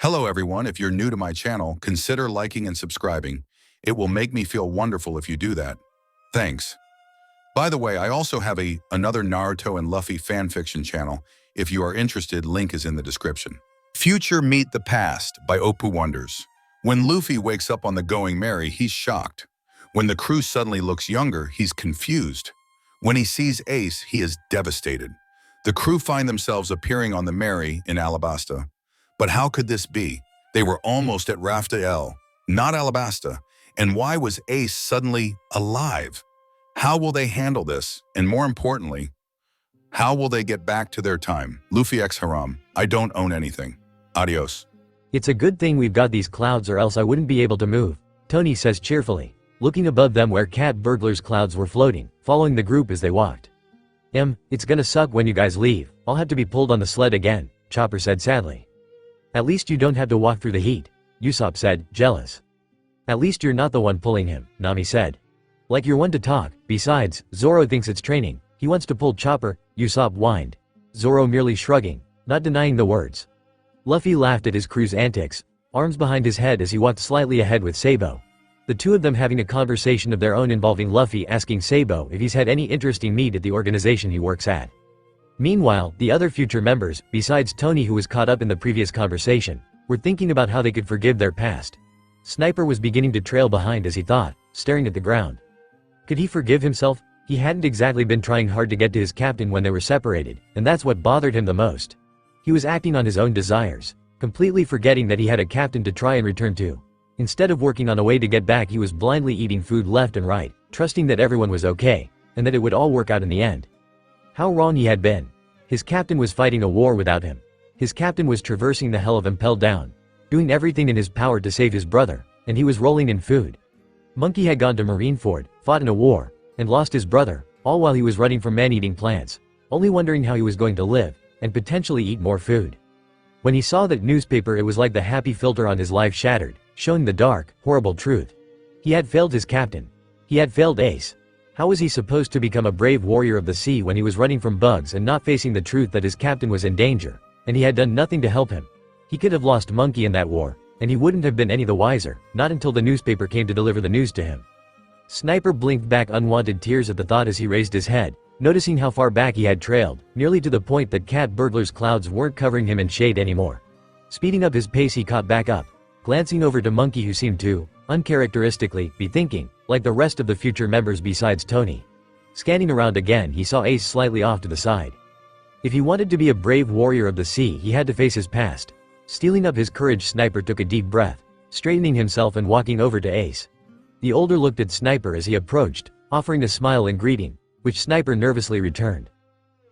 Hello everyone, if you're new to my channel, consider liking and subscribing. It will make me feel wonderful if you do that. Thanks. By the way, I also have another Naruto and Luffy fanfiction channel. If you are interested, link is in the description. Future Meet the Past by OPWonders. When Luffy wakes up on the Going Merry, he's shocked. When the crew suddenly looks younger, he's confused. When he sees Ace, he is devastated. The crew find themselves appearing on the Merry in Alabasta. But how could this be? They were almost at Raftael, not Alabasta. And why was Ace suddenly alive? How will they handle this? And more importantly, how will they get back to their time? Luffy x Haram. I don't own anything. Adios. It's a good thing we've got these clouds or else I wouldn't be able to move, Tony says cheerfully, looking above them where Cat Burglar's clouds were floating, following the group as they walked. It's gonna suck when you guys leave. I'll have to be pulled on the sled again, Chopper said sadly. At least you don't have to walk through the heat, Usopp said, jealous. At least you're not the one pulling him, Nami said. Like you're one to talk. Besides, Zoro thinks it's training. He wants to pull Chopper, Usopp whined. Zoro merely shrugging, not denying the words. Luffy laughed at his crew's antics, arms behind his head as he walked slightly ahead with Sabo. The two of them having a conversation of their own involving Luffy asking Sabo if he's had any interesting meet at the organization he works at. Meanwhile, the other future members, besides Tony who was caught up in the previous conversation, were thinking about how they could forgive their past. Sniper was beginning to trail behind as he thought, staring at the ground. Could he forgive himself? He hadn't exactly been trying hard to get to his captain when they were separated, and that's what bothered him the most. He was acting on his own desires, completely forgetting that he had a captain to try and return to. Instead of working on a way to get back, he was blindly eating food left and right, trusting that everyone was okay, and that it would all work out in the end. How wrong he had been. His captain was fighting a war without him. His captain was traversing the hell of Impel Down, doing everything in his power to save his brother, and he was rolling in food. Monkey had gone to Marineford, fought in a war, and lost his brother, all while he was running from man-eating plants, only wondering how he was going to live, and potentially eat more food. When he saw that newspaper, it was like the happy filter on his life shattered, showing the dark, horrible truth. He had failed his captain. He had failed Ace. How was he supposed to become a brave warrior of the sea when he was running from bugs and not facing the truth that his captain was in danger, and he had done nothing to help him? He could have lost Monkey in that war, and he wouldn't have been any the wiser, not until the newspaper came to deliver the news to him. Sniper blinked back unwanted tears at the thought as he raised his head, noticing how far back he had trailed, nearly to the point that Cat Burglar's clouds weren't covering him in shade anymore. Speeding up his pace, he caught back up, glancing over to Monkey who seemed to, uncharacteristically, be thinking, like the rest of the future members besides Tony. Scanning around again, he saw Ace slightly off to the side. If he wanted to be a brave warrior of the sea, he had to face his past. Stealing up his courage, Sniper took a deep breath, straightening himself and walking over to Ace. The older looked at Sniper as he approached, offering a smile in greeting, which Sniper nervously returned.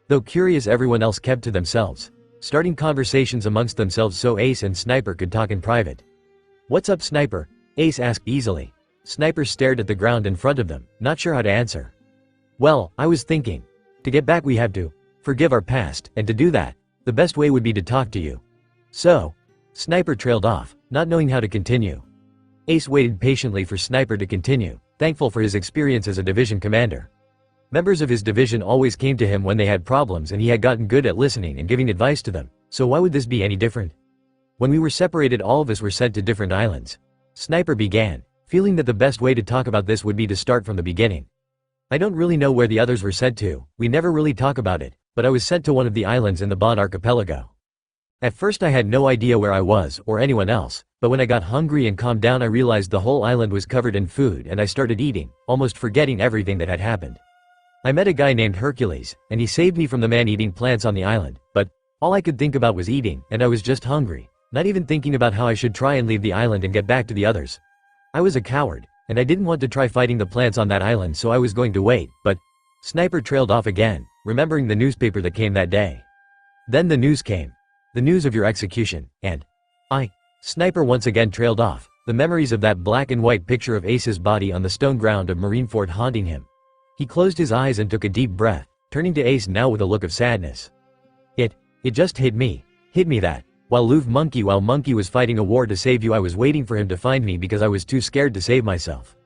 Though curious, everyone else kept to themselves, starting conversations amongst themselves so Ace and Sniper could talk in private. "What's up, Sniper?" Ace asked easily. Sniper stared at the ground in front of them, not sure how to answer. "Well, I was thinking. To get back we have to forgive our past, and to do that, the best way would be to talk to you." "So?" Sniper trailed off, not knowing how to continue. Ace waited patiently for Sniper to continue, thankful for his experience as a division commander. Members of his division always came to him when they had problems, and he had gotten good at listening and giving advice to them, so why would this be any different? "When we were separated, all of us were sent to different islands," Sniper began, feeling that the best way to talk about this would be to start from the beginning. "I don't really know where the others were sent to, we never really talk about it, but I was sent to one of the islands in the Bon Archipelago. At first I had no idea where I was, or anyone else, but when I got hungry and calmed down I realized the whole island was covered in food and I started eating, almost forgetting everything that had happened. I met a guy named Hercules, and he saved me from the man-eating plants on the island, but all I could think about was eating, and I was just hungry, not even thinking about how I should try and leave the island and get back to the others. I was a coward, and I didn't want to try fighting the plants on that island, so I was going to wait, but..." Sniper trailed off again, remembering the newspaper that came that day. "Then the news came. The news of your execution, and Sniper once again trailed off, the memories of that black and white picture of Ace's body on the stone ground of Marineford haunting him. He closed his eyes and took a deep breath, turning to Ace now with a look of sadness. It just hit me that, while Monkey was fighting a war to save you, I was waiting for him to find me because I was too scared to save myself.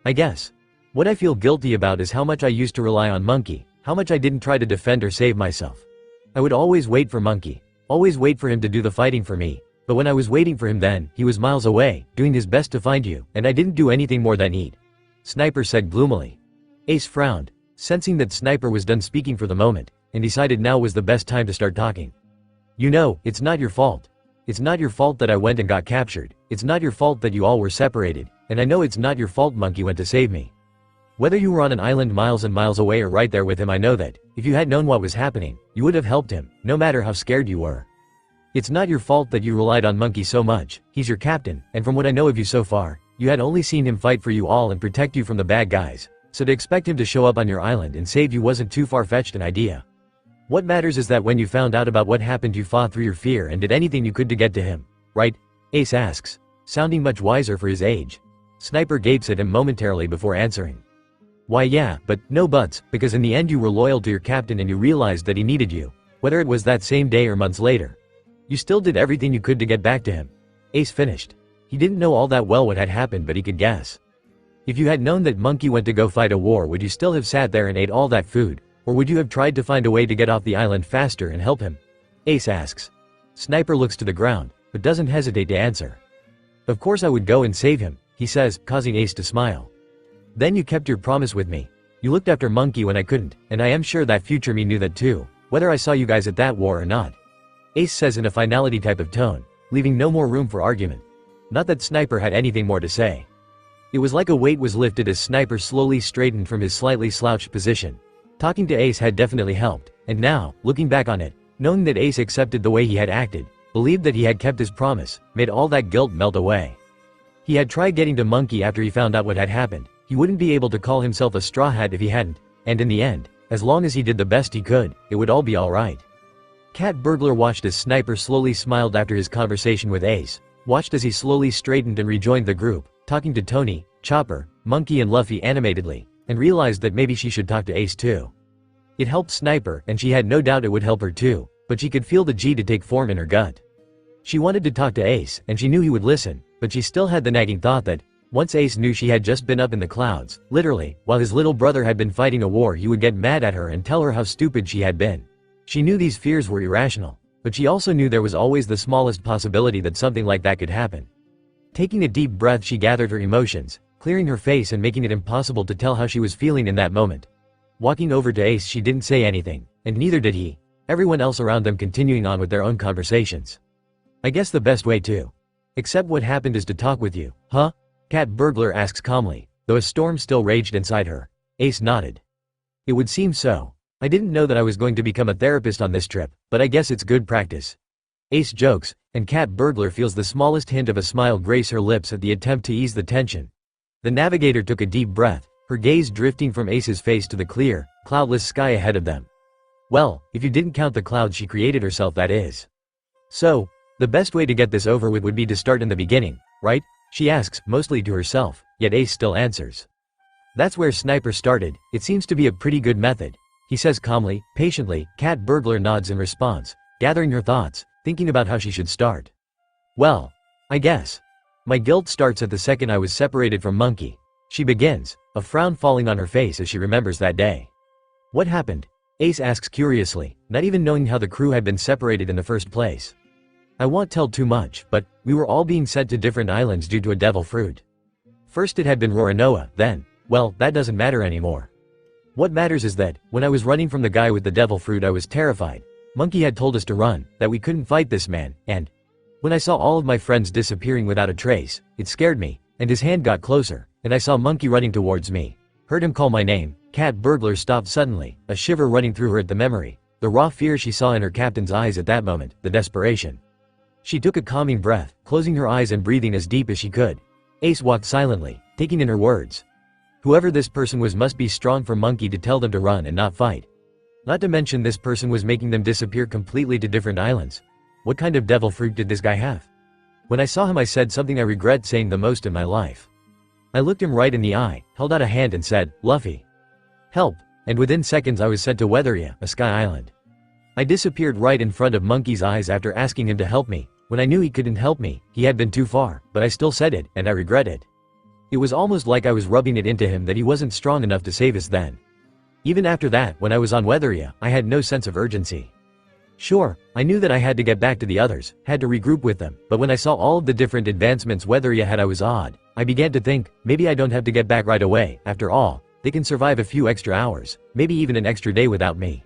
I guess. What I feel guilty about is how much I used to rely on Monkey, how much I didn't try to defend or save myself. I would always wait for Monkey, always wait for him to do the fighting for me, But when I was waiting for him then, he was miles away, doing his best to find you, and I didn't do anything more than eat," Sniper said gloomily. Ace frowned, sensing that Sniper was done speaking for the moment, and decided now was the best time to start talking. "You know, it's not your fault. It's not your fault that I went and got captured, it's not your fault that you all were separated, and I know it's not your fault Monkey went to save me. Whether you were on an island miles and miles away or right there with him, I know that, if you had known what was happening, you would have helped him, no matter how scared you were. It's not your fault that you relied on Monkey so much, he's your captain, and from what I know of you so far, you had only seen him fight for you all and protect you from the bad guys, so to expect him to show up on your island and save you wasn't too far-fetched an idea. What matters is that when you found out about what happened you fought through your fear and did anything you could to get to him, right?" Ace asks, sounding much wiser for his age. Sniper gapes at him momentarily before answering. "Why yeah, but no buts, because in the end you were loyal to your captain and you realized that he needed you, whether it was that same day or months later. You still did everything you could to get back to him," Ace finished. He didn't know all that well what had happened, but he could guess. "If you had known that Monkey went to go fight a war, would you still have sat there and ate all that food? Or would you have tried to find a way to get off the island faster and help him?" Ace asks. Sniper looks to the ground, but doesn't hesitate to answer. "Of course I would go and save him," he says, causing Ace to smile. "Then you kept your promise with me. You looked after Monkey when I couldn't, and I am sure that future me knew that too, whether I saw you guys at that war or not," Ace says in a finality type of tone, leaving no more room for argument. Not that Sniper had anything more to say. It was like a weight was lifted as Sniper slowly straightened from his slightly slouched position. Talking to Ace had definitely helped, and now, looking back on it, knowing that Ace accepted the way he had acted, believed that he had kept his promise, made all that guilt melt away. He had tried getting to Monkey after he found out what had happened. He wouldn't be able to call himself a straw hat if he hadn't, and in the end, as long as he did the best he could, it would all be alright. Cat Burglar watched as Sniper slowly smiled after his conversation with Ace, watched as he slowly straightened and rejoined the group, talking to Tony, Chopper, Monkey and Luffy animatedly, and realized that maybe she should talk to Ace too. It helped Sniper, and she had no doubt it would help her too, but she could feel the G to take form in her gut. She wanted to talk to Ace, and she knew he would listen, but she still had the nagging thought that, once Ace knew she had just been up in the clouds, literally, while his little brother had been fighting a war, he would get mad at her and tell her how stupid she had been. She knew these fears were irrational, but she also knew there was always the smallest possibility that something like that could happen. Taking a deep breath, she gathered her emotions, clearing her face and making it impossible to tell how she was feeling in that moment. Walking over to Ace, she didn't say anything, and neither did he, everyone else around them continuing on with their own conversations. "I guess the best way to accept what happened is to talk with you, huh?" Cat Burglar asks calmly, though a storm still raged inside her. Ace nodded. "It would seem so. I didn't know that I was going to become a therapist on this trip, but I guess it's good practice." Ace jokes, and Cat Burglar feels the smallest hint of a smile grace her lips at the attempt to ease the tension. The navigator took a deep breath, her gaze drifting from Ace's face to the clear, cloudless sky ahead of them. "Well, if you didn't count the clouds she created herself, that is. So, the best way to get this over with would be to start in the beginning, right?" she asks, mostly to herself, yet Ace still answers. "That's where Sniper started, it seems to be a pretty good method," he says calmly, patiently. Cat Burglar nods in response, gathering her thoughts, thinking about how she should start. "Well, I guess. My guilt starts at the second I was separated from Monkey," she begins, a frown falling on her face as she remembers that day. "What happened?" Ace asks curiously, not even knowing how the crew had been separated in the first place. "I won't tell too much, but we were all being sent to different islands due to a devil fruit. First it had been Roronoa, then, well, that doesn't matter anymore. What matters is that, when I was running from the guy with the devil fruit, I was terrified. Monkey had told us to run, that we couldn't fight this man, and when I saw all of my friends disappearing without a trace, it scared me, and his hand got closer, and I saw Monkey running towards me. Heard him call my name." Cat Burglar stopped suddenly, a shiver running through her at the memory, the raw fear she saw in her captain's eyes at that moment, the desperation. She took a calming breath, closing her eyes and breathing as deep as she could. Ace walked silently, taking in her words. Whoever this person was must be strong for Monkey to tell them to run and not fight. Not to mention this person was making them disappear completely to different islands. What kind of devil fruit did this guy have? When I saw him, I said something I regret saying the most in my life. I looked him right in the eye, held out a hand and said, "Luffy. Help," and within seconds I was sent to Weatheria, a sky island. I disappeared right in front of Monkey's eyes after asking him to help me. When I knew he couldn't help me, he had been too far, but I still said it, and I regret it. It was almost like I was rubbing it into him that he wasn't strong enough to save us then. Even after that, when I was on Weatheria, I had no sense of urgency. Sure, I knew that I had to get back to the others, had to regroup with them, but when I saw all of the different advancements Weatheria had I was awed. I began to think, maybe I don't have to get back right away, after all, they can survive a few extra hours, maybe even an extra day without me.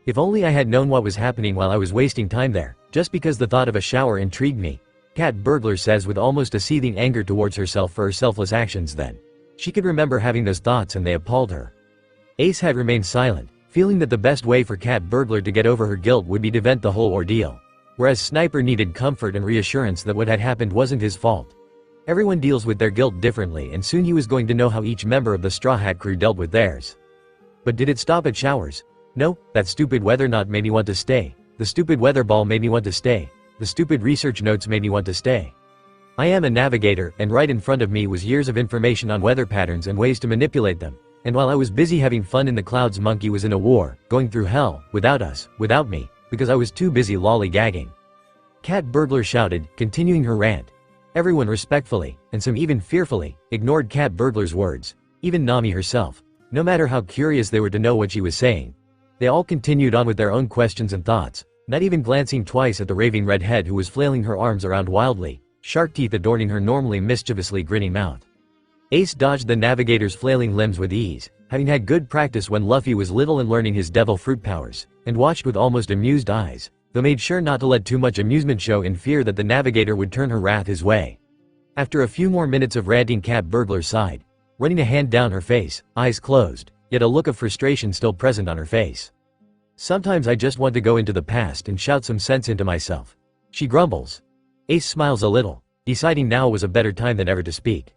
If only I had known what was happening while I was wasting time there, just because the thought of a shower intrigued me. Cat Burglar says with almost a seething anger towards herself for her selfless actions then. She could remember having those thoughts and they appalled her. Ace had remained silent, feeling that the best way for Cat Burglar to get over her guilt would be to vent the whole ordeal. Whereas Sniper needed comfort and reassurance that what had happened wasn't his fault. Everyone deals with their guilt differently and soon he was going to know how each member of the Straw Hat crew dealt with theirs. But did it stop at showers? No, that stupid weather knot made me want to stay. The stupid weather ball made me want to stay. The stupid research notes made me want to stay. I am a navigator, and right in front of me was years of information on weather patterns and ways to manipulate them. And while I was busy having fun in the clouds, Monkey was in a war, going through hell, without us, without me, because I was too busy lollygagging. Cat Burglar shouted, continuing her rant. Everyone respectfully, and some even fearfully, ignored Cat Burglar's words. Even Nami herself. No matter how curious they were to know what she was saying. They all continued on with their own questions and thoughts, not even glancing twice at the raving redhead who was flailing her arms around wildly, shark teeth adorning her normally mischievously grinning mouth. Ace dodged the navigator's flailing limbs with ease, having had good practice when Luffy was little and learning his devil fruit powers, and watched with almost amused eyes, though made sure not to let too much amusement show in fear that the navigator would turn her wrath his way. After a few more minutes of ranting, Cat Burglar sighed, running a hand down her face, eyes closed, yet a look of frustration still present on her face. Sometimes I just want to go into the past and shout some sense into myself. She grumbles. Ace smiles a little, deciding now was a better time than ever to speak.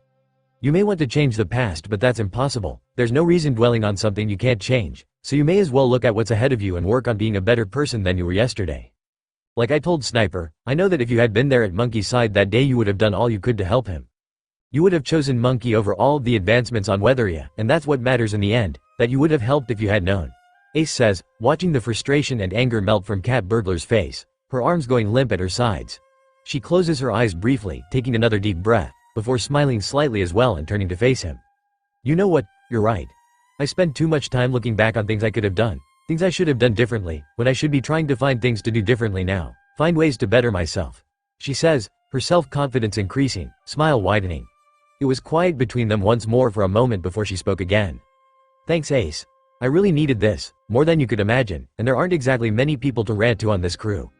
You may want to change the past, but that's impossible. There's no reason dwelling on something you can't change, so you may as well look at what's ahead of you and work on being a better person than you were yesterday. Like I told Sniper, I know that if you had been there at Monkey's side that day you would have done all you could to help him. You would have chosen Monkey over all of the advancements on Weatheria, and that's what matters in the end, that you would have helped if you had known. Ace says, watching the frustration and anger melt from Cat Burglar's face, her arms going limp at her sides. She closes her eyes briefly, taking another deep breath, before smiling slightly as well and turning to face him. You know what, you're right. I spend too much time looking back on things I could have done, things I should have done differently, when I should be trying to find things to do differently now, find ways to better myself. She says, her self-confidence increasing, smile widening. It was quiet between them once more for a moment before she spoke again. Thanks, Ace. I really needed this, more than you could imagine, and there aren't exactly many people to rant to on this crew.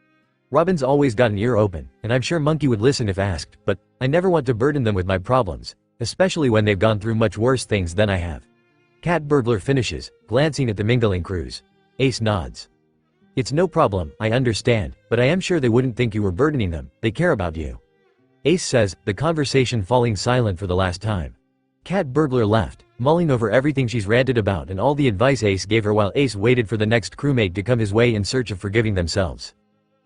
Robin's always got an ear open, and I'm sure Monkey would listen if asked, but I never want to burden them with my problems, especially when they've gone through much worse things than I have. Cat Burglar finishes, glancing at the mingling crews. Ace nods. It's no problem, I understand, but I am sure they wouldn't think you were burdening them, they care about you. Ace says, the conversation falling silent for the last time. Cat Burglar left, mulling over everything she's ranted about and all the advice Ace gave her while Ace waited for the next crewmate to come his way in search of forgiving themselves.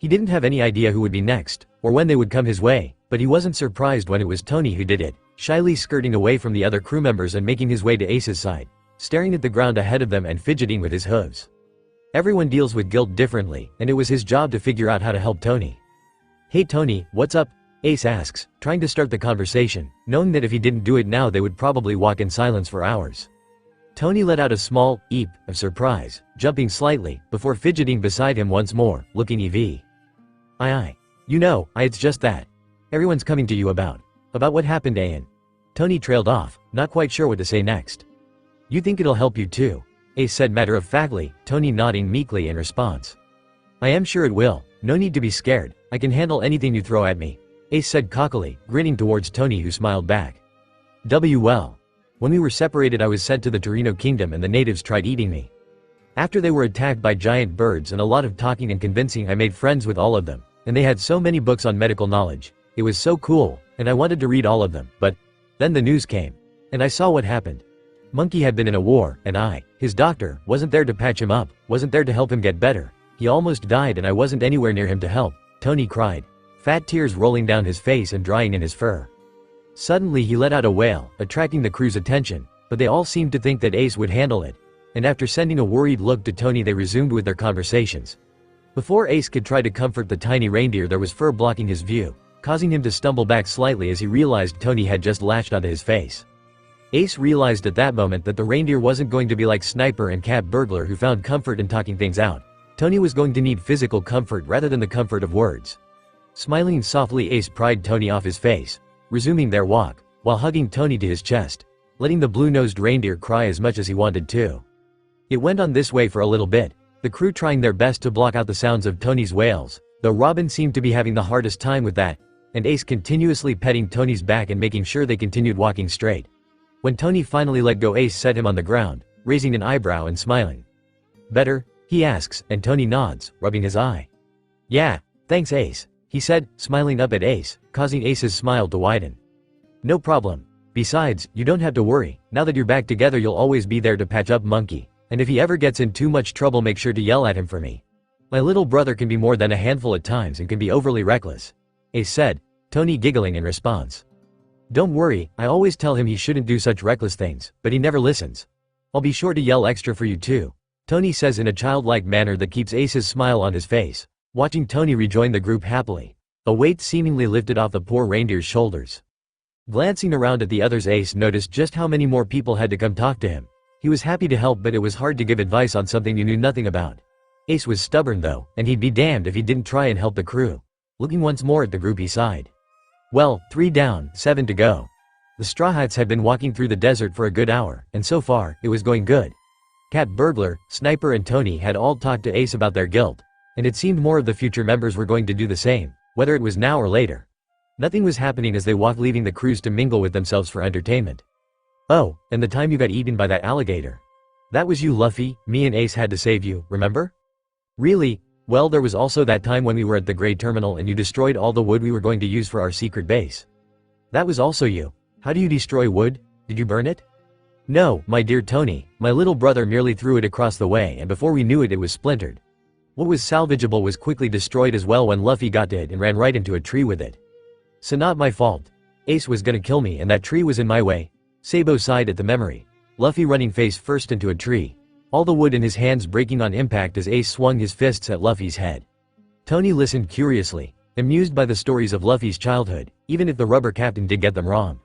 He didn't have any idea who would be next, or when they would come his way, but he wasn't surprised when it was Tony who did it, shyly skirting away from the other crew members and making his way to Ace's side, staring at the ground ahead of them and fidgeting with his hooves. Everyone deals with guilt differently, and it was his job to figure out how to help Tony. Hey Tony, what's up? Ace asks, trying to start the conversation, knowing that if he didn't do it now they would probably walk in silence for hours. Tony let out a small eep of surprise, jumping slightly, before fidgeting beside him once more, looking EV. Aye. You know, it's just that. Everyone's coming to you about what happened, Ayan. Tony trailed off, not quite sure what to say next. You think it'll help you too? Ace said matter-of-factly, Tony nodding meekly in response. I am sure it will, no need to be scared, I can handle anything you throw at me. Ace said cockily, grinning towards Tony who smiled back. Well. When we were separated I was sent to the Torino Kingdom and the natives tried eating me. After they were attacked by giant birds and a lot of talking and convincing I made friends with all of them, and they had so many books on medical knowledge, it was so cool, and I wanted to read all of them, but then the news came. And I saw what happened. Monkey had been in a war, and I, his doctor, wasn't there to patch him up, wasn't there to help him get better. He almost died and I wasn't anywhere near him to help, Tony cried. Fat tears rolling down his face and drying in his fur. Suddenly he let out a wail, attracting the crew's attention, but they all seemed to think that Ace would handle it, and after sending a worried look to Tony they resumed with their conversations. Before Ace could try to comfort the tiny reindeer there was fur blocking his view, causing him to stumble back slightly as he realized Tony had just latched onto his face. Ace realized at that moment that the reindeer wasn't going to be like Sniper and Cat Burglar who found comfort in talking things out. Tony was going to need physical comfort rather than the comfort of words. Smiling softly, Ace pried Tony off his face, resuming their walk, while hugging Tony to his chest, letting the blue-nosed reindeer cry as much as he wanted to. It went on this way for a little bit, the crew trying their best to block out the sounds of Tony's wails, though Robin seemed to be having the hardest time with that, and Ace continuously petting Tony's back and making sure they continued walking straight. When Tony finally let go, Ace set him on the ground, raising an eyebrow and smiling. "Better?" he asks, and Tony nods, rubbing his eye. "Yeah, thanks Ace," he said, smiling up at Ace, causing Ace's smile to widen. "No problem. Besides, you don't have to worry, now that you're back together you'll always be there to patch up Monkey, and if he ever gets in too much trouble make sure to yell at him for me. My little brother can be more than a handful at times and can be overly reckless," Ace said, Tony giggling in response. "Don't worry, I always tell him he shouldn't do such reckless things, but he never listens. I'll be sure to yell extra for you too," Tony says in a childlike manner that keeps Ace's smile on his face, watching Tony rejoin the group happily, a weight seemingly lifted off the poor reindeer's shoulders. Glancing around at the others, Ace noticed just how many more people had to come talk to him. He was happy to help, but it was hard to give advice on something he knew nothing about. Ace was stubborn though, and he'd be damned if he didn't try and help the crew. Looking once more at the group he sighed. Well, 3 down, 7 to go. The Straw Hats had been walking through the desert for a good hour, and so far, it was going good. Cat Burglar, Sniper and Tony had all talked to Ace about their guilt, and it seemed more of the future members were going to do the same, whether it was now or later. Nothing was happening as they walked, leaving the crews to mingle with themselves for entertainment. "Oh, and the time you got eaten by that alligator. That was you, Luffy. Me and Ace had to save you, remember?" "Really? Well, there was also that time when we were at the Gray Terminal and you destroyed all the wood we were going to use for our secret base. That was also you. How do you destroy wood? Did you burn it?" "No, my dear Tony, my little brother merely threw it across the way and before we knew it, it was splintered. What was salvageable was quickly destroyed as well when Luffy got to it and ran right into a tree with it. So not my fault. Ace was gonna kill me and that tree was in my way." Sabo sighed at the memory. Luffy running face first into a tree, all the wood in his hands breaking on impact as Ace swung his fists at Luffy's head. Tony listened curiously, amused by the stories of Luffy's childhood, even if the rubber captain did get them wrong.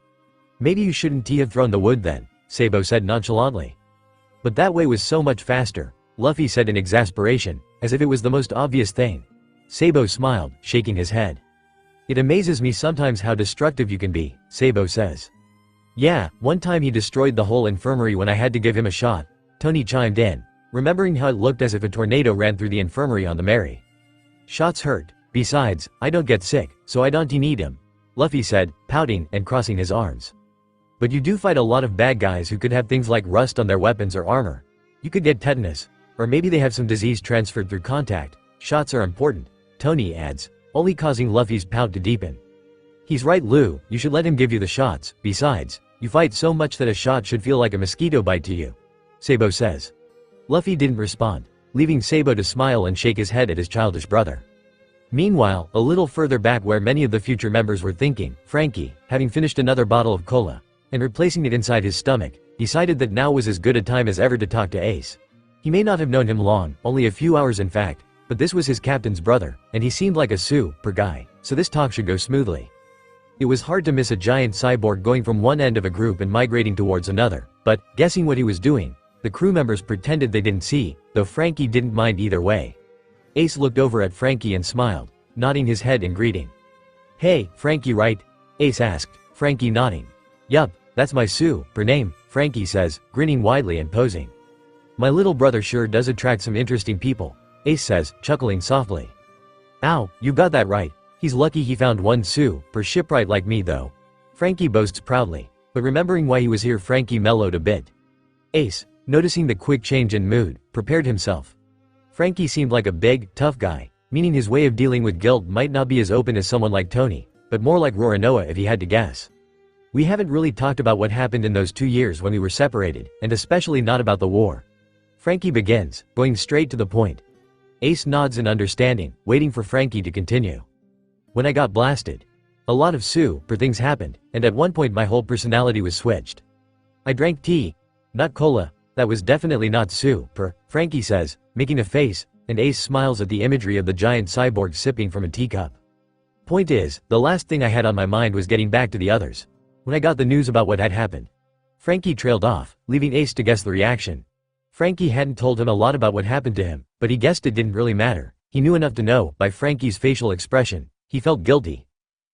"Maybe you shouldn't have thrown the wood then," Sabo said nonchalantly. "But that way was so much faster," Luffy said in exasperation, as if it was the most obvious thing. Sabo smiled, shaking his head. "It amazes me sometimes how destructive you can be," Sabo says. "Yeah, one time he destroyed the whole infirmary when I had to give him a shot," Tony chimed in, remembering how it looked as if a tornado ran through the infirmary on the Mary. "Shots hurt. Besides, I don't get sick, so I don't need him," Luffy said, pouting and crossing his arms. "But you do fight a lot of bad guys who could have things like rust on their weapons or armor. You could get tetanus, or maybe they have some disease transferred through contact. Shots are important," Tony adds, only causing Luffy's pout to deepen. "He's right, Lou, you should let him give you the shots. Besides, you fight so much that a shot should feel like a mosquito bite to you," Sabo says. Luffy didn't respond, leaving Sabo to smile and shake his head at his childish brother. Meanwhile, a little further back where many of the future members were thinking, Frankie, having finished another bottle of cola, and replacing it inside his stomach, decided that now was as good a time as ever to talk to Ace. He may not have known him long, only a few hours in fact, but this was his captain's brother, and he seemed like a super guy, so this talk should go smoothly. It was hard to miss a giant cyborg going from one end of a group and migrating towards another, but, guessing what he was doing, the crew members pretended they didn't see, though Frankie didn't mind either way. Ace looked over at Frankie and smiled, nodding his head in greeting. "Hey, Frankie, right?" Ace asked, Frankie nodding. "Yup, that's my super name," Frankie says, grinning widely and posing. "My little brother sure does attract some interesting people," Ace says, chuckling softly. "Ow, you got that right. He's lucky he found one super shipwright like me though," Frankie boasts proudly, but remembering why he was here, Frankie mellowed a bit. Ace, noticing the quick change in mood, prepared himself. Frankie seemed like a big, tough guy, meaning his way of dealing with guilt might not be as open as someone like Tony, but more like Roronoa if he had to guess. "We haven't really talked about what happened in those 2 years when we were separated, and especially not about the war," Frankie begins, going straight to the point. Ace nods in understanding, waiting for Frankie to continue. "When I got blasted, a lot of super things happened, and at one point my whole personality was switched. I drank tea, not cola. That was definitely not super," Frankie says, making a face, and Ace smiles at the imagery of the giant cyborg sipping from a teacup. "Point is, the last thing I had on my mind was getting back to the others. When I got the news about what had happened." Frankie trailed off, leaving Ace to guess the reaction. Frankie hadn't told him a lot about what happened to him, but he guessed it didn't really matter. He knew enough to know, by Frankie's facial expression, he felt guilty.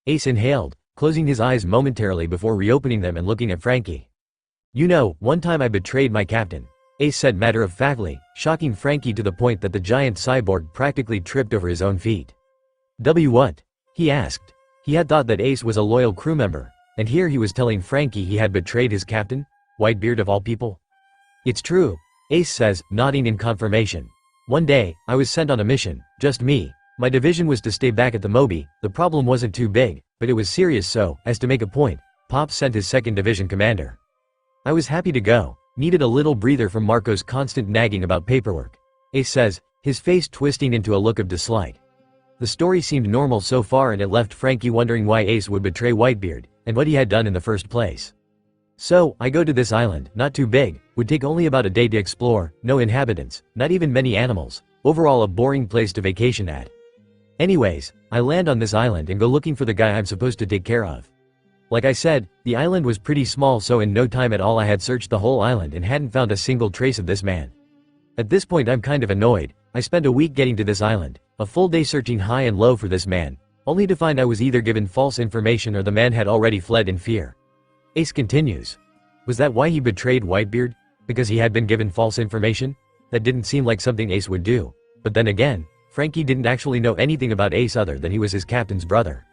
Ace inhaled, closing his eyes momentarily before reopening them and looking at Frankie. "You know, one time I betrayed my captain," Ace said matter-of-factly, shocking Frankie to the point that the giant cyborg practically tripped over his own feet. "What?" he asked. He had thought that Ace was a loyal crew member, and here he was telling Frankie he had betrayed his captain? Whitebeard of all people? "It's true," Ace says, nodding in confirmation. "One day, I was sent on a mission, just me. My division was to stay back at the Mobi. The problem wasn't too big, but it was serious, so, as to make a point, Pops sent his 2nd Division commander. I was happy to go. Needed a little breather from Marco's constant nagging about paperwork," Ace says, his face twisting into a look of dislike. The story seemed normal so far, and it left Frankie wondering why Ace would betray Whitebeard, and what he had done in the first place. "So, I go to this island, not too big, would take only about a day to explore, no inhabitants, not even many animals, overall a boring place to vacation at. Anyways, I land on this island and go looking for the guy I'm supposed to take care of. Like I said, the island was pretty small, so in no time at all I had searched the whole island and hadn't found a single trace of this man. At this point I'm kind of annoyed. I spent a week getting to this island, a full day searching high and low for this man, only to find I was either given false information or the man had already fled in fear." Ace continues. Was that why he betrayed Whitebeard? Because he had been given false information? That didn't seem like something Ace would do. But then again, Frankie didn't actually know anything about Ace other than he was his captain's brother.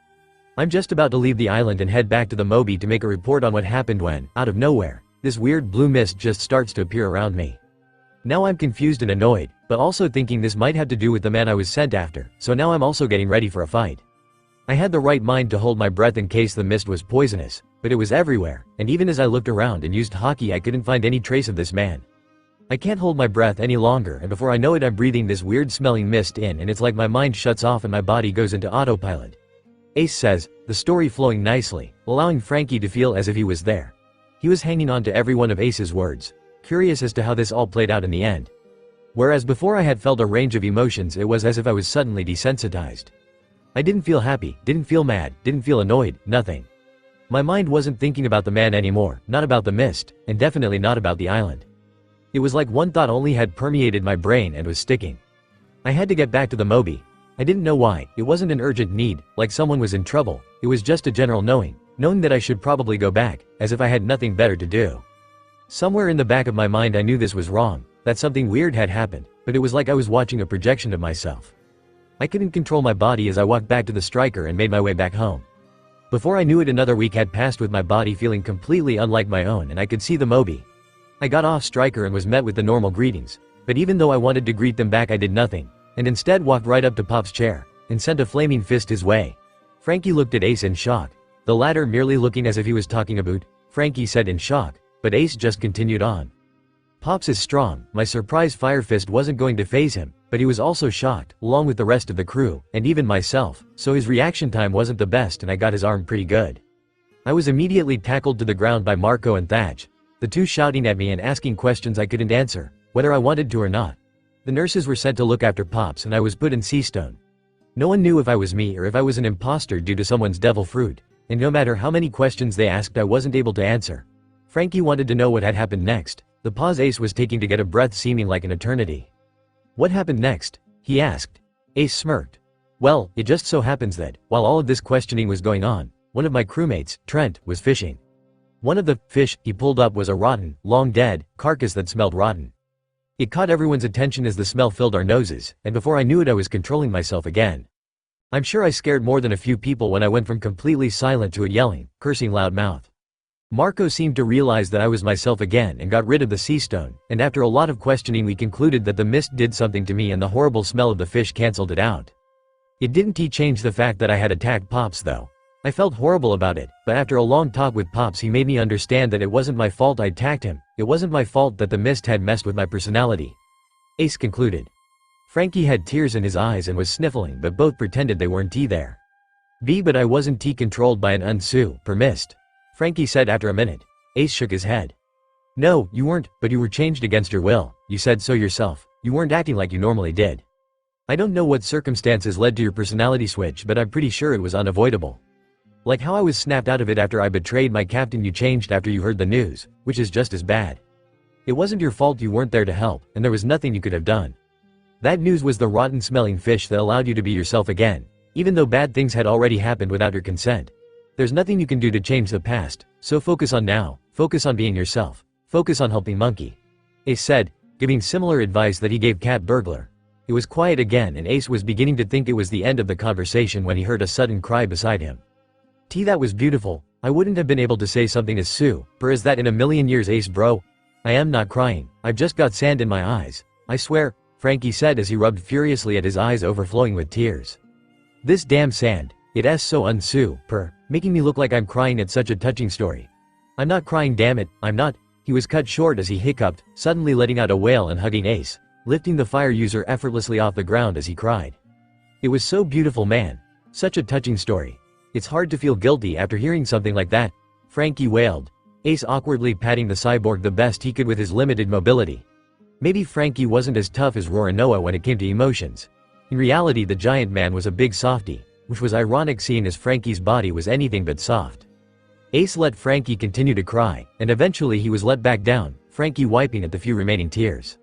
I'm just about to leave the island and head back to the Mobi to make a report on what happened when, out of nowhere, this weird blue mist just starts to appear around me. Now I'm confused and annoyed, but also thinking this might have to do with the man I was sent after, so now I'm also getting ready for a fight. I had the right mind to hold my breath in case the mist was poisonous, but it was everywhere, and even as I looked around and used hockey I couldn't find any trace of this man. I can't hold my breath any longer, and before I know it I'm breathing this weird smelling mist in, and it's like my mind shuts off and my body goes into autopilot. Ace says, the story flowing nicely, allowing Frankie to feel as if he was there. He was hanging on to every one of Ace's words, curious as to how this all played out in the end. Whereas before I had felt a range of emotions, it was as if I was suddenly desensitized. I didn't feel happy, didn't feel mad, didn't feel annoyed, nothing. My mind wasn't thinking about the man anymore, not about the mist, and definitely not about the island. It was like one thought only had permeated my brain and was sticking. I had to get back to the Mobi. I didn't know why. It wasn't an urgent need, like someone was in trouble. It was just a general knowing that I should probably go back, as if I had nothing better to do. Somewhere in the back of my mind I knew this was wrong, that something weird had happened, but it was like I was watching a projection of myself. I couldn't control my body as I walked back to the striker and made my way back home. Before I knew it, another week had passed with my body feeling completely unlike my own, and I could see the Mobi. I got off striker and was met with the normal greetings, but even though I wanted to greet them back I did nothing, and instead walked right up to Pop's chair, and sent a flaming fist his way. Frankie looked at Ace in shock, the latter merely looking as if he was talking about. Frankie said in shock, but Ace just continued on. Pops is strong, my surprise fire fist wasn't going to faze him, but he was also shocked, along with the rest of the crew, and even myself, so his reaction time wasn't the best and I got his arm pretty good. I was immediately tackled to the ground by Marco and Thatch, the two shouting at me and asking questions I couldn't answer, whether I wanted to or not. The nurses were sent to look after Pops and I was put in Seastone. No one knew if I was me or if I was an imposter due to someone's devil fruit, and no matter how many questions they asked I wasn't able to answer. Frankie wanted to know what had happened next, the pause Ace was taking to get a breath seeming like an eternity. What happened next? He asked. Ace smirked. Well, it just so happens that, while all of this questioning was going on, one of my crewmates, Trent, was fishing. One of the fish he pulled up was a rotten, long dead, carcass that smelled rotten. It caught everyone's attention as the smell filled our noses, and before I knew it I was controlling myself again. I'm sure I scared more than a few people when I went from completely silent to a yelling, cursing loud mouth. Marco seemed to realize that I was myself again and got rid of the sea stone, and after a lot of questioning we concluded that the mist did something to me and the horrible smell of the fish cancelled it out. It didn't change the fact that I had attacked Pops though. I felt horrible about it, but after a long talk with Pops he made me understand that it wasn't my fault I attacked him, it wasn't my fault that the mist had messed with my personality. Ace concluded. Frankie had tears in his eyes and was sniffling, but both pretended they weren't there. But I wasn't controlled by an unsu per mist, Frankie said after a minute. Ace shook his head. No, you weren't, but you were changed against your will, you said so yourself, you weren't acting like you normally did. I don't know what circumstances led to your personality switch, but I'm pretty sure it was unavoidable. Like how I was snapped out of it after I betrayed my captain, you changed after you heard the news, which is just as bad. It wasn't your fault you weren't there to help, and there was nothing you could have done. That news was the rotten-smelling fish that allowed you to be yourself again, even though bad things had already happened without your consent. There's nothing you can do to change the past, so focus on now, focus on being yourself, focus on helping Monkey," Ace said, giving similar advice that he gave Cat Burglar. It was quiet again and Ace was beginning to think it was the end of the conversation when he heard a sudden cry beside him. That was beautiful. I wouldn't have been able to say something as super as that in a million years, Ace bro. I am not crying, I've just got sand in my eyes. I swear, Frankie said as he rubbed furiously at his eyes overflowing with tears. This damn sand, it's so unsuper, making me look like I'm crying at such a touching story. I'm not crying, damn it, I'm not. He was cut short as he hiccuped, suddenly letting out a wail and hugging Ace, lifting the fire user effortlessly off the ground as he cried. It was so beautiful, man. Such a touching story. It's hard to feel guilty after hearing something like that, Frankie wailed, Ace awkwardly patting the cyborg the best he could with his limited mobility. Maybe Frankie wasn't as tough as Roronoa when it came to emotions. In reality, the giant man was a big softie, which was ironic seeing as Frankie's body was anything but soft. Ace let Frankie continue to cry, and eventually he was let back down, Frankie wiping at the few remaining tears.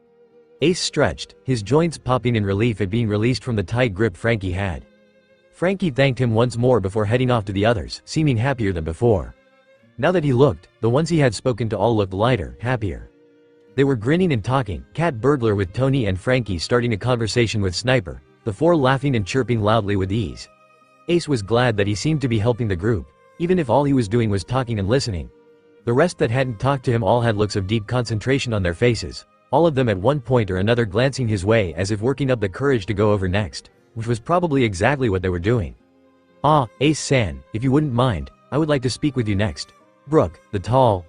Ace stretched, his joints popping in relief at being released from the tight grip Frankie had. Frankie thanked him once more before heading off to the others, seeming happier than before. Now that he looked, the ones he had spoken to all looked lighter, happier. They were grinning and talking, Cat Burglar with Tony and Frankie starting a conversation with Sniper, the four laughing and chirping loudly with ease. Ace was glad that he seemed to be helping the group, even if all he was doing was talking and listening. The rest that hadn't talked to him all had looks of deep concentration on their faces, all of them at one point or another glancing his way as if working up the courage to go over next, which was probably exactly what they were doing. Ace-san, if you wouldn't mind, I would like to speak with you next. Brook, the tall,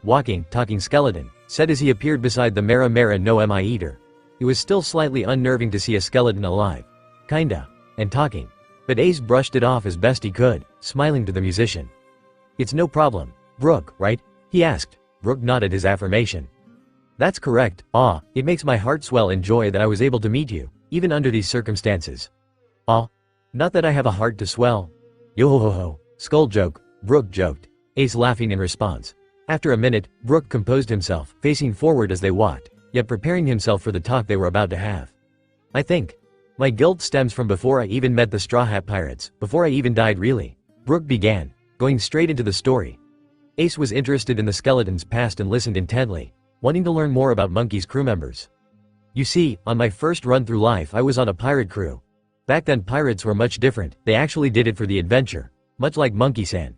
talking skeleton, said as he appeared beside the Mera Mera no Mi eater. It was still slightly unnerving to see a skeleton alive. Kinda. And talking. But Ace brushed it off as best he could, smiling to the musician. It's no problem. Brook, right? He asked. Brook nodded his affirmation. That's correct. It makes my heart swell in joy that I was able to meet you, even under these circumstances. Not that I have a heart to swell. Yo-ho-ho-ho. Skull joke, Brook joked, Ace laughing in response. After a minute, Brook composed himself, facing forward as they walked, yet preparing himself for the talk they were about to have. I think. My guilt stems from before I even met the Straw Hat Pirates, before I even died really. Brook began, going straight into the story. Ace was interested in the skeleton's past and listened intently, wanting to learn more about Monkey's crew members. You see, on my first run through life I was on a pirate crew. Back then pirates were much different, they actually did it for the adventure, much like Monkey-san.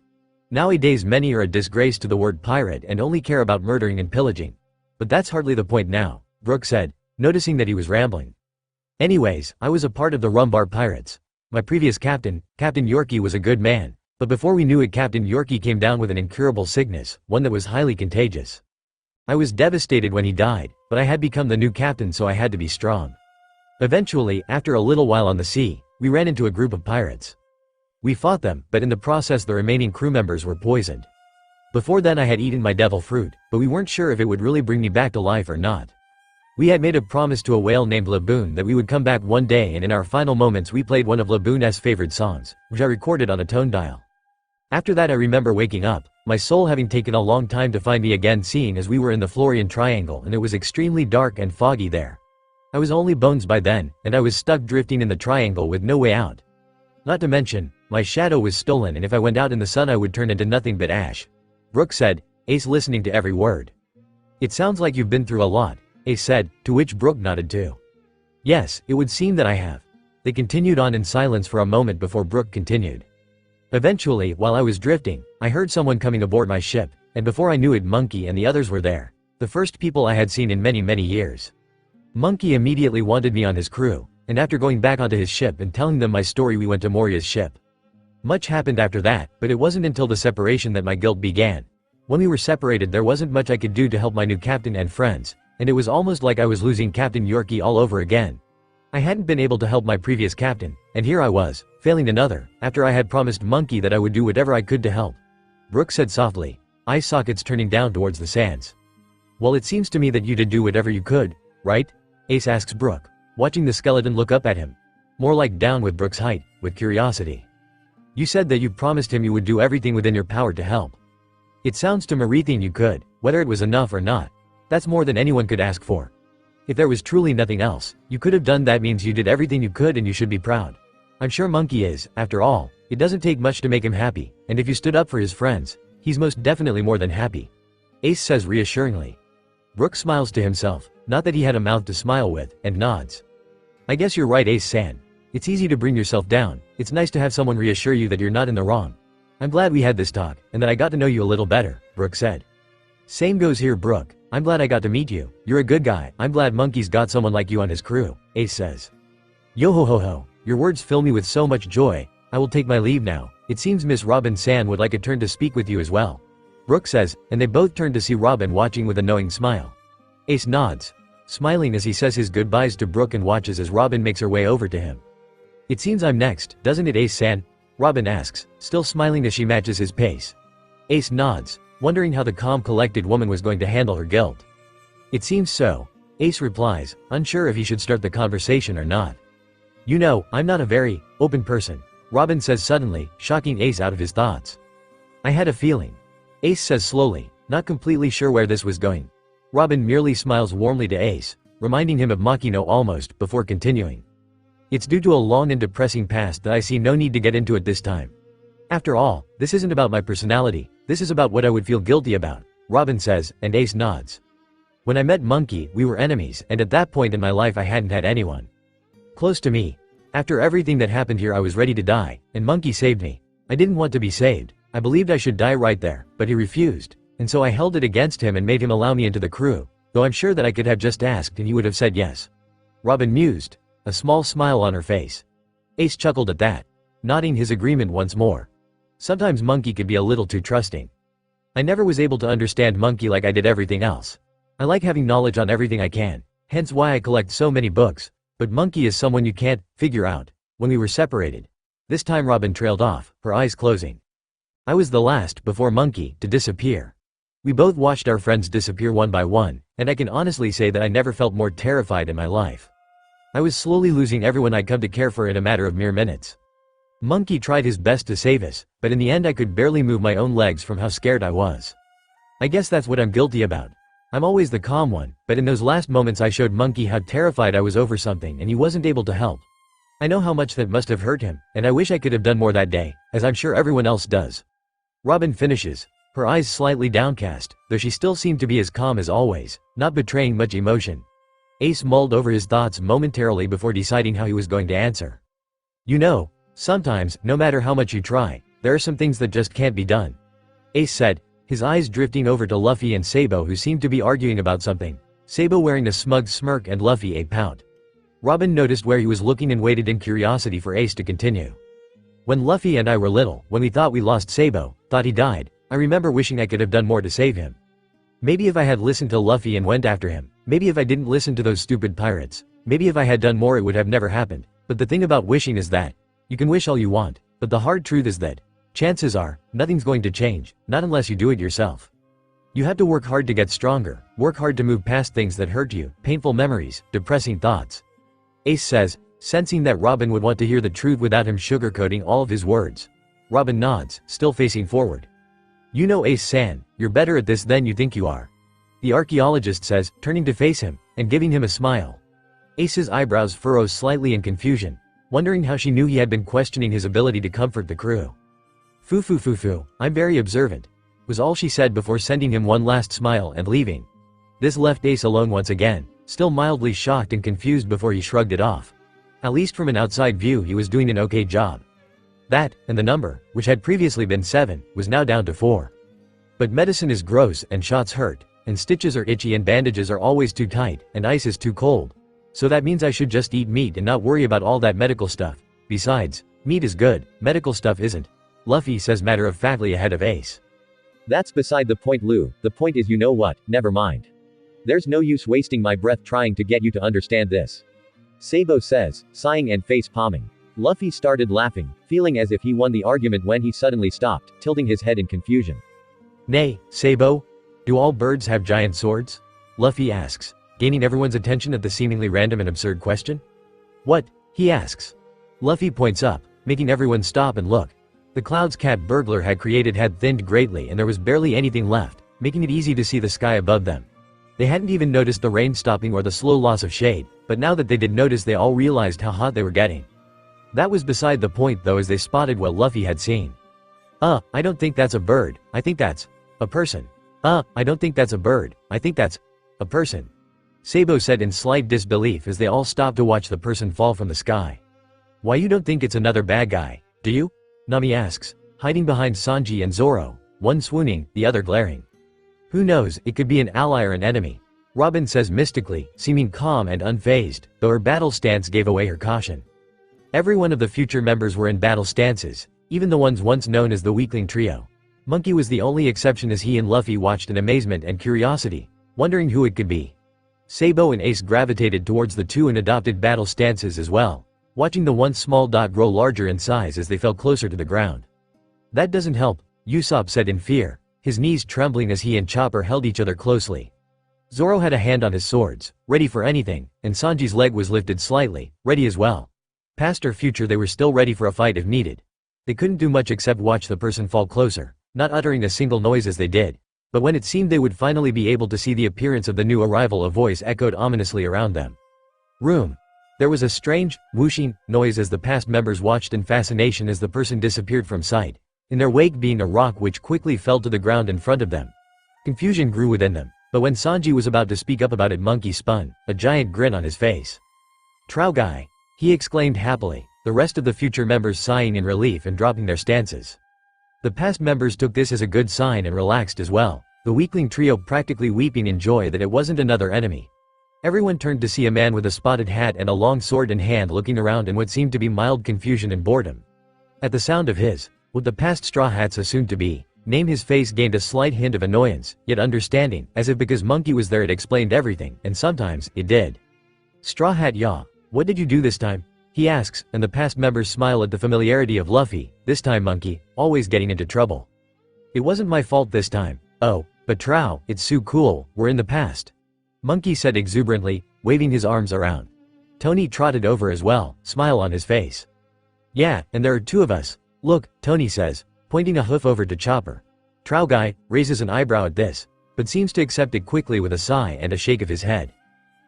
Nowadays many are a disgrace to the word pirate and only care about murdering and pillaging. But that's hardly the point now, Brook said, noticing that he was rambling. Anyways, I was a part of the Rumbar Pirates. My previous captain, Captain Yorkie, was a good man, but before we knew it Captain Yorkie came down with an incurable sickness, one that was highly contagious. I was devastated when he died, but I had become the new captain so I had to be strong. Eventually, after a little while on the sea, we ran into a group of pirates. We fought them, but in the process the remaining crew members were poisoned. Before then I had eaten my devil fruit, but we weren't sure if it would really bring me back to life or not. We had made a promise to a whale named Laboon that we would come back one day, and in our final moments we played one of Laboon's favorite songs, which I recorded on a tone dial. After that I remember waking up, my soul having taken a long time to find me again, seeing as we were in the Florian Triangle and it was extremely dark and foggy there. I was only bones by then, and I was stuck drifting in the triangle with no way out. Not to mention, my shadow was stolen, and if I went out in the sun I would turn into nothing but ash. Brook said, Ace listening to every word. It sounds like you've been through a lot, Ace said, to which Brook nodded too. Yes, it would seem that I have. They continued on in silence for a moment before Brook continued. Eventually, while I was drifting, I heard someone coming aboard my ship, and before I knew it Monkey and the others were there, the first people I had seen in many years. Monkey immediately wanted me on his crew, and after going back onto his ship and telling them my story we went to Moria's ship. Much happened after that, but it wasn't until the separation that my guilt began. When we were separated there wasn't much I could do to help my new captain and friends, and it was almost like I was losing Captain Yorkie all over again. I hadn't been able to help my previous captain, and here I was, failing another, after I had promised Monkey that I would do whatever I could to help. Brook said softly, eye sockets turning down towards the sands. Well, it seems to me that you did do whatever you could, right? Ace asks Brook, watching the skeleton look up at him. More like down with Brook's height, with curiosity. You said that you promised him you would do everything within your power to help. It sounds to Marithian you could, whether it was enough or not. That's more than anyone could ask for. If there was truly nothing else you could have done, that means you did everything you could and you should be proud. I'm sure Monkey is, after all. It doesn't take much to make him happy, and if you stood up for his friends, he's most definitely more than happy. Ace says reassuringly. Brook smiles to himself, not that he had a mouth to smile with, and nods. I guess you're right, Ace-san. It's easy to bring yourself down. It's nice to have someone reassure you that you're not in the wrong. I'm glad we had this talk, and that I got to know you a little better, Brook said. Same goes here, Brook. I'm glad I got to meet you. You're a good guy. I'm glad Monkey's got someone like you on his crew, Ace says. Yo ho ho ho. Your words fill me with so much joy. I will take my leave now. It seems Miss Robin-san would like a turn to speak with you as well, Brook says, and they both turn to see Robin watching with a knowing smile. Ace nods, smiling as he says his goodbyes to Brook and watches as Robin makes her way over to him. It seems I'm next, doesn't it, Ace-san? Robin asks, still smiling as she matches his pace. Ace nods, wondering how the calm, collected woman was going to handle her guilt. It seems so, Ace replies, unsure if he should start the conversation or not. You know, I'm not a very open person, Robin says suddenly, shocking Ace out of his thoughts. I had a feeling, Ace says slowly, not completely sure where this was going. Robin merely smiles warmly to Ace, reminding him of Makino almost, before continuing. It's due to a long and depressing past that I see no need to get into it this time. After all, this isn't about my personality, this is about what I would feel guilty about, Robin says, and Ace nods. When I met Monkey, we were enemies, and at that point in my life I hadn't had anyone close to me. After everything that happened here, I was ready to die, and Monkey saved me. I didn't want to be saved. I believed I should die right there, but he refused, and so I held it against him and made him allow me into the crew, though I'm sure that I could have just asked and he would have said yes. Robin mused, a small smile on her face. Ace chuckled at that, nodding his agreement once more. Sometimes Monkey could be a little too trusting. I never was able to understand Monkey like I did everything else. I like having knowledge on everything I can, hence why I collect so many books. But Monkey is someone you can't figure out. When we were separated, this time Robin trailed off, her eyes closing. I was the last, before Monkey, to disappear. We both watched our friends disappear one by one, and I can honestly say that I never felt more terrified in my life. I was slowly losing everyone I'd come to care for in a matter of mere minutes. Monkey tried his best to save us, but in the end I could barely move my own legs from how scared I was. I guess that's what I'm guilty about. I'm always the calm one, but in those last moments I showed Monkey how terrified I was over something and he wasn't able to help. I know how much that must have hurt him, and I wish I could have done more that day, as I'm sure everyone else does. Robin finishes, her eyes slightly downcast, though she still seemed to be as calm as always, not betraying much emotion. Ace mulled over his thoughts momentarily before deciding how he was going to answer. You know, sometimes, no matter how much you try, there are some things that just can't be done, Ace said, his eyes drifting over to Luffy and Sabo, who seemed to be arguing about something, Sabo wearing a smug smirk and Luffy a pout. Robin noticed where he was looking and waited in curiosity for Ace to continue. When Luffy and I were little, when we thought we lost Sabo, thought he died, I remember wishing I could have done more to save him. Maybe if I had listened to Luffy and went after him, maybe if I didn't listen to those stupid pirates, maybe if I had done more it would have never happened. But the thing about wishing is that, you can wish all you want, but the hard truth is that, chances are, nothing's going to change, not unless you do it yourself. You have to work hard to get stronger, work hard to move past things that hurt you, painful memories, depressing thoughts. Ace says, sensing that Robin would want to hear the truth without him sugarcoating all of his words. Robin nods, still facing forward. You know, Ace-san, you're better at this than you think you are, the archaeologist says, turning to face him, and giving him a smile. Ace's eyebrows furrow slightly in confusion, wondering how she knew he had been questioning his ability to comfort the crew. Foo, I'm very observant, was all she said before sending him one last smile and leaving. This left Ace alone once again, still mildly shocked and confused before he shrugged it off. At least from an outside view he was doing an okay job. That, and the number, which had previously been 7, was now down to 4. But medicine is gross and shots hurt, and stitches are itchy and bandages are always too tight, and ice is too cold. So that means I should just eat meat and not worry about all that medical stuff. Besides, meat is good, medical stuff isn't, Luffy says matter-of-factly ahead of Ace. That's beside the point, Lou. The point is, you know what, never mind. There's no use wasting my breath trying to get you to understand this, Sabo says, sighing and face palming. Luffy started laughing, feeling as if he won the argument when he suddenly stopped, tilting his head in confusion. Nay, Sabo? Do all birds have giant swords? Luffy asks, gaining everyone's attention at the seemingly random and absurd question. What? He asks. Luffy points up, making everyone stop and look. The clouds Cat Burglar had created had thinned greatly and there was barely anything left, making it easy to see the sky above them. They hadn't even noticed the rain stopping or the slow loss of shade, but now that they did notice, they all realized how hot they were getting. That was beside the point though, as they spotted what Luffy had seen. I don't think that's a bird, I think that's a person. I don't think that's a bird, I think that's a person. Sabo said in slight disbelief as they all stopped to watch the person fall from the sky. Why, you don't think it's another bad guy, do you? Nami asks, hiding behind Sanji and Zoro, one swooning, the other glaring. Who knows, it could be an ally or an enemy. Robin says mystically, seeming calm and unfazed, though her battle stance gave away her caution. Every one of the future members were in battle stances, even the ones once known as the weakling trio. Monkey was the only exception as he and Luffy watched in amazement and curiosity, wondering who it could be. Sabo and Ace gravitated towards the two and adopted battle stances as well, watching the once small dot grow larger in size as they fell closer to the ground. That doesn't help, Usopp said in fear, his knees trembling as he and Chopper held each other closely. Zoro had a hand on his swords, ready for anything, and Sanji's leg was lifted slightly, ready as well. Past or future, they were still ready for a fight if needed. They couldn't do much except watch the person fall closer, not uttering a single noise as they did. But when it seemed they would finally be able to see the appearance of the new arrival, a voice echoed ominously around them. Room. There was a strange, whooshing noise as the past members watched in fascination as the person disappeared from sight, in their wake being a rock which quickly fell to the ground in front of them. Confusion grew within them, but when Sanji was about to speak up about it, Monkey spun, a giant grin on his face. Trow guy, he exclaimed happily, the rest of the future members sighing in relief and dropping their stances. The past members took this as a good sign and relaxed as well, the weakling trio practically weeping in joy that it wasn't another enemy. Everyone turned to see a man with a spotted hat and a long sword in hand looking around in what seemed to be mild confusion and boredom. At the sound of what the past Straw Hats assumed to be name, his face gained a slight hint of annoyance, yet understanding, as if because Monkey was there it explained everything, and sometimes, it did. Straw Hat yaw, what did you do this time? He asks, and the past members smile at the familiarity of Luffy, this time Monkey, always getting into trouble. It wasn't my fault this time. Oh, but Trow, it's so cool, we're in the past. Monkey said exuberantly, waving his arms around. Tony trotted over as well, smile on his face. Yeah, and there are two of us. Look, Tony says, pointing a hoof over to Chopper. Trow guy raises an eyebrow at this, but seems to accept it quickly with a sigh and a shake of his head.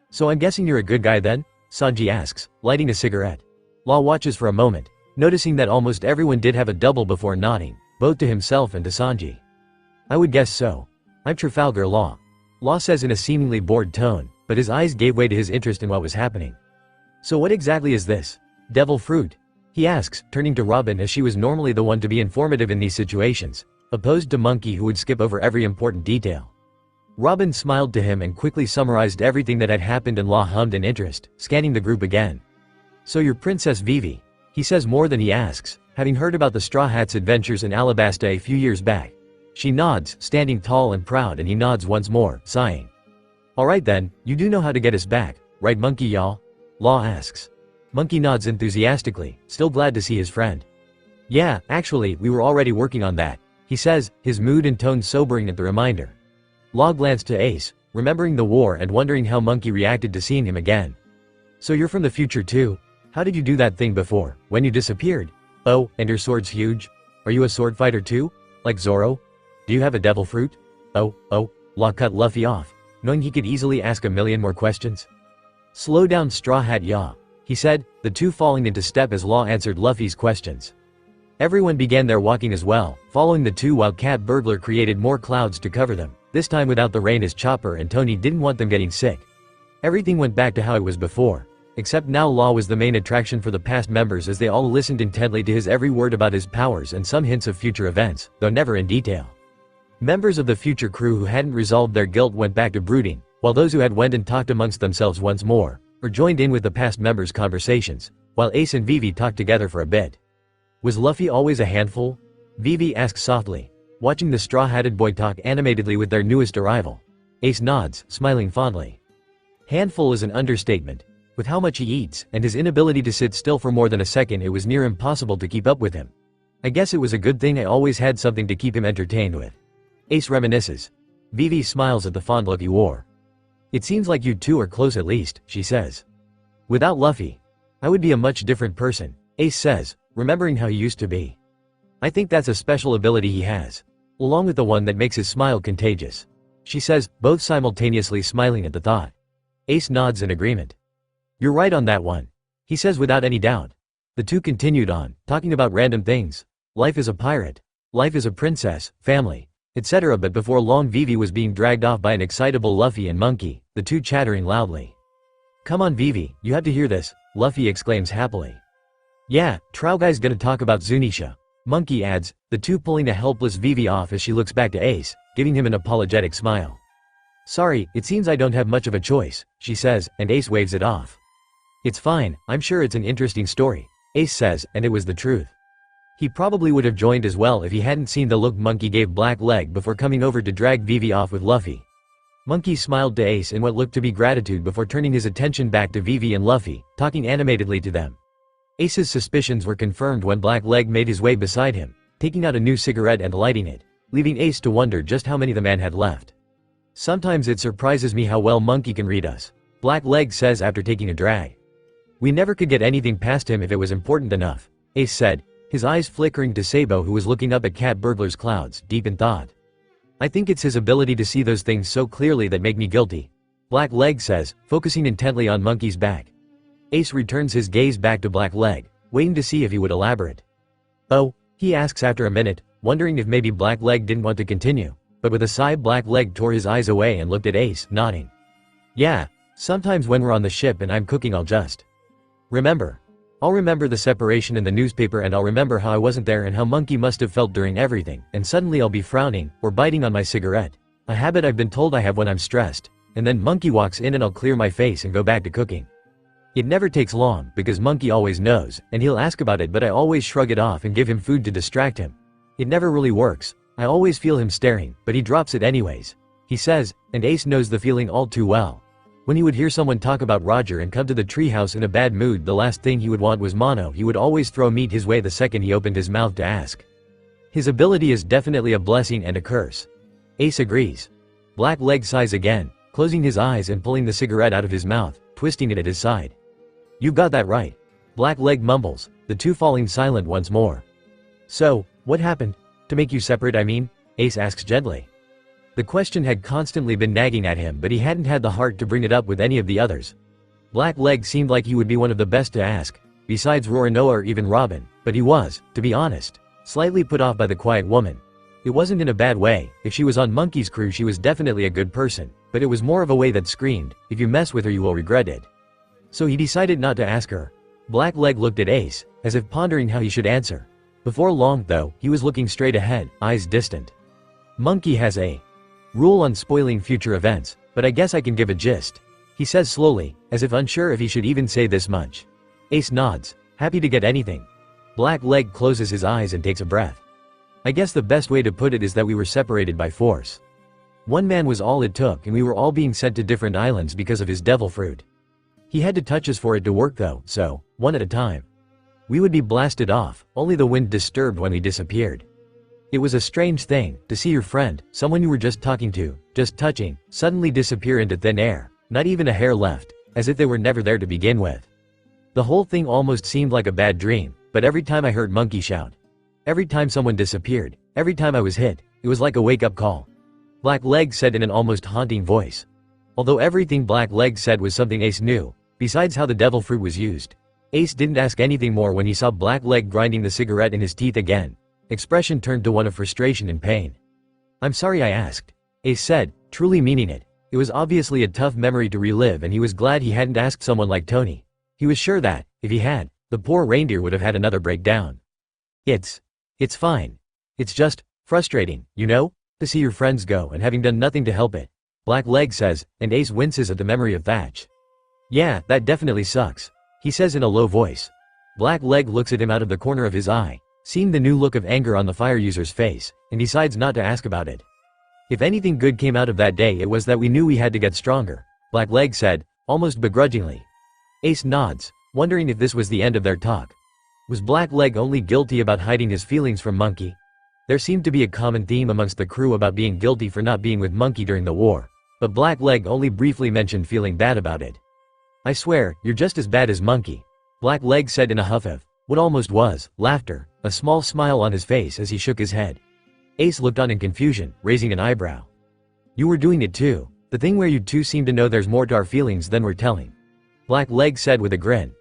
So I'm guessing you're a good guy then? Sanji asks, lighting a cigarette. Law watches for a moment, noticing that almost everyone did have a double before nodding, both to himself and to Sanji. I would guess so. I'm Trafalgar Law. Law says in a seemingly bored tone, but his eyes gave way to his interest in what was happening. So what exactly is this? Devil fruit? He asks, turning to Robin as she was normally the one to be informative in these situations, opposed to Monkey who would skip over every important detail. Robin smiled to him and quickly summarized everything that had happened, and Law hummed in interest, scanning the group again. So you're Princess Vivi? He says more than he asks, having heard about the Straw Hats' adventures in Alabasta a few years back. She nods, standing tall and proud, and he nods once more, sighing. Alright then, you do know how to get us back, right Monkey y'all? Law asks. Monkey nods enthusiastically, still glad to see his friend. Yeah, actually, we were already working on that, he says, his mood and tone sobering at the reminder. Law glanced to Ace, remembering the war and wondering how Monkey reacted to seeing him again. So you're from the future too? How did you do that thing before, when you disappeared? Oh, and your sword's huge? Are you a sword fighter too? Like Zoro? Do you have a devil fruit? Oh, Law cut Luffy off, knowing he could easily ask a million more questions. Slow down Straw Hat yaw, he said, the two falling into step as Law answered Luffy's questions. Everyone began their walking as well, following the two while Cat Burglar created more clouds to cover them, this time without the rain as Chopper and Tony didn't want them getting sick. Everything went back to how it was before, except now Law was the main attraction for the past members as they all listened intently to his every word about his powers and some hints of future events, though never in detail. Members of the future crew who hadn't resolved their guilt went back to brooding, while those who had went and talked amongst themselves once more, or joined in with the past members' conversations, while Ace and Vivi talked together for a bit. Was Luffy always a handful? Vivi asked softly, watching the straw-hatted boy talk animatedly with their newest arrival. Ace nods, smiling fondly. Handful is an understatement. With how much he eats, and his inability to sit still for more than a second, it was near impossible to keep up with him. I guess it was a good thing I always had something to keep him entertained with. Ace reminisces. Vivi smiles at the fond look he wore. It seems like you two are close at least, she says. Without Luffy, I would be a much different person, Ace says, remembering how he used to be. I think that's a special ability he has, along with the one that makes his smile contagious. she says, both simultaneously smiling at the thought. Ace nods in agreement. You're right on that one, he says without any doubt. The two continued on, talking about random things. Life as a pirate. Life as a princess, family, etc. But before long Vivi was being dragged off by an excitable Luffy and Monkey, the two chattering loudly. Come on Vivi, you have to hear this, Luffy exclaims happily. Yeah, Trow Guy's gonna talk about Zunisha. Monkey adds, the two pulling a helpless Vivi off as she looks back to Ace, giving him an apologetic smile. Sorry, it seems I don't have much of a choice, she says, and Ace waves it off. It's fine, I'm sure it's an interesting story, Ace says, and it was the truth. He probably would have joined as well if he hadn't seen the look Monkey gave Black Leg before coming over to drag Vivi off with Luffy. Monkey smiled to Ace in what looked to be gratitude before turning his attention back to Vivi and Luffy, talking animatedly to them. Ace's suspicions were confirmed when Black Leg made his way beside him, taking out a new cigarette and lighting it, leaving Ace to wonder just how many the man had left. Sometimes it surprises me how well Monkey can read us, Black Leg says after taking a drag. We never could get anything past him if it was important enough, Ace said, his eyes flickering to Sabo who was looking up at Cat Burglar's clouds, deep in thought. I think it's his ability to see those things so clearly that make me guilty, Black Leg says, focusing intently on Monkey's back. Ace returns his gaze back to Black Leg, waiting to see if he would elaborate. Oh, he asks after a minute, wondering if maybe Black Leg didn't want to continue, but with a sigh Black Leg tore his eyes away and looked at Ace, nodding. Yeah, sometimes when we're on the ship and I'm cooking I'll just remember. I'll remember the separation in the newspaper and I'll remember how I wasn't there and how Monkey must have felt during everything, and suddenly I'll be frowning, or biting on my cigarette. A habit I've been told I have when I'm stressed, and then Monkey walks in and I'll clear my face and go back to cooking. It never takes long, because Monkey always knows, and he'll ask about it but I always shrug it off and give him food to distract him. It never really works, I always feel him staring, but he drops it anyways, he says, and Ace knows the feeling all too well. When he would hear someone talk about Roger and come to the treehouse in a bad mood, the last thing he would want was mono. He would always throw meat his way the second he opened his mouth to ask. His ability is definitely a blessing and a curse. Ace agrees. Black Leg sighs again, closing his eyes and pulling the cigarette out of his mouth, twisting it at his side. You got that right. Black Leg mumbles, the two falling silent once more. So, what happened? To make you separate I mean? Ace asks gently. The question had constantly been nagging at him but he hadn't had the heart to bring it up with any of the others. Black Leg seemed like he would be one of the best to ask, besides Roronoa or even Robin, but he was, to be honest, slightly put off by the quiet woman. It wasn't in a bad way, if she was on Monkey's crew she was definitely a good person, but it was more of a way that screamed, if you mess with her you will regret it. So he decided not to ask her. Black Leg looked at Ace, as if pondering how he should answer. Before long though, he was looking straight ahead, eyes distant. Monkey has a rule on spoiling future events, but I guess I can give a gist, he says slowly, as if unsure if he should even say this much. Ace nods, happy to get anything. Black Leg closes his eyes and takes a breath. I guess the best way to put it is that we were separated by force. One man was all it took and we were all being sent to different islands because of his devil fruit. He had to touch us for it to work though, so, one at a time. We would be blasted off, only the wind disturbed when we disappeared. It was a strange thing, to see your friend, someone you were just talking to, just touching, suddenly disappear into thin air, not even a hair left, as if they were never there to begin with. The whole thing almost seemed like a bad dream, but every time I heard Monkey shout, every time someone disappeared, every time I was hit, it was like a wake-up call. Black Leg said in an almost haunting voice. Although everything Black Leg said was something Ace knew, besides how the devil fruit was used. Ace didn't ask anything more when he saw Black Leg grinding the cigarette in his teeth again. Expression turned to one of frustration and pain. I'm sorry I asked, Ace said, truly meaning it. It was obviously a tough memory to relive and he was glad he hadn't asked someone like Tony. He was sure that, if he had, the poor reindeer would have had another breakdown. It's fine. It's just frustrating, you know, to see your friends go and having done nothing to help it, Black Leg says, and Ace winces at the memory of Thatch. Yeah, that definitely sucks, he says in a low voice. Black Leg looks at him out of the corner of his eye, seeing the new look of anger on the fire user's face, and decides not to ask about it. If anything good came out of that day it was that we knew we had to get stronger, Black Leg said, almost begrudgingly. Ace nods, wondering if this was the end of their talk. Was Black Leg only guilty about hiding his feelings from Monkey? There seemed to be a common theme amongst the crew about being guilty for not being with Monkey during the war, but Black Leg only briefly mentioned feeling bad about it. I swear, you're just as bad as Monkey, Black Leg said in a huff of what almost was laughter, a small smile on his face as he shook his head. Ace looked on in confusion, raising an eyebrow. You were doing it too. The thing where you two seem to know there's more to our feelings than we're telling. Black Leg said with a grin.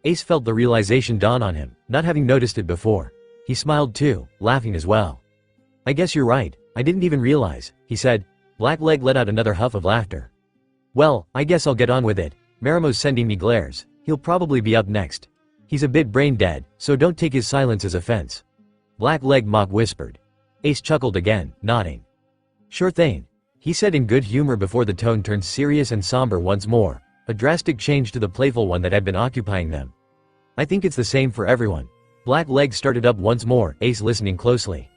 Ace felt the realization dawn on him, not having noticed it before. He smiled too, laughing as well. I guess you're right, I didn't even realize, he said. Black Leg let out another huff of laughter. Well, I guess I'll get on with it. Marimo's sending me glares. He'll probably be up next. He's a bit brain dead, so don't take his silence as offense. Black Leg mock whispered. Ace chuckled again, nodding. Sure thing, he said in good humor before the tone turned serious and somber once more, a drastic change to the playful one that had been occupying them. I think it's the same for everyone. Black Leg started up once more, Ace listening closely.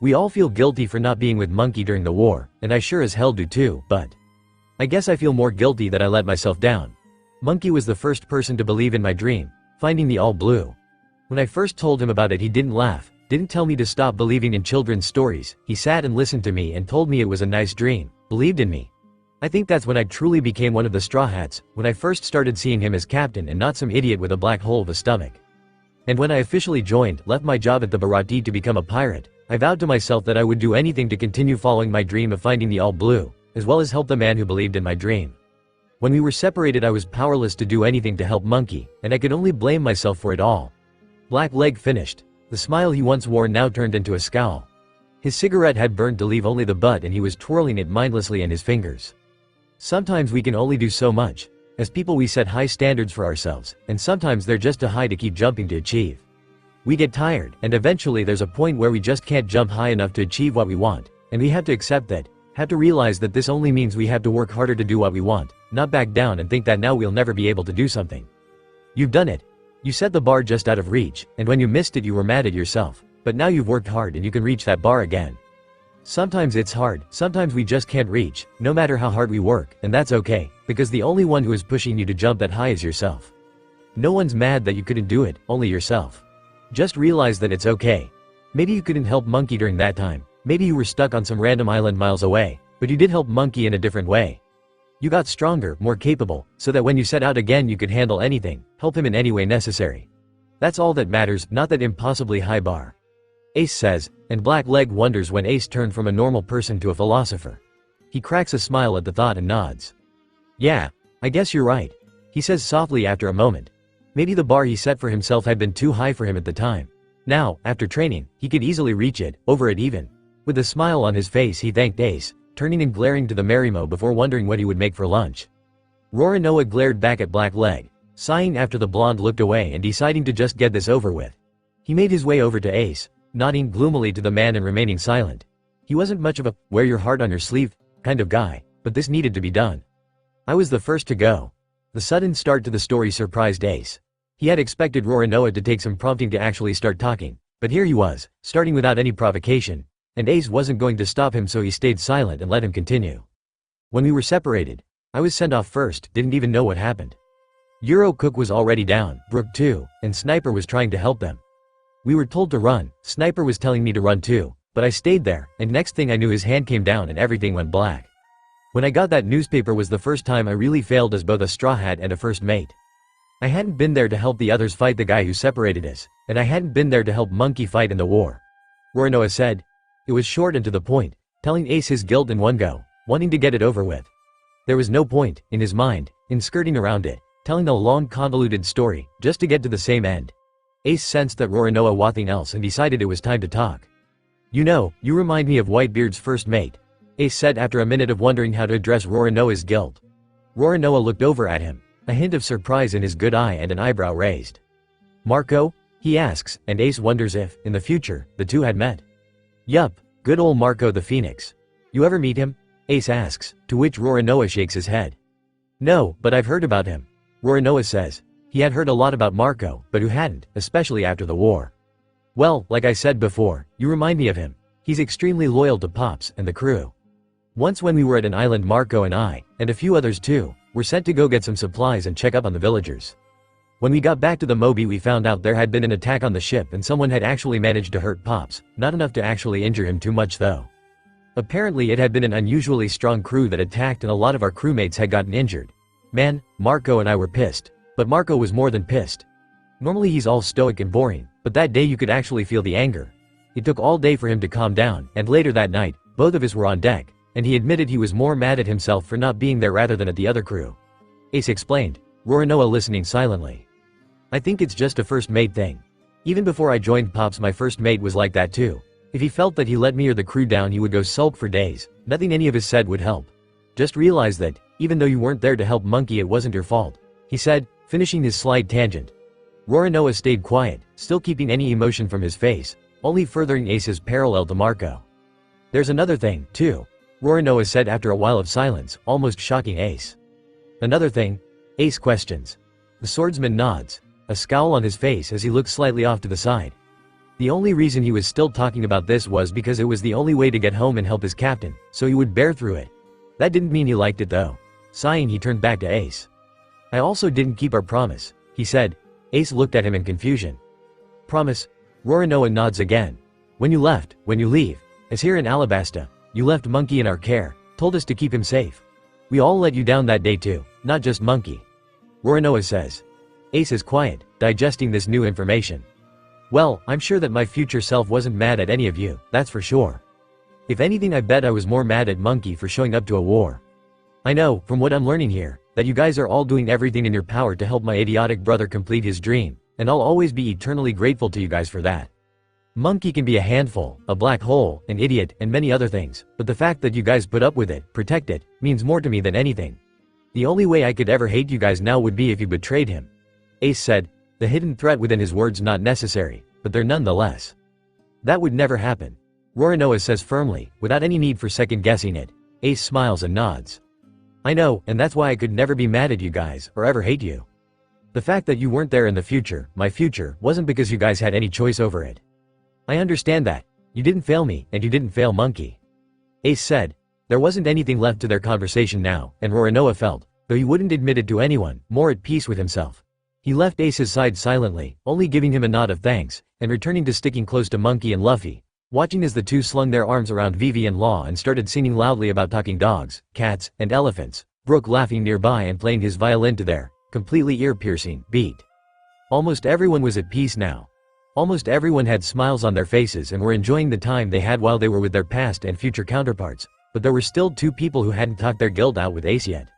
We all feel guilty for not being with Monkey during the war, and I sure as hell do too, but I guess I feel more guilty that I let myself down. Monkey was the first person to believe in my dream, finding the all blue. When I first told him about it, he didn't laugh, didn't tell me to stop believing in children's stories. He sat and listened to me and told me it was a nice dream, believed in me. I think that's when I truly became one of the Straw Hats, when I first started seeing him as captain and not some idiot with a black hole of a stomach. And when I officially joined, left my job at the Barati to become a pirate, I vowed to myself that I would do anything to continue following my dream of finding the all blue, as well as help the man who believed in my dream. When we were separated, I was powerless to do anything to help Monkey, and I could only blame myself for it all. Black Leg finished. The smile he once wore now turned into a scowl. His cigarette had burned to leave only the butt, and he was twirling it mindlessly in his fingers. Sometimes we can only do so much. As people, we set high standards for ourselves, and sometimes they're just too high to keep jumping to achieve. We get tired, and eventually there's a point where we just can't jump high enough to achieve what we want, and we have to accept that, have to realize that this only means we have to work harder to do what we want, not back down and think that now we'll never be able to do something. You've done it. You set the bar just out of reach, and when you missed it you were mad at yourself, but now you've worked hard and you can reach that bar again. Sometimes it's hard, sometimes we just can't reach, no matter how hard we work, and that's okay, because the only one who is pushing you to jump that high is yourself. No one's mad that you couldn't do it, only yourself. Just realize that it's okay. Maybe you couldn't help Monkey during that time, maybe you were stuck on some random island miles away, but you did help Monkey in a different way. You got stronger, more capable, so that when you set out again you could handle anything, help him in any way necessary. That's all that matters, not that impossibly high bar. Ace says, and Black Leg wonders when Ace turned from a normal person to a philosopher. He cracks a smile at the thought and nods. Yeah, I guess you're right, he says softly after a moment. Maybe the bar he set for himself had been too high for him at the time. Now, after training, he could easily reach it, over it even. With a smile on his face he thanked Ace, turning and glaring to the Marimo before wondering what he would make for lunch. Rorinoa glared back at Black Leg, sighing after the blonde looked away and deciding to just get this over with. He made his way over to Ace, nodding gloomily to the man and remaining silent. He wasn't much of a wear your heart on your sleeve kind of guy, but this needed to be done. I was the first to go. The sudden start to the story surprised Ace. He had expected Rorinoa to take some prompting to actually start talking, but here he was, starting without any provocation, and Ace wasn't going to stop him, so he stayed silent and let him continue. When we were separated, I was sent off first, didn't even know what happened. Euro Cook was already down, Brook too, and Sniper was trying to help them. We were told to run, Sniper was telling me to run too, but I stayed there, and next thing I knew his hand came down and everything went black. When I got that newspaper was the first time I really failed as both a straw hat and a first mate. I hadn't been there to help the others fight the guy who separated us, and I hadn't been there to help Monkey fight in the war. Rorinoa said. It was short and to the point, telling Ace his guilt in one go, wanting to get it over with. There was no point, in his mind, in skirting around it, telling a long convoluted story, just to get to the same end. Ace sensed that Rorinoa nothing else and decided it was time to talk. You know, you remind me of Whitebeard's first mate, Ace said after a minute of wondering how to address Rorinoa's guilt. Rorinoa looked over at him, a hint of surprise in his good eye and an eyebrow raised. Marco? He asks, and Ace wonders if, in the future, the two had met. Yup, good ol' Marco the Phoenix. You ever meet him? Ace asks, to which Rorinoa shakes his head. No, but I've heard about him. Rorinoa says. He had heard a lot about Marco, but who hadn't, especially after the war. Well, like I said before, you remind me of him. He's extremely loyal to Pops and the crew. Once when we were at an island, Marco and I, and a few others too, were sent to go get some supplies and check up on the villagers. When we got back to the Moby we found out there had been an attack on the ship and someone had actually managed to hurt Pops, not enough to actually injure him too much though. Apparently it had been an unusually strong crew that attacked and a lot of our crewmates had gotten injured. Man, Marco and I were pissed. But Marco was more than pissed. Normally he's all stoic and boring, but that day you could actually feel the anger. It took all day for him to calm down, and later that night, both of us were on deck, and he admitted he was more mad at himself for not being there rather than at the other crew. Ace explained, Roronoa listening silently. I think it's just a first mate thing. Even before I joined Pops, my first mate was like that too. If he felt that he let me or the crew down, he would go sulk for days. Nothing any of us said would help. Just realize that, even though you weren't there to help Monkey, it wasn't your fault, he said, finishing his slight tangent. Roronoa stayed quiet, still keeping any emotion from his face, only furthering Ace's parallel to Marco. There's another thing, too, Roronoa said after a while of silence, almost shocking Ace. Another thing? Ace questions. The swordsman nods, a scowl on his face as he looked slightly off to the side. The only reason he was still talking about this was because it was the only way to get home and help his captain, so he would bear through it. That didn't mean he liked it though. Sighing, he turned back to Ace. I also didn't keep our promise, he said. Ace looked at him in confusion. Promise? Roronoa nods again. When you leave, as here in Alabasta, you left Monkey in our care, told us to keep him safe. We all let you down that day too, not just Monkey. Roronoa says. Ace is quiet, digesting this new information. Well, I'm sure that my future self wasn't mad at any of you, that's for sure. If anything, I bet I was more mad at Monkey for showing up to a war. I know, from what I'm learning here, that you guys are all doing everything in your power to help my idiotic brother complete his dream, and I'll always be eternally grateful to you guys for that. Monkey can be a handful, a black hole, an idiot, and many other things, but the fact that you guys put up with it, protect it, means more to me than anything. The only way I could ever hate you guys now would be if you betrayed him. Ace said, the hidden threat within his words not necessary, but they're nonetheless. That would never happen. Roronoa says firmly, without any need for second-guessing it. Ace smiles and nods. I know, and that's why I could never be mad at you guys, or ever hate you. The fact that you weren't there in the future, my future, wasn't because you guys had any choice over it. I understand that. You didn't fail me, and you didn't fail Monkey. Ace said. There wasn't anything left to their conversation now, and Roronoa felt, though he wouldn't admit it to anyone, more at peace with himself. He left Ace's side silently, only giving him a nod of thanks, and returning to sticking close to Monkey and Luffy, watching as the two slung their arms around Vivi and Law and started singing loudly about talking dogs, cats, and elephants, Brooke laughing nearby and playing his violin to their completely ear-piercing beat. Almost everyone was at peace now. Almost everyone had smiles on their faces and were enjoying the time they had while they were with their past and future counterparts, but there were still two people who hadn't talked their guild out with Ace yet.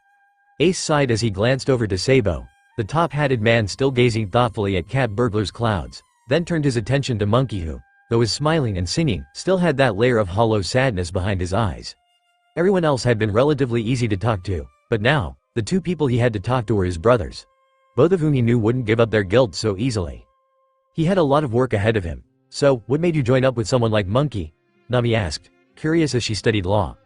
Ace sighed as he glanced over to Sabo, the top-hatted man still gazing thoughtfully at Cat Burglar's clouds, then turned his attention to Monkey who, though was smiling and singing, still had that layer of hollow sadness behind his eyes. Everyone else had been relatively easy to talk to, but now, the two people he had to talk to were his brothers, both of whom he knew wouldn't give up their guild so easily. He had a lot of work ahead of him. So, what made you join up with someone like Monkey? Nami asked, curious as she studied law.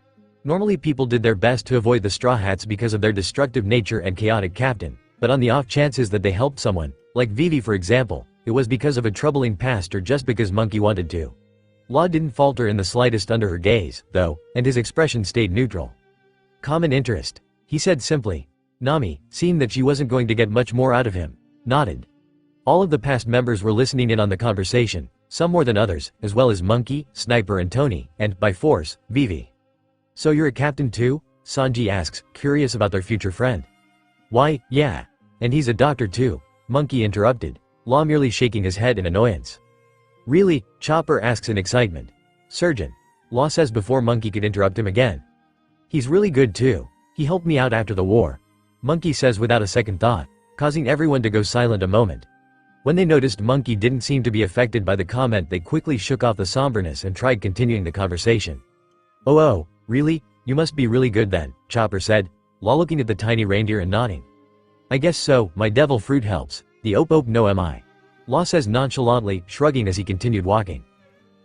Normally people did their best to avoid the Straw Hats because of their destructive nature and chaotic captain, but on the off chances that they helped someone, like Vivi for example, it was because of a troubling past or just because Monkey wanted to. Law didn't falter in the slightest under her gaze, though, and his expression stayed neutral. Common interest, he said simply. Nami, seeing that she wasn't going to get much more out of him, nodded. All of the past members were listening in on the conversation, some more than others, as well as Monkey, Sniper and Tony, and, by force, Vivi. So you're a captain too? Sanji asks, curious about their future friend. Why, yeah. And he's a doctor too, Monkey interrupted, Law merely shaking his head in annoyance. Really? Chopper asks in excitement. Surgeon. Law says before Monkey could interrupt him again. He's really good too. He helped me out after the war. Monkey says without a second thought, causing everyone to go silent a moment. When they noticed Monkey didn't seem to be affected by the comment, they quickly shook off the somberness and tried continuing the conversation. Oh, really? You must be really good then, Chopper said, Law looking at the tiny reindeer and nodding. I guess so, my devil fruit helps, the no am I. Law says nonchalantly, shrugging as he continued walking.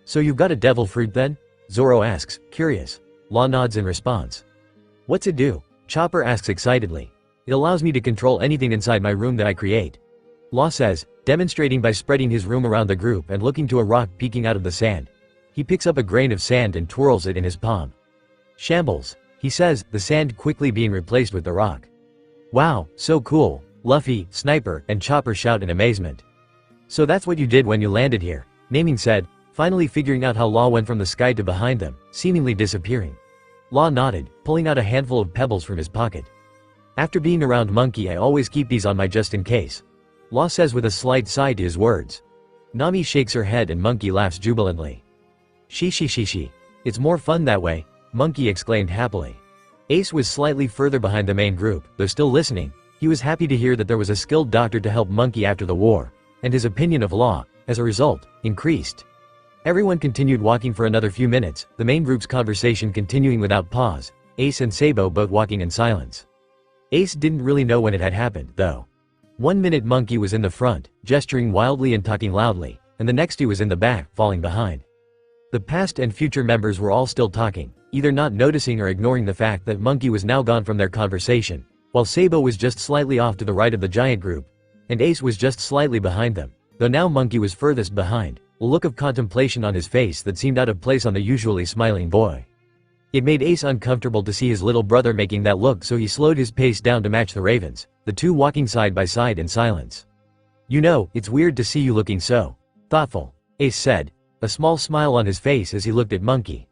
So you've got a devil fruit then? Zoro asks, curious. Law nods in response. What's it do? Chopper asks excitedly. It allows me to control anything inside my room that I create. Law says, demonstrating by spreading his room around the group and looking to a rock peeking out of the sand. He picks up a grain of sand and twirls it in his palm. Shambles, he says, the sand quickly being replaced with the rock. Wow, so cool, Luffy, Sniper, and Chopper shout in amazement. So that's what you did when you landed here, Naming said, finally figuring out how Law went from the sky to behind them, seemingly disappearing. Law nodded, pulling out a handful of pebbles from his pocket. After being around Monkey, I always keep these on my just in case. Law says with a slight sigh to his words. Nami shakes her head and Monkey laughs jubilantly. She. It's more fun that way, Monkey exclaimed happily. Ace was slightly further behind the main group, though still listening. He was happy to hear that there was a skilled doctor to help Monkey after the war, and his opinion of Law, as a result, increased. Everyone continued walking for another few minutes, the main group's conversation continuing without pause, Ace and Sabo both walking in silence. Ace didn't really know when it had happened, though. 1 minute Monkey was in the front, gesturing wildly and talking loudly, and the next he was in the back, falling behind. The past and future members were all still talking, either not noticing or ignoring the fact that Monkey was now gone from their conversation, while Sabo was just slightly off to the right of the giant group, and Ace was just slightly behind them, though now Monkey was furthest behind, a look of contemplation on his face that seemed out of place on the usually smiling boy. It made Ace uncomfortable to see his little brother making that look, so he slowed his pace down to match the ravens, the two walking side by side in silence. "You know, it's weird to see you looking so thoughtful," Ace said, a small smile on his face as he looked at Monkey.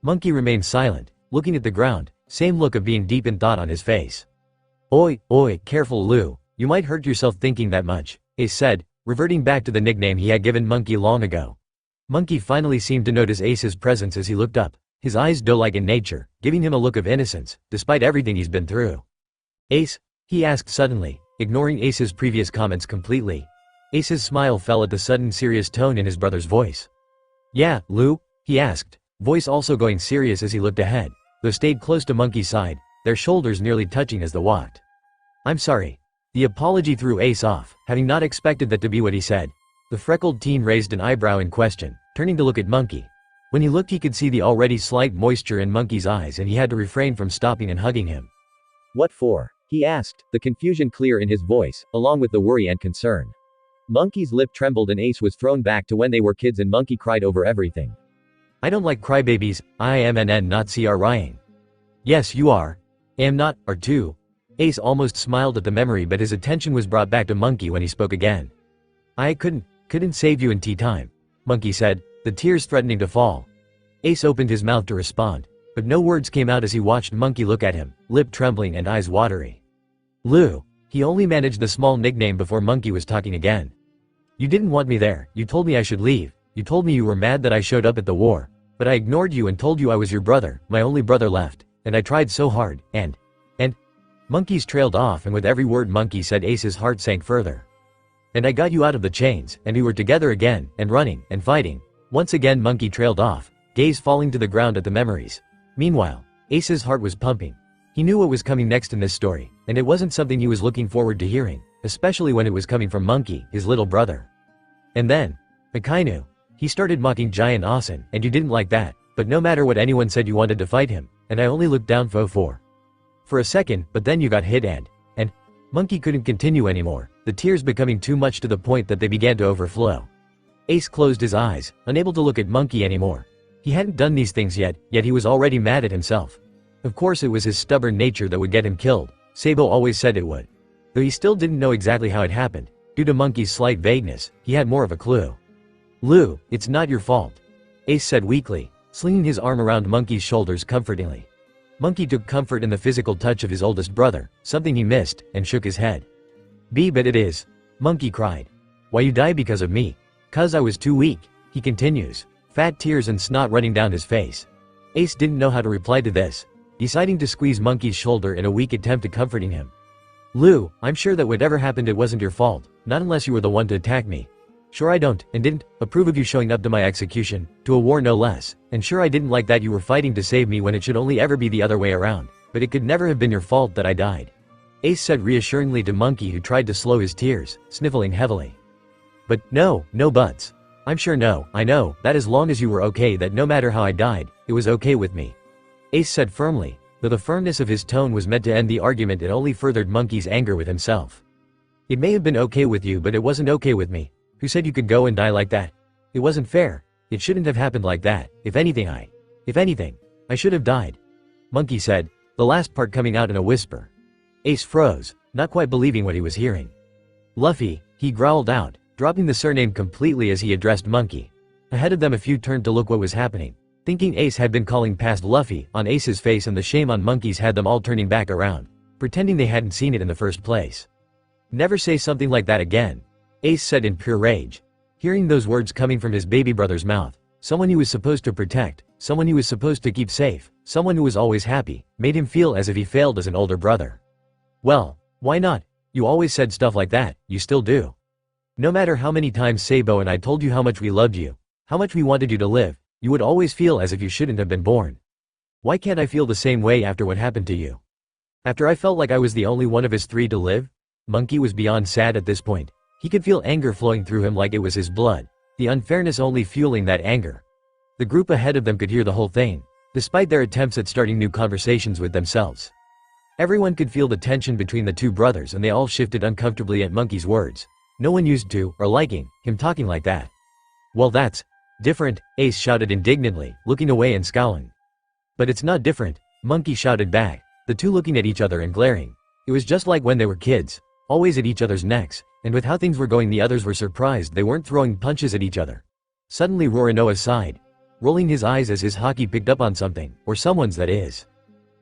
Monkey remained silent, looking at the ground, same look of being deep in thought on his face. Oi, careful Lou, you might hurt yourself thinking that much," Ace said, reverting back to the nickname he had given Monkey long ago. Monkey finally seemed to notice Ace's presence as he looked up, his eyes doe-like in nature, giving him a look of innocence, despite everything he's been through. "Ace?" he asked suddenly, ignoring Ace's previous comments completely. Ace's smile fell at the sudden serious tone in his brother's voice. "Yeah, Lou?" he asked, voice also going serious as he looked ahead, though stayed close to Monkey's side, their shoulders nearly touching as they walked. "I'm sorry." The apology threw Ace off, having not expected that to be what he said. The freckled teen raised an eyebrow in question, turning to look at Monkey. When he looked he could see the already slight moisture in Monkey's eyes and he had to refrain from stopping and hugging him. "What for?" he asked, the confusion clear in his voice, along with the worry and concern. Monkey's lip trembled and Ace was thrown back to when they were kids and Monkey cried over everything. "I don't like crybabies, I am not crying." "Yes you are. Am not, are too." Ace almost smiled at the memory, but his attention was brought back to Monkey when he spoke again. "I couldn't save you in tea time," Monkey said, the tears threatening to fall. Ace opened his mouth to respond, but no words came out as he watched Monkey look at him, lip trembling and eyes watery. "Lou," he only managed the small nickname before Monkey was talking again. "You didn't want me there, you told me I should leave, you told me you were mad that I showed up at the war, but I ignored you and told you I was your brother, my only brother left, and I tried so hard, and Monkey's trailed off, and with every word Monkey said Ace's heart sank further. "And I got you out of the chains, and we were together again, and running, and fighting." Once again Monkey trailed off, gaze falling to the ground at the memories. Meanwhile, Ace's heart was pumping. He knew what was coming next in this story, and it wasn't something he was looking forward to hearing, especially when it was coming from Monkey, his little brother. And then, Akainu. He started mocking Giant Asen, and you didn't like that, but no matter what anyone said you wanted to fight him, and I only looked down for a second, but then you got hit and Monkey couldn't continue anymore, the tears becoming too much to the point that they began to overflow. Ace closed his eyes, unable to look at Monkey anymore. He hadn't done these things yet he was already mad at himself. Of course it was his stubborn nature that would get him killed, Sabo always said it would. Though he still didn't know exactly how it happened, due to Monkey's slight vagueness, he had more of a clue. "Lou, it's not your fault," Ace said weakly, slinging his arm around Monkey's shoulders comfortingly. Monkey took comfort in the physical touch of his oldest brother, something he missed, and shook his head. But it is," Monkey cried. "Why you die because of me? 'Cause I was too weak," he continues, fat tears and snot running down his face. Ace didn't know how to reply to this, deciding to squeeze Monkey's shoulder in a weak attempt at comforting him. "Lou, I'm sure that whatever happened it wasn't your fault, not unless you were the one to attack me. Sure I don't, and didn't, approve of you showing up to my execution, to a war no less, and sure I didn't like that you were fighting to save me when it should only ever be the other way around, but it could never have been your fault that I died," Ace said reassuringly to Monkey, who tried to slow his tears, sniffling heavily. "But no buts. I'm sure I know, that as long as you were okay, that no matter how I died, it was okay with me," Ace said firmly, though the firmness of his tone was meant to end the argument. It only furthered Monkey's anger with himself. "It may have been okay with you, but it wasn't okay with me. Who said you could go and die like that? It wasn't fair. It shouldn't have happened like that. If anything, I should have died," Monkey said, the last part coming out in a whisper. Ace froze, not quite believing what he was hearing. "Luffy," he growled out, dropping the surname completely as he addressed Monkey. Ahead of them a few turned to look what was happening, thinking Ace had been calling past Luffy on Ace's face, and the shame on Monkey's had them all turning back around, pretending they hadn't seen it in the first place. "Never say something like that again," Ace said in pure rage. Hearing those words coming from his baby brother's mouth, Someone he was supposed to protect, someone he was supposed to keep safe, someone who was always happy, made him feel as if he failed as an older brother. Well, why not? You always said stuff like that, you still do. No matter how many times Sabo and I told you how much we loved you, how much we wanted you to live, you would always feel as if you shouldn't have been born. Why can't I feel the same way after what happened to you? After I felt like I was the only one of his three to live? Monkey was beyond sad at this point. He could feel anger flowing through him like it was his blood, the unfairness only fueling that anger. The group ahead of them could hear the whole thing, despite their attempts at starting new conversations with themselves. Everyone could feel the tension between the two brothers and they all shifted uncomfortably at Monkey's words. No one used to, or liking, him talking like that. Well, that's different, Ace shouted indignantly, looking away and scowling. But it's not different, Monkey shouted back, the two looking at each other and glaring. It was just like when they were kids, always at each other's necks, and with how things were going the others were surprised they weren't throwing punches at each other. Suddenly Roronoa sighed, rolling his eyes as his haki picked up on something, or someone's that is.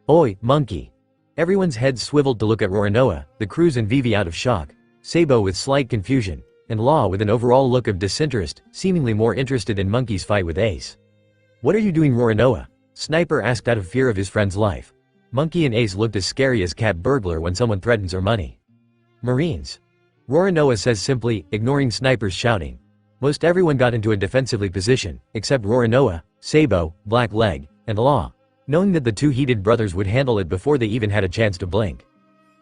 Oi, Monkey. Everyone's heads swiveled to look at Roronoa, the crews and Vivi out of shock, Sabo with slight confusion, and Law with an overall look of disinterest, seemingly more interested in Monkey's fight with Ace. What are you doing, Roronoa? Sniper asked out of fear of his friend's life. Monkey and Ace looked as scary as cat burglar when someone threatens her money. Marines. Roronoa says simply, ignoring Sniper's shouting. Most everyone got into a defensively position, except Roronoa, Sabo, Black Leg, and Law, knowing that the two heated brothers would handle it before they even had a chance to blink.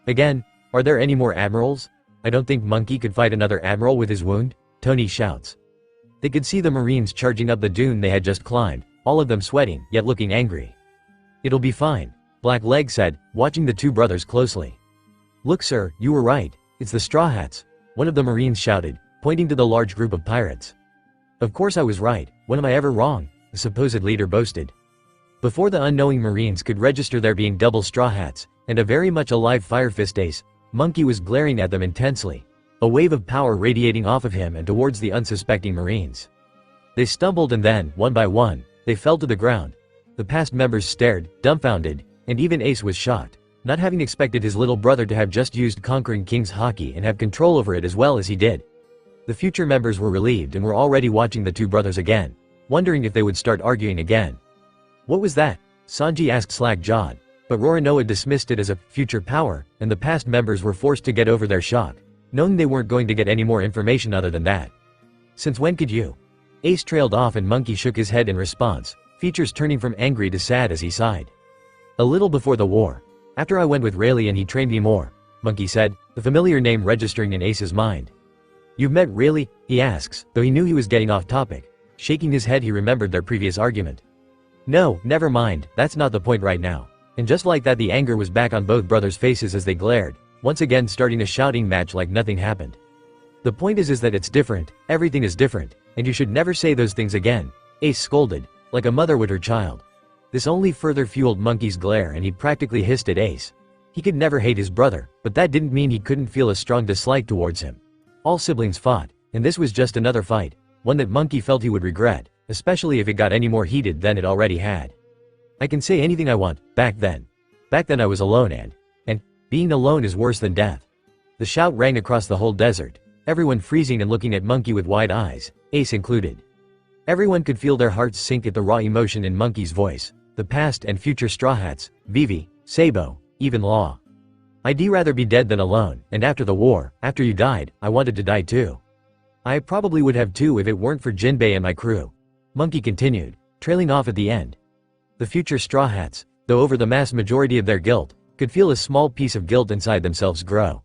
Again, are there any more admirals? I don't think Monkey could fight another admiral with his wound, Tony shouts. They could see the Marines charging up the dune they had just climbed, all of them sweating, yet looking angry. It'll be fine, Black Leg said, watching the two brothers closely. Look sir, you were right, it's the Straw Hats, one of the Marines shouted, pointing to the large group of pirates. Of course I was right, when am I ever wrong, the supposed leader boasted. Before the unknowing Marines could register there being double Straw Hats, and a very much alive Fire Fist Ace, Monkey was glaring at them intensely, a wave of power radiating off of him and towards the unsuspecting Marines. They stumbled and then, one by one, they fell to the ground. The past members stared, dumbfounded, and even Ace was shocked, not having expected his little brother to have just used Conquering King's haki and have control over it as well as he did. The future members were relieved and were already watching the two brothers again, wondering if they would start arguing again. What was that? Sanji asked slack-jawed, but Roronoa dismissed it as a future power, and the past members were forced to get over their shock, knowing they weren't going to get any more information other than that. Since when could you? Ace trailed off and Monkey shook his head in response, features turning from angry to sad as he sighed. A little before the war. After I went with Rayleigh and he trained me more, Monkey said, the familiar name registering in Ace's mind. You've met Rayleigh? He asks, though he knew he was getting off topic. Shaking his head he remembered their previous argument. No, never mind, that's not the point right now. And just like that the anger was back on both brothers' faces as they glared, once again starting a shouting match like nothing happened. The point is that it's different, everything is different, and you should never say those things again, Ace scolded, like a mother would her child. This only further fueled Monkey's glare and he practically hissed at Ace. He could never hate his brother, but that didn't mean he couldn't feel a strong dislike towards him. All siblings fought, and this was just another fight, one that Monkey felt he would regret, especially if it got any more heated than it already had. I can say anything I want, back then. Back then I was alone and being alone is worse than death. The shout rang across the whole desert, everyone freezing and looking at Monkey with wide eyes, Ace included. Everyone could feel their hearts sink at the raw emotion in Monkey's voice, the past and future Straw Hats, Vivi, Sabo, even Law. I'd rather be dead than alone, and after the war, after you died, I wanted to die too. I probably would have too if it weren't for Jinbei and my crew. Monkey continued, trailing off at the end. The future Straw Hats, though over the mass majority of their guilt, could feel a small piece of guilt inside themselves grow.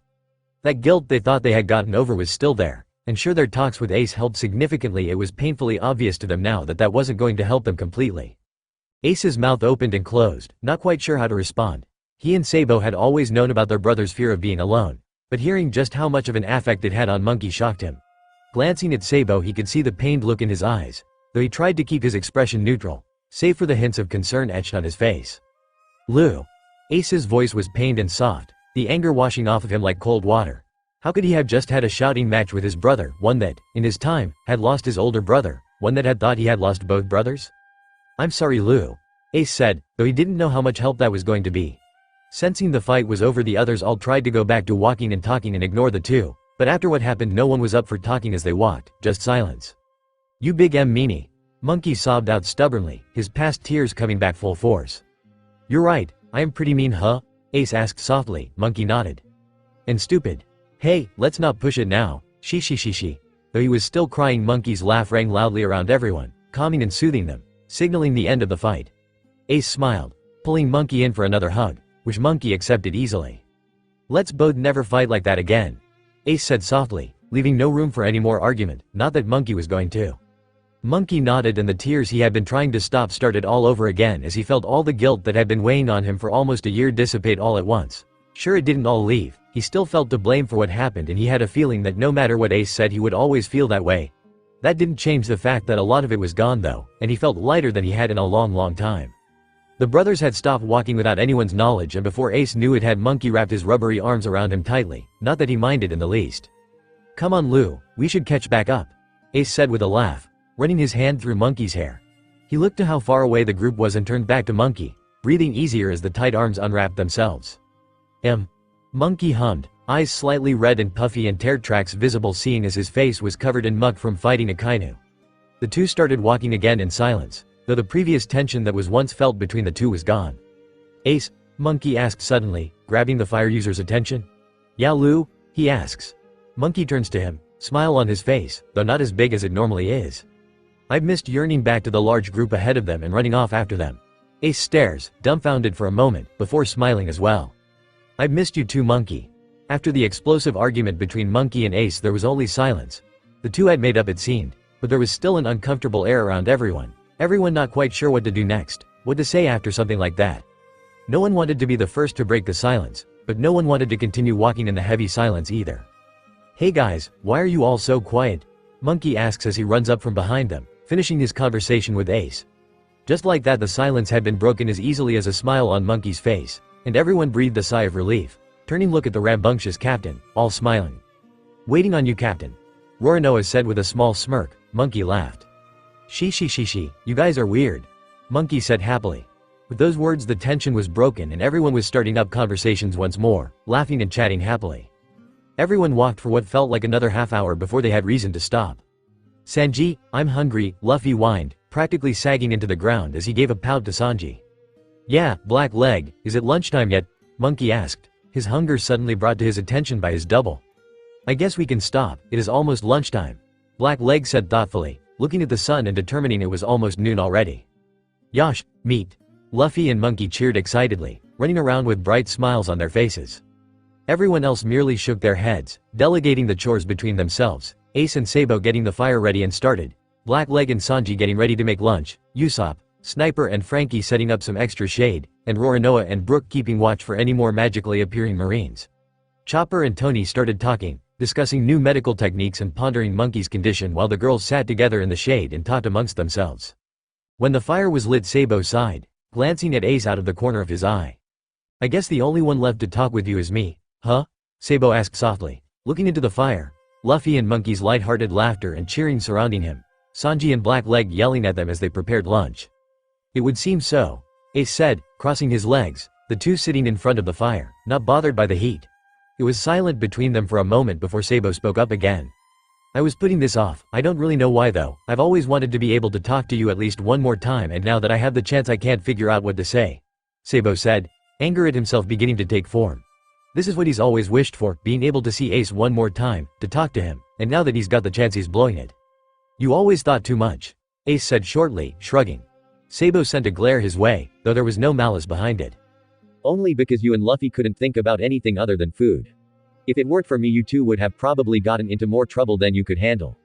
That guilt they thought they had gotten over was still there, and sure their talks with Ace helped significantly, it was painfully obvious to them now that that wasn't going to help them completely. Ace's mouth opened and closed, not quite sure how to respond. He and Sabo had always known about their brother's fear of being alone, but hearing just how much of an affect it had on Monkey shocked him. Glancing at Sabo he could see the pained look in his eyes, though he tried to keep his expression neutral, save for the hints of concern etched on his face. Lou. Ace's voice was pained and soft, the anger washing off of him like cold water. How could he have just had a shouting match with his brother, one that, in his time, had lost his older brother, one that had thought he had lost both brothers? I'm sorry Lou. Ace said, though he didn't know how much help that was going to be. Sensing the fight was over the others all tried to go back to walking and talking and ignore the two, but after what happened no one was up for talking as they walked, just silence. You big M meanie. Monkey sobbed out stubbornly, his past tears coming back full force. You're right, I am pretty mean, huh? Ace asked softly. Monkey nodded. And stupid. Hey, let's not push it now. She. Though he was still crying, Monkey's laugh rang loudly around everyone, calming and soothing them, signaling the end of the fight. Ace smiled, pulling Monkey in for another hug, which Monkey accepted easily. Let's both never fight like that again, Ace said softly, leaving no room for any more argument, not that Monkey was going to. Monkey nodded, and the tears he had been trying to stop started all over again as he felt all the guilt that had been weighing on him for almost a year dissipate all at once. Sure, it didn't all leave, he still felt to blame for what happened, and he had a feeling that no matter what Ace said he would always feel that way. That didn't change the fact that a lot of it was gone though, and he felt lighter than he had in a long time. The brothers had stopped walking without anyone's knowledge, and before Ace knew it, had Monkey wrapped his rubbery arms around him tightly, not that he minded in the least. Come on Lou, we should catch back up, Ace said with a laugh, running his hand through Monkey's hair. He looked to how far away the group was and turned back to Monkey, breathing easier as the tight arms unwrapped themselves. Monkey hummed, eyes slightly red and puffy and tear tracks visible seeing as his face was covered in muck from fighting a kainu. The two started walking again in silence, though the previous tension that was once felt between the two was gone. Ace, Monkey asked suddenly, grabbing the fire user's attention. Yeah Lou? He asks. Monkey turns to him, smile on his face, though not as big as it normally is. I've missed yearning back to the large group ahead of them and running off after them. Ace stares, dumbfounded for a moment, before smiling as well. I've missed you too Monkey. After the explosive argument between Monkey and Ace there was only silence. The two had made up it seemed, but there was still an uncomfortable air around everyone not quite sure what to do next, what to say after something like that. No one wanted to be the first to break the silence, but no one wanted to continue walking in the heavy silence either. Hey guys, why are you all so quiet? Monkey asks as he runs up from behind them, finishing his conversation with Ace. Just like that the silence had been broken as easily as a smile on Monkey's face, and everyone breathed a sigh of relief, turning look at the rambunctious captain, all smiling. Waiting on you Captain, Roronoa said with a small smirk. Monkey laughed. She, you guys are weird, Monkey said happily. With those words the tension was broken and everyone was starting up conversations once more, laughing and chatting happily. Everyone walked for what felt like another half hour before they had reason to stop. Sanji, I'm hungry, Luffy whined, practically sagging into the ground as he gave a pout to Sanji. Yeah, Black Leg, is it lunchtime yet? Monkey asked, his hunger suddenly brought to his attention by his double. I guess we can stop, it is almost lunchtime, Black Leg said thoughtfully, looking at the sun and determining it was almost noon already. Yosh, meat. Luffy and Monkey cheered excitedly, running around with bright smiles on their faces. Everyone else merely shook their heads, delegating the chores between themselves, Ace and Sabo getting the fire ready and started, Black Leg and Sanji getting ready to make lunch, Usopp, Sniper and Frankie setting up some extra shade, and Roronoa and Brook keeping watch for any more magically appearing marines. Chopper and Tony started talking, discussing new medical techniques and pondering Monkey's condition while the girls sat together in the shade and talked amongst themselves. When the fire was lit Sabo sighed, glancing at Ace out of the corner of his eye. I guess the only one left to talk with you is me, huh? Sabo asked softly, looking into the fire, Luffy and Monkey's light-hearted laughter and cheering surrounding him, Sanji and Black Leg yelling at them as they prepared lunch. It would seem so, Ace said, crossing his legs, the two sitting in front of the fire, not bothered by the heat. It was silent between them for a moment before Sabo spoke up again. I was putting this off, I don't really know why though, I've always wanted to be able to talk to you at least one more time and now that I have the chance I can't figure out what to say. Sabo said, anger at himself beginning to take form. This is what he's always wished for, being able to see Ace one more time, to talk to him, and now that he's got the chance he's blowing it. You always thought too much, Ace said shortly, shrugging. Sabo sent a glare his way, though there was no malice behind it. Only because you and Luffy couldn't think about anything other than food. If it weren't for me you two would have probably gotten into more trouble than you could handle.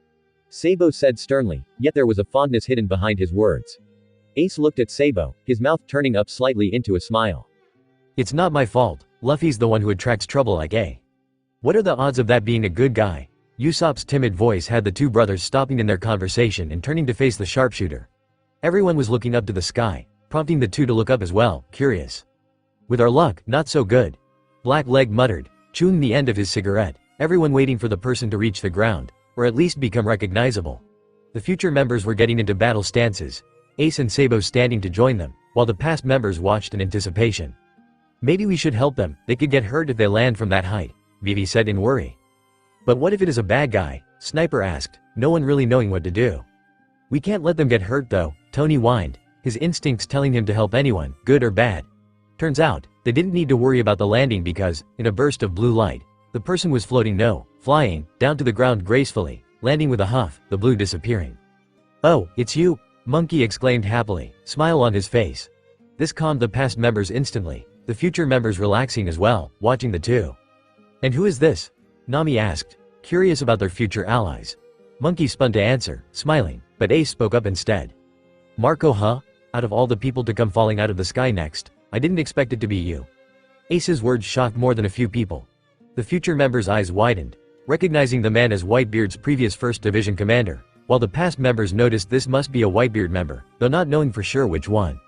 Sabo said sternly, yet there was a fondness hidden behind his words. Ace looked at Sabo, his mouth turning up slightly into a smile. It's not my fault, Luffy's the one who attracts trouble like A. What are the odds of that being a good guy? Usopp's timid voice had the two brothers stopping in their conversation and turning to face the sharpshooter. Everyone was looking up to the sky, prompting the two to look up as well, curious. With our luck, not so good, Black Leg muttered, chewing the end of his cigarette, everyone waiting for the person to reach the ground, or at least become recognizable. The future members were getting into battle stances, Ace and Sabo standing to join them, while the past members watched in anticipation. Maybe we should help them, they could get hurt if they land from that height, Vivi said in worry. But what if it is a bad guy? Sniper asked, no one really knowing what to do. We can't let them get hurt though, Tony whined, his instincts telling him to help anyone, good or bad. Turns out, they didn't need to worry about the landing because, in a burst of blue light, the person was flying, down to the ground gracefully, landing with a huff, the blue disappearing. "Oh, it's you," Monkey exclaimed happily, smile on his face. This calmed the past members instantly, the future members relaxing as well, watching the two. "And who is this?" Nami asked, curious about their future allies. Monkey spun to answer, smiling, but Ace spoke up instead. "Marco, huh? Out of all the people to come falling out of the sky next, I didn't expect it to be you." Ace's words shocked more than a few people. The future members' eyes widened, recognizing the man as Whitebeard's previous 1st Division commander, while the past members noticed this must be a Whitebeard member, though not knowing for sure which one.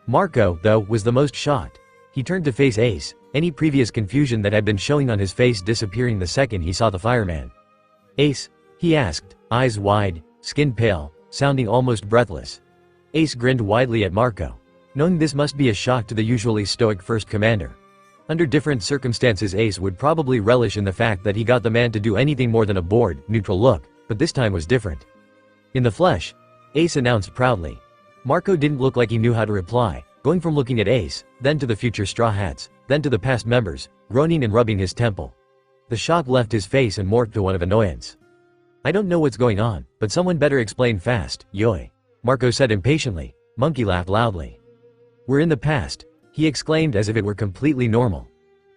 Marco, though, was the most shocked. He turned to face Ace, any previous confusion that had been showing on his face disappearing the second he saw the fireman. "Ace?" he asked, eyes wide, skin pale, sounding almost breathless. Ace grinned widely at Marco, knowing this must be a shock to the usually stoic first commander. Under different circumstances Ace would probably relish in the fact that he got the man to do anything more than a bored, neutral look, but this time was different. "In the flesh," Ace announced proudly. Marco didn't look like he knew how to reply, going from looking at Ace, then to the future Straw Hats, then to the past members, groaning and rubbing his temple. The shock left his face and morphed to one of annoyance. "I don't know what's going on, but someone better explain fast, yoi," Marco said impatiently. Monkey laughed loudly. "We're in the past," he exclaimed as if it were completely normal.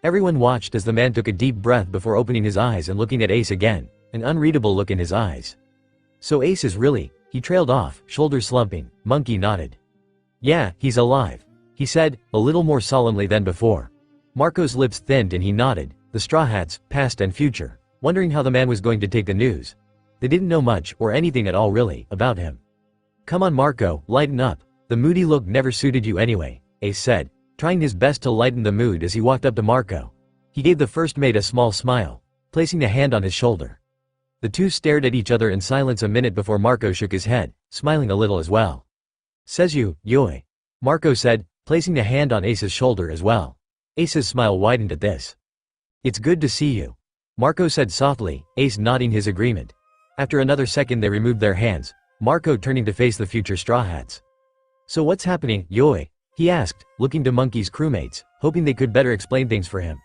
Everyone watched as the man took a deep breath before opening his eyes and looking at Ace again, an unreadable look in his eyes. "So Ace is really," he trailed off, shoulders slumping. Monkey nodded. "Yeah, he's alive," he said, a little more solemnly than before. Marco's lips thinned and he nodded, the Straw Hats, past and future, wondering how the man was going to take the news. They didn't know much, or anything at all really, about him. "Come on Marco, lighten up. The moody look never suited you anyway," Ace said, trying his best to lighten the mood as he walked up to Marco. He gave the first mate a small smile, placing a hand on his shoulder. The two stared at each other in silence a minute before Marco shook his head, smiling a little as well. "Says you, yoi," Marco said, placing a hand on Ace's shoulder as well. Ace's smile widened at this. "It's good to see you," Marco said softly, Ace nodding his agreement. After another second they removed their hands, Marco turning to face the future Straw Hats. "So what's happening, yoi?" he asked, looking to Monkey's crewmates, hoping they could better explain things for him.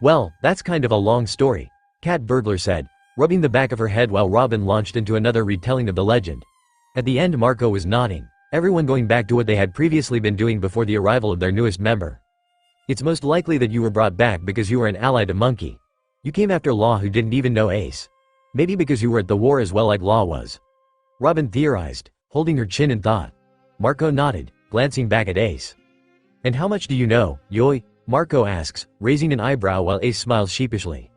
"Well, that's kind of a long story," Cat Burglar said, rubbing the back of her head while Robin launched into another retelling of the legend. At the end Marco was nodding, everyone going back to what they had previously been doing before the arrival of their newest member. "It's most likely that you were brought back because you were an ally to Monkey. You came after Law who didn't even know Ace. Maybe because you were at the war as well like Law was," Robin theorized, holding her chin in thought. Marco nodded, glancing back at Ace. "And how much do you know, yoi?" Marco asks, raising an eyebrow while Ace smiles sheepishly.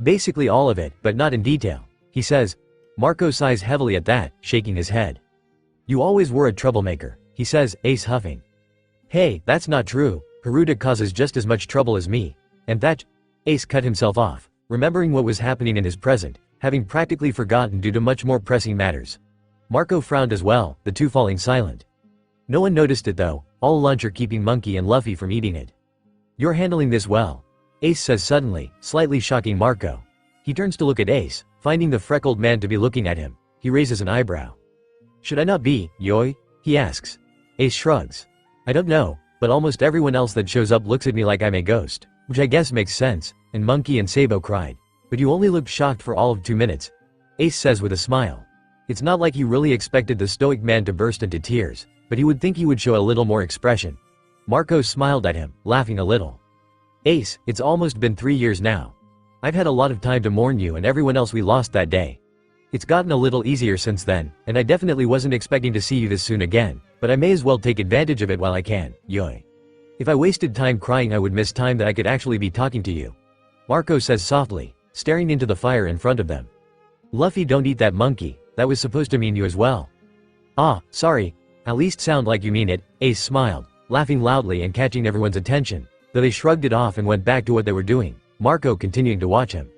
"Basically all of it, but not in detail," he says. Marco sighs heavily at that, shaking his head. "You always were a troublemaker," he says, Ace huffing. "Hey, that's not true, Haruta causes just as much trouble as me, and that—" Ace cut himself off, remembering what was happening in his present, having practically forgotten due to much more pressing matters. Marco frowned as well, the two falling silent. No one noticed it though, all lunch are keeping Monkey and Luffy from eating it. "You're handling this well," Ace says suddenly, slightly shocking Marco. He turns to look at Ace, finding the freckled man to be looking at him. He raises an eyebrow. "Should I not be, yoi?" he asks. Ace shrugs. "I don't know, but almost everyone else that shows up looks at me like I'm a ghost, which I guess makes sense," and Monkey and Sabo cried. "But you only looked shocked for all of 2 minutes," Ace says with a smile. It's not like he really expected the stoic man to burst into tears, but he would think he would show a little more expression. Marco smiled at him, laughing a little. "Ace, it's almost been 3 years now. I've had a lot of time to mourn you and everyone else we lost that day. It's gotten a little easier since then, and I definitely wasn't expecting to see you this soon again, but I may as well take advantage of it while I can, yoi. If I wasted time crying I would miss time that I could actually be talking to you," Marco says softly, staring into the fire in front of them. "Luffy, don't eat that monkey, that was supposed to mean you as well." "Ah, sorry, at least sound like you mean it," Ace smiled, laughing loudly and catching everyone's attention, though they shrugged it off and went back to what they were doing, Marco continuing to watch him.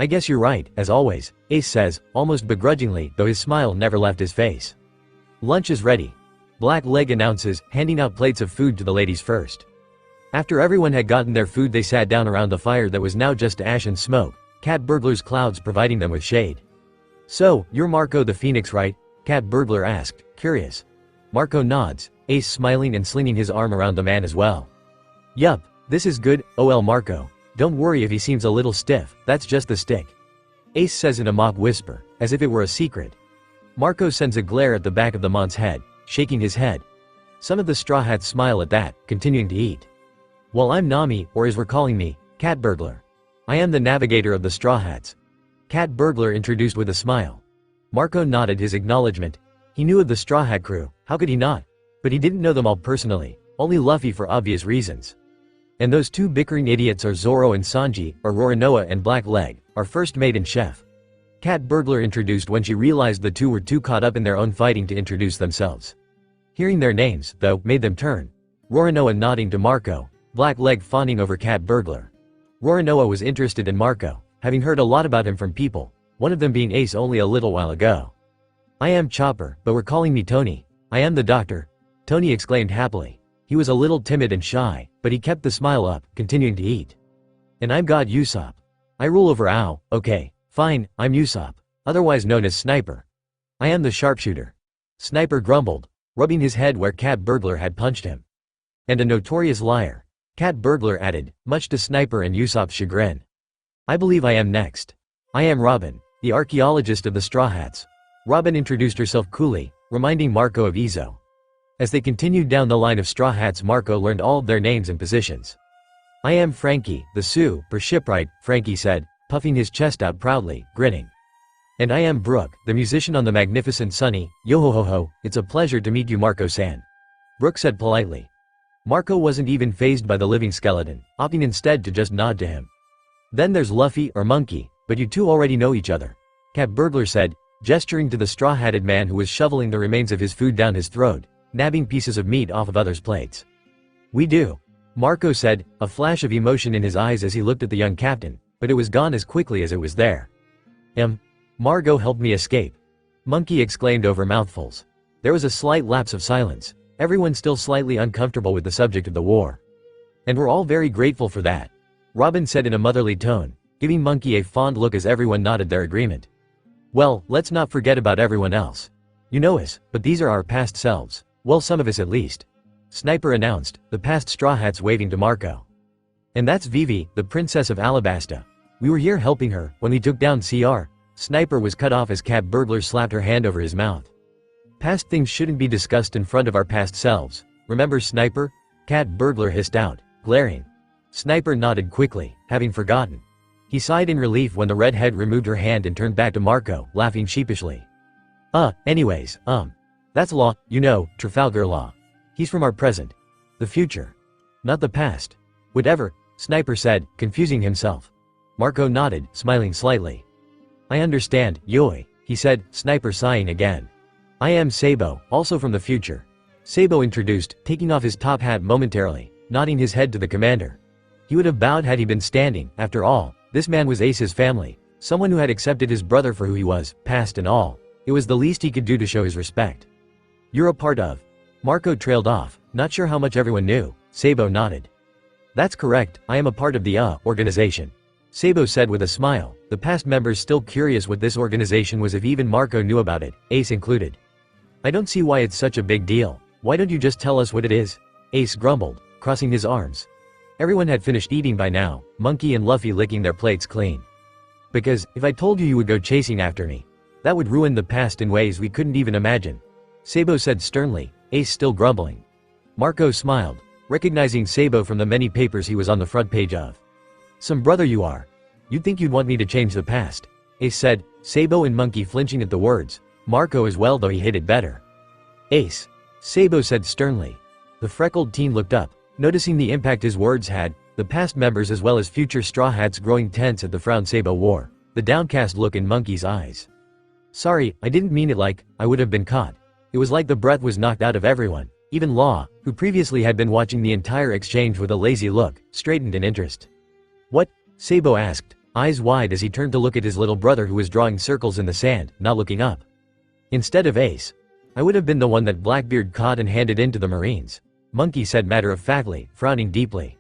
"I guess you're right, as always," Ace says, almost begrudgingly, though his smile never left his face. "Lunch is ready," Black Leg announces, handing out plates of food to the ladies first. After everyone had gotten their food they sat down around the fire that was now just ash and smoke, Cat Burglar's clouds providing them with shade. "So, you're Marco the Phoenix, right?" Cat Burglar asked, curious. Marco nods, Ace smiling and slinging his arm around the man as well. Yup, this is good, OL Marco. Don't worry if he seems a little stiff, that's just the stick. Ace says in a mock whisper, as if it were a secret. Marco sends a glare at the back of the man's head, shaking his head. Some of the Straw Hats smile at that, continuing to eat. Well, I'm Nami, or as we're calling me, Cat Burglar. I am the navigator of the Straw Hats. Cat Burglar introduced with a smile. Marco nodded his acknowledgement. He knew of the Straw Hat crew, how could he not? But he didn't know them all personally, only Luffy for obvious reasons. And those two bickering idiots are Zoro and Sanji, or Roronoa and Black Leg, our first mate and chef. Cat Burglar introduced when she realized the two were too caught up in their own fighting to introduce themselves. Hearing their names, though, made them turn. Roronoa nodding to Marco, Black Leg fawning over Cat Burglar. Roronoa was interested in Marco, having heard a lot about him from people, one of them being Ace only a little while ago. I am Chopper, but we're calling me Tony. I am the doctor, Tony exclaimed happily. He was a little timid and shy, but he kept the smile up, continuing to eat. And I'm God Usopp. I rule over Ao, okay, fine, I'm Usopp, otherwise known as Sniper. I am the sharpshooter. Sniper grumbled, rubbing his head where Cat Burglar had punched him. And a notorious liar, Cat Burglar added, much to Sniper and Usopp's chagrin. I believe I am next. I am Robin, the archaeologist of the Straw Hats. Robin introduced herself coolly, reminding Marco of Izo. As they continued down the line of Straw Hats, Marco learned all of their names and positions. I am Frankie, the Sioux, per shipwright, Frankie said, puffing his chest out proudly, grinning. And I am Brooke, the musician on the Magnificent Sunny, yo-ho-ho-ho, it's a pleasure to meet you Marco-san. Brooke said politely. Marco wasn't even fazed by the living skeleton, opting instead to just nod to him. Then there's Luffy, or Monkey, but you two already know each other. Cat Burglar said, gesturing to the straw-hatted man who was shoveling the remains of his food down his throat, nabbing pieces of meat off of others' plates. We do. Marco said, a flash of emotion in his eyes as he looked at the young captain, but it was gone as quickly as it was there. Margot helped me escape. Monkey exclaimed over mouthfuls. There was a slight lapse of silence, everyone still slightly uncomfortable with the subject of the war. And we're all very grateful for that, Robin said in a motherly tone, giving Monkey a fond look as everyone nodded their agreement. Well, let's not forget about everyone else. You know us, but these are our past selves, well some of us at least. Sniper announced, the past Straw Hats waving to Marco. And that's Vivi, the Princess of Alabasta. We were here helping her, when we took down CR. Sniper was cut off as Cat Burglar slapped her hand over his mouth. Past things shouldn't be discussed in front of our past selves, remember Sniper? Cat Burglar hissed out, glaring. Sniper nodded quickly, having forgotten. He sighed in relief when the redhead removed her hand and turned back to Marco, laughing sheepishly. Anyways, that's Law, you know, Trafalgar Law. He's from our present. The future. Not the past. Whatever, Sniper said, confusing himself. Marco nodded, smiling slightly. I understand, Yoi, he said, Sniper sighing again. I am Sabo, also from the future. Sabo introduced, taking off his top hat momentarily, nodding his head to the commander. He would have bowed had he been standing, after all, this man was Ace's family, someone who had accepted his brother for who he was, past and all. It was the least he could do to show his respect. You're a part of. Marco trailed off, not sure how much everyone knew. Sabo nodded. That's correct, I am a part of the organization. Sabo said with a smile, the past members still curious what this organization was if even Marco knew about it, Ace included. I don't see why it's such a big deal. Why don't you just tell us what it is? Ace grumbled, crossing his arms. Everyone had finished eating by now, Monkey and Luffy licking their plates clean. Because, if I told you you would go chasing after me, that would ruin the past in ways we couldn't even imagine. Sabo said sternly, Ace still grumbling. Marco smiled, recognizing Sabo from the many papers he was on the front page of. Some brother you are. You'd think you'd want me to change the past, Ace said, Sabo and Monkey flinching at the words. Marco as well, though he hid it better. Ace. Sabo said sternly. The freckled teen looked up, noticing the impact his words had, the past members as well as future Straw Hats growing tense at the frown Sabo wore, the downcast look in Monkey's eyes. Sorry, I didn't mean it like, I would have been caught. It was like the breath was knocked out of everyone, even Law, who previously had been watching the entire exchange with a lazy look, straightened in interest. What? Sabo asked, eyes wide as he turned to look at his little brother who was drawing circles in the sand, not looking up. Instead of Ace. I would have been the one that Blackbeard caught and handed in to the Marines, Monkey said matter-of-factly, frowning deeply.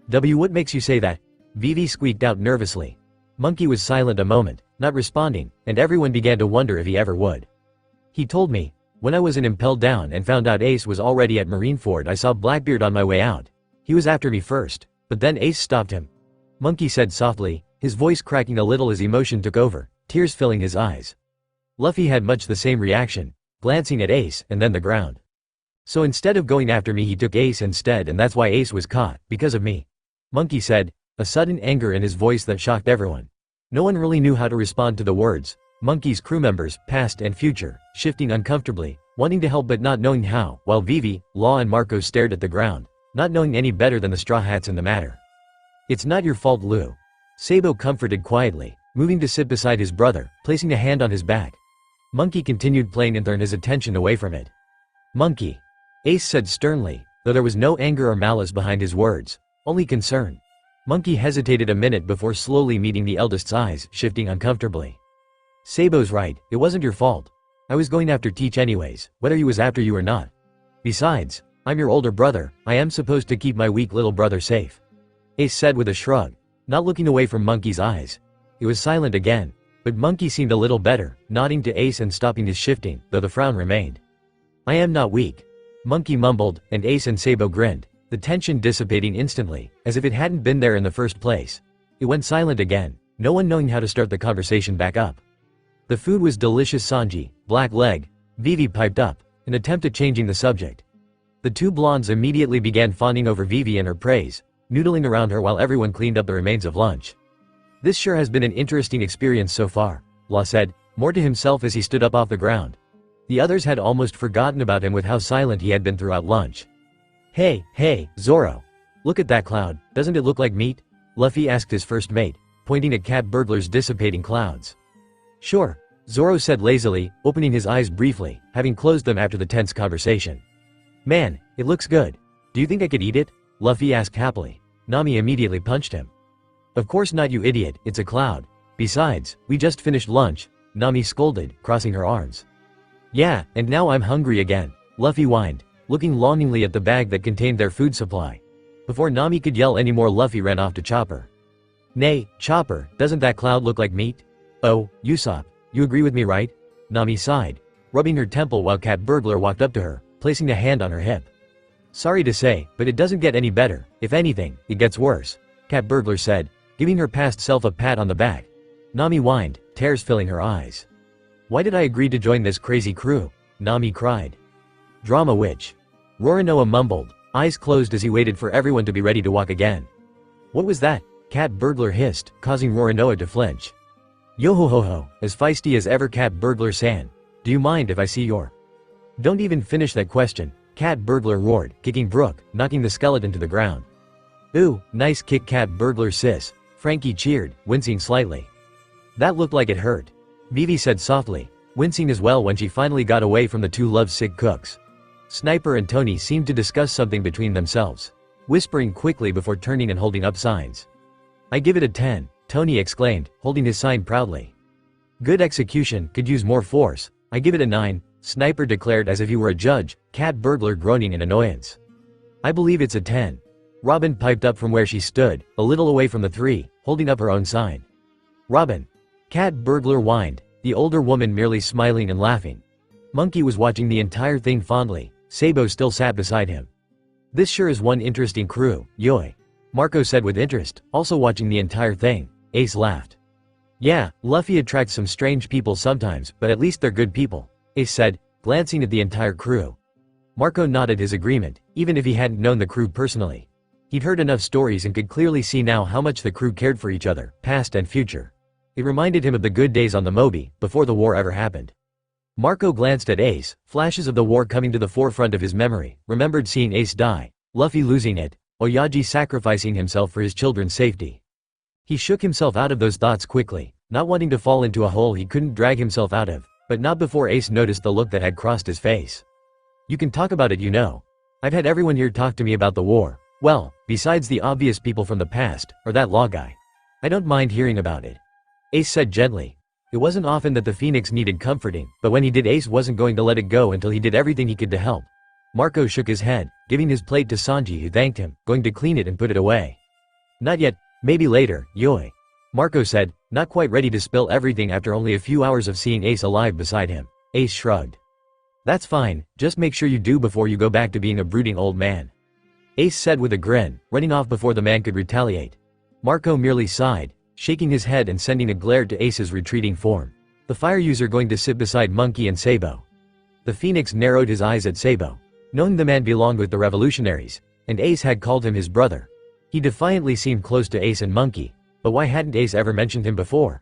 What makes you say that? Vivi squeaked out nervously. Monkey was silent a moment, not responding, and everyone began to wonder if he ever would. He told me. When I was in Impel Down and found out Ace was already at Marineford, I saw Blackbeard on my way out. He was after me first, but then Ace stopped him. Monkey said softly, his voice cracking a little as emotion took over, tears filling his eyes. Luffy had much the same reaction, glancing at Ace and then the ground. So instead of going after me, he took Ace instead, and that's why Ace was caught, because of me. Monkey said, a sudden anger in his voice that shocked everyone. No one really knew how to respond to the words. Monkey's crew members, past and future, shifting uncomfortably, wanting to help but not knowing how, while Vivi, Law and Marco stared at the ground, not knowing any better than the Straw Hats in the matter. It's not your fault, Lou. Sabo comforted quietly, moving to sit beside his brother, placing a hand on his back. Monkey continued playing and turned his attention away from it. Monkey. Ace said sternly, though there was no anger or malice behind his words, only concern. Monkey hesitated a minute before slowly meeting the eldest's eyes, shifting uncomfortably. Sabo's right, it wasn't your fault. I was going after Teach anyways, whether he was after you or not. Besides, I'm your older brother, I am supposed to keep my weak little brother safe. Ace said with a shrug, not looking away from Monkey's eyes. It was silent again, but Monkey seemed a little better, nodding to Ace and stopping his shifting, though the frown remained. I am not weak. Monkey mumbled, and Ace and Sabo grinned, the tension dissipating instantly, as if it hadn't been there in the first place. It went silent again, no one knowing how to start the conversation back up. The food was delicious. Sanji, Black Leg, Vivi piped up, an attempt at changing the subject. The two blondes immediately began fawning over Vivi and her praise, noodling around her while everyone cleaned up the remains of lunch. This sure has been an interesting experience so far, Law said, more to himself as he stood up off the ground. The others had almost forgotten about him with how silent he had been throughout lunch. Hey, Zoro. Look at that cloud, doesn't it look like meat? Luffy asked his first mate, pointing at Cat Burglar's dissipating clouds. Sure, Zoro said lazily, opening his eyes briefly, having closed them after the tense conversation. Man, it looks good. Do you think I could eat it? Luffy asked happily. Nami immediately punched him. Of course not, you idiot, it's a cloud. Besides, we just finished lunch, Nami scolded, crossing her arms. Yeah, and now I'm hungry again, Luffy whined, looking longingly at the bag that contained their food supply. Before Nami could yell anymore, Luffy ran off to Chopper. Nay, Chopper, doesn't that cloud look like meat? Oh, Usopp, you agree with me, right? Nami sighed, rubbing her temple while Cat Burglar walked up to her, placing a hand on her hip. Sorry to say, but it doesn't get any better. If anything, it gets worse, Cat Burglar said, giving her past self a pat on the back. Nami whined, tears filling her eyes. Why did I agree to join this crazy crew? Nami cried. Drama witch. Roronoa mumbled, eyes closed as he waited for everyone to be ready to walk again. What was that? Cat Burglar hissed, causing Roronoa to flinch. Yo-ho-ho-ho, as feisty as ever, Cat Burglar-san. Do you mind if I see your... Don't even finish that question, Cat Burglar roared, kicking Brook, knocking the skeleton to the ground. Ooh, nice kick, Cat Burglar sis, Frankie cheered, wincing slightly. That looked like it hurt, Vivi said softly, wincing as well when she finally got away from the two lovesick cooks. Sniper and Tony seemed to discuss something between themselves, whispering quickly before turning and holding up signs. I give it a 10, Tony exclaimed, holding his sign proudly. Good execution, could use more force. I give it a 9, Sniper declared as if he were a judge, Cat Burglar groaning in annoyance. I believe it's a 10. Robin piped up from where she stood, a little away from the three, holding up her own sign. Robin. Cat Burglar whined, the older woman merely smiling and laughing. Monkey was watching the entire thing fondly, Sabo still sat beside him. This sure is one interesting crew, Yoi. Marco said with interest, also watching the entire thing. Ace laughed. Yeah, Luffy attracts some strange people sometimes, but at least they're good people, Ace said, glancing at the entire crew. Marco nodded his agreement, even if he hadn't known the crew personally. He'd heard enough stories and could clearly see now how much the crew cared for each other, past and future. It reminded him of the good days on the Moby, before the war ever happened. Marco glanced at Ace, flashes of the war coming to the forefront of his memory, remembered seeing Ace die, Luffy losing it, Oyaji sacrificing himself for his children's safety. He shook himself out of those thoughts quickly, not wanting to fall into a hole he couldn't drag himself out of, but not before Ace noticed the look that had crossed his face. You can talk about it, you know. I've had everyone here talk to me about the war. Well, besides the obvious people from the past, or that law guy. I don't mind hearing about it. Ace said gently. It wasn't often that the Phoenix needed comforting, but when he did, Ace wasn't going to let it go until he did everything he could to help. Marco shook his head, giving his plate to Sanji, who thanked him, going to clean it and put it away. Not yet, maybe later, Yoi. Marco said, not quite ready to spill everything after only a few hours of seeing Ace alive beside him. Ace shrugged. That's fine, just make sure you do before you go back to being a brooding old man. Ace said with a grin, running off before the man could retaliate. Marco merely sighed, shaking his head and sending a glare to Ace's retreating form. The fire user going to sit beside Monkey and Sabo. The Phoenix narrowed his eyes at Sabo. Knowing the man belonged with the revolutionaries, and Ace had called him his brother. He defiantly seemed close to Ace and Monkey, but why hadn't Ace ever mentioned him before?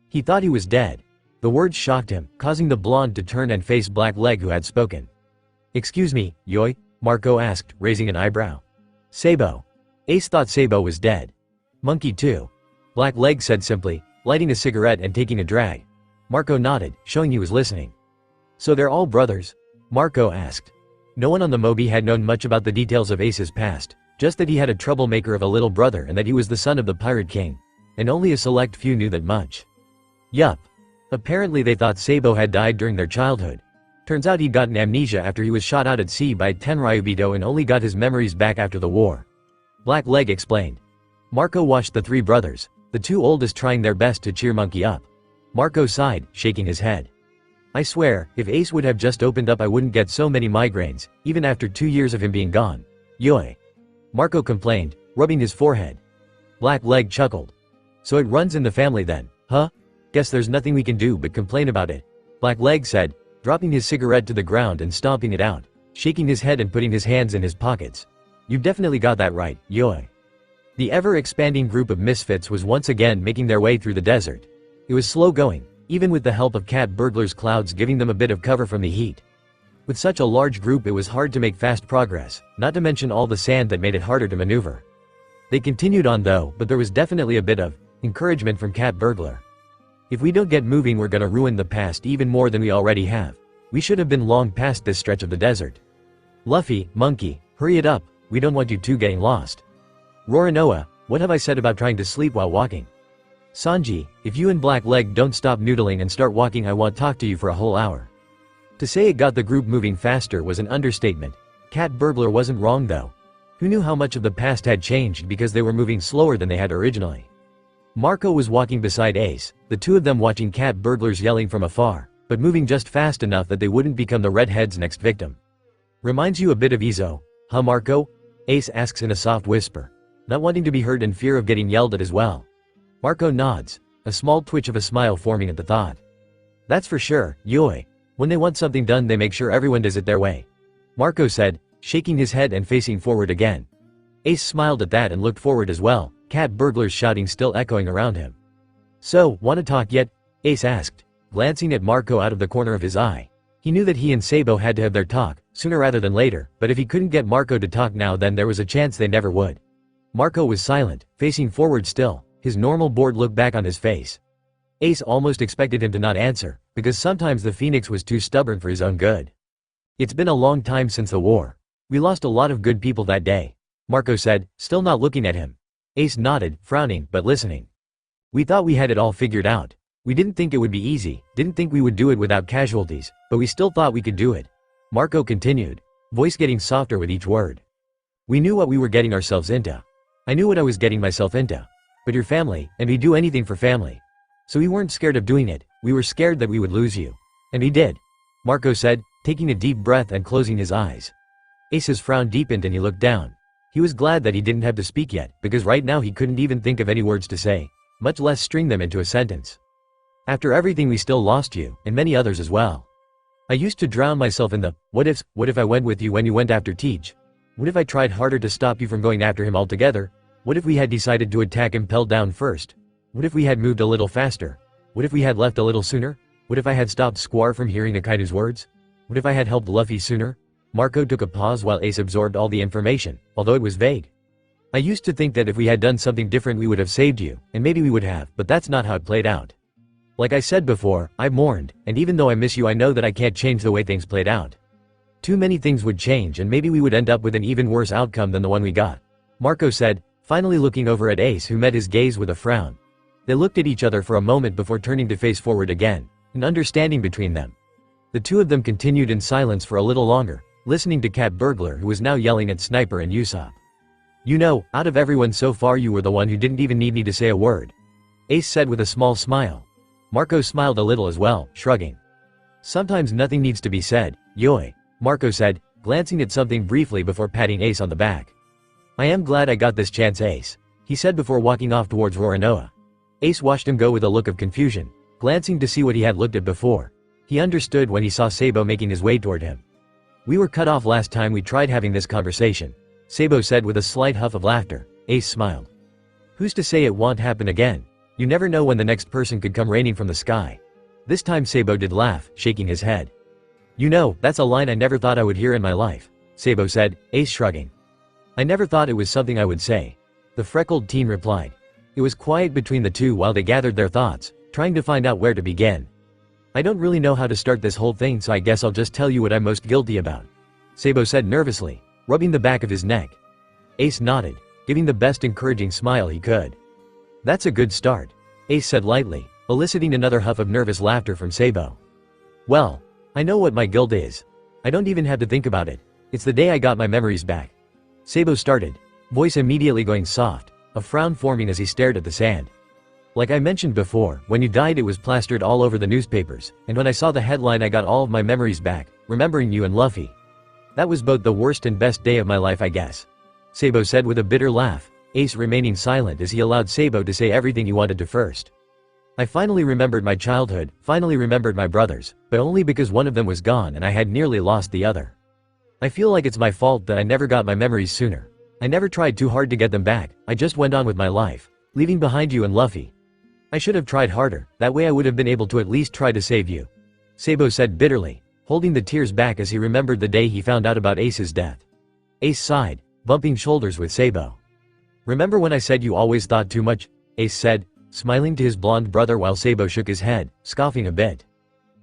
He thought he was dead. The words shocked him, causing the blonde to turn and face Blackleg who had spoken. "Excuse me, Yoi?" Marco asked, raising an eyebrow. "Sabo." Ace thought Sabo was dead. "Monkey too." Blackleg said simply, lighting a cigarette and taking a drag. Marco nodded, showing he was listening. "So they're all brothers?" Marco asked. No one on the Mobi had known much about the details of Ace's past, just that he had a troublemaker of a little brother and that he was the son of the Pirate King. And only a select few knew that much. Yup. Apparently they thought Sabo had died during their childhood. Turns out he'd gotten amnesia after he was shot out at sea by Tenryubito and only got his memories back after the war. Blackleg explained. Marco watched the three brothers, the two oldest trying their best to cheer Monkey up. Marco sighed, shaking his head. "I swear, if Ace would have just opened up I wouldn't get so many migraines, even after 2 years of him being gone. Yoi." Marco complained, rubbing his forehead. Blackleg chuckled. "So it runs in the family then, huh? Guess there's nothing we can do but complain about it," Blackleg said, dropping his cigarette to the ground and stomping it out, shaking his head and putting his hands in his pockets. "You've definitely got that right, Yoi." The ever-expanding group of misfits was once again making their way through the desert. It was slow going, even with the help of cat burglars' clouds giving them a bit of cover from the heat. With such a large group it was hard to make fast progress, not to mention all the sand that made it harder to maneuver. They continued on though, but there was definitely a bit of encouragement from Cat Burglar. "If we don't get moving we're gonna ruin the past even more than we already have. We should have been long past this stretch of the desert. Luffy, Monkey, hurry it up, we don't want you two getting lost. Roronoa, what have I said about trying to sleep while walking? Sanji, if you and Blackleg don't stop noodling and start walking I won't talk to you for a whole hour." To say it got the group moving faster was an understatement. Cat Burglar wasn't wrong though. Who knew how much of the past had changed because they were moving slower than they had originally. Marco was walking beside Ace, the two of them watching Cat Burglars yelling from afar, but moving just fast enough that they wouldn't become the redhead's next victim. "Reminds you a bit of Izo, huh Marco?" Ace asks in a soft whisper, not wanting to be heard in fear of getting yelled at as well. Marco nods, a small twitch of a smile forming at the thought. "That's for sure, Yoi. When they want something done they make sure everyone does it their way," Marco said, shaking his head and facing forward again. Ace smiled at that and looked forward as well, Cat Burglars shouting still echoing around him. "So, wanna talk yet?" Ace asked, glancing at Marco out of the corner of his eye. He knew that he and Sabo had to have their talk, sooner rather than later, but if he couldn't get Marco to talk now then there was a chance they never would. Marco was silent, facing forward still, his normal bored look back on his face. Ace almost expected him to not answer, because sometimes the Phoenix was too stubborn for his own good. "It's been a long time since the war. We lost a lot of good people that day," Marco said, still not looking at him. Ace nodded, frowning, but listening. "We thought we had it all figured out. We didn't think it would be easy, didn't think we would do it without casualties, but we still thought we could do it," Marco continued, voice getting softer with each word. "We knew what we were getting ourselves into. I knew what I was getting myself into. But your family, and we'd do anything for family. So we weren't scared of doing it, we were scared that we would lose you. And we did," Marco said, taking a deep breath and closing his eyes. Ace's frown deepened and he looked down. He was glad that he didn't have to speak yet, because right now he couldn't even think of any words to say, much less string them into a sentence. "After everything we still lost you, and many others as well. I used to drown myself in the what ifs. What if I went with you when you went after Teach? What if I tried harder to stop you from going after him altogether? What if we had decided to attack him pelled down first? What if we had moved a little faster? What if we had left a little sooner? What if I had stopped Squar from hearing Akaido's words? What if I had helped Luffy sooner?" Marco took a pause while Ace absorbed all the information, although it was vague. "I used to think that if we had done something different we would have saved you, and maybe we would have, but that's not how it played out. Like I said before, I mourned, and even though I miss you I know that I can't change the way things played out. Too many things would change and maybe we would end up with an even worse outcome than the one we got," Marco said, finally looking over at Ace who met his gaze with a frown. They looked at each other for a moment before turning to face forward again, an understanding between them. The two of them continued in silence for a little longer, listening to Cat Burglar who was now yelling at Sniper and Usopp. "You know, out of everyone so far you were the one who didn't even need me to say a word," Ace said with a small smile. Marco smiled a little as well, shrugging. "Sometimes nothing needs to be said, Yoi. Marco said, glancing at something briefly before patting Ace on the back. I am glad I got this chance, Ace, he said before walking off towards Roronoa. Ace watched him go with a look of confusion, glancing to see what he had looked at before. He understood when he saw Sabo making his way toward him. We were cut off last time we tried having this conversation, Sabo said with a slight huff of laughter. Ace smiled. Who's to say it won't happen again? You never know when the next person could come raining from the sky. This time Sabo did laugh, shaking his head. You know, that's a line I never thought I would hear in my life, Sabo said, Ace shrugging. I never thought it was something I would say, the freckled teen replied. It was quiet between the two while they gathered their thoughts, trying to find out where to begin. I don't really know how to start this whole thing, so I guess I'll just tell you what I'm most guilty about, Sabo said nervously, rubbing the back of his neck. Ace nodded, giving the best encouraging smile he could. That's a good start, Ace said lightly, eliciting another huff of nervous laughter from Sabo. Well, I know what my guilt is. I don't even have to think about it. It's the day I got my memories back. Sabo started, voice immediately going soft, a frown forming as he stared at the sand. Like I mentioned before, when you died it was plastered all over the newspapers, and when I saw the headline I got all of my memories back, remembering you and Luffy. That was both the worst and best day of my life, I guess, Sabo said with a bitter laugh, Ace remaining silent as he allowed Sabo to say everything he wanted to first. I finally remembered my childhood, finally remembered my brothers, but only because one of them was gone and I had nearly lost the other. I feel like it's my fault that I never got my memories sooner. I never tried too hard to get them back, I just went on with my life, leaving behind you and Luffy. I should have tried harder, that way I would have been able to at least try to save you, Sabo said bitterly, holding the tears back as he remembered the day he found out about Ace's death. Ace sighed, bumping shoulders with Sabo. Remember when I said you always thought too much? Ace said, smiling to his blonde brother while Sabo shook his head, scoffing a bit.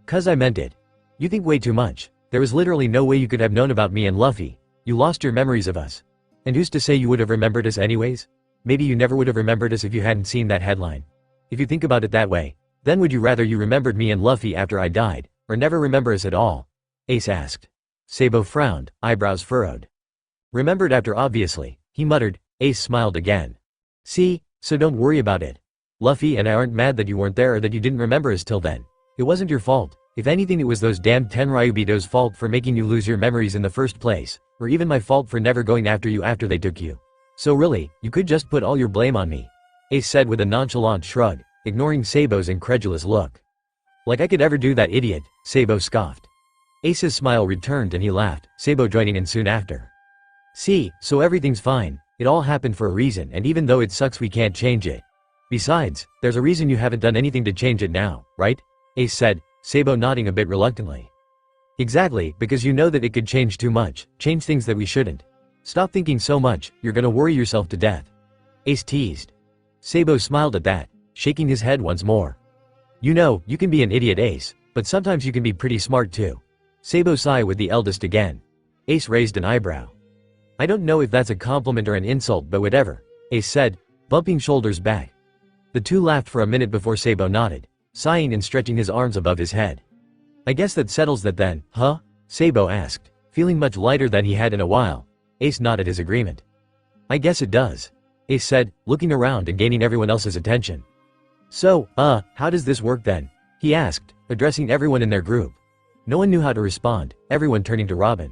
'Cause I meant it. You think way too much. There was literally no way you could have known about me and Luffy. You lost your memories of us. And who's to say you would have remembered us anyways? Maybe you never would have remembered us if you hadn't seen that headline. If you think about it that way, then would you rather you remembered me and Luffy after I died, or never remember us at all? Ace asked. Sabo frowned, eyebrows furrowed. Remembered after obviously, he muttered. Ace smiled again. See, so don't worry about it. Luffy and I aren't mad that you weren't there or that you didn't remember us till then. It wasn't your fault. If anything, it was those damn Tenryubitos' fault for making you lose your memories in the first place, or even my fault for never going after you after they took you. So really, you could just put all your blame on me, Ace said with a nonchalant shrug, ignoring Sabo's incredulous look. Like I could ever do that, idiot, Sabo scoffed. Ace's smile returned and he laughed, Sabo joining in soon after. See, so everything's fine. It all happened for a reason, and even though it sucks we can't change it. Besides, there's a reason you haven't done anything to change it now, right? Ace said, Sabo nodding a bit reluctantly. Exactly, because you know that it could change too much, change things that we shouldn't. Stop thinking so much, you're gonna worry yourself to death. Ace teased. Sabo smiled at that, shaking his head once more. You know, you can be an idiot, Ace, but sometimes you can be pretty smart too. Sabo sighed with the eldest again. Ace raised an eyebrow. I don't know if that's a compliment or an insult, but whatever, Ace said, bumping shoulders back. The two laughed for a minute before Sabo nodded, sighing and stretching his arms above his head. I guess that settles that then, huh? Sabo asked, feeling much lighter than he had in a while. Ace nodded his agreement. I guess it does, Ace said, looking around and gaining everyone else's attention. So, how does this work then? He asked, addressing everyone in their group. No one knew how to respond, everyone turning to Robin.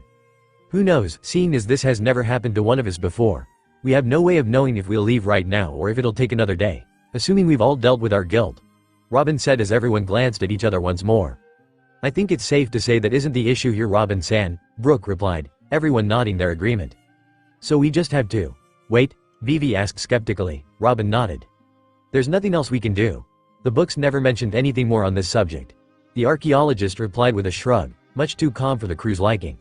Who knows, seeing as this has never happened to one of us before. We have no way of knowing if we'll leave right now or if it'll take another day, assuming we've all dealt with our guilt, Robin said as everyone glanced at each other once more. I think it's safe to say that isn't the issue here, Robin-san, Brooke replied, everyone nodding their agreement. So we just have to wait? Vivi asked skeptically. Robin nodded. There's nothing else we can do. The books never mentioned anything more on this subject. The archaeologist replied with a shrug, much too calm for the crew's liking.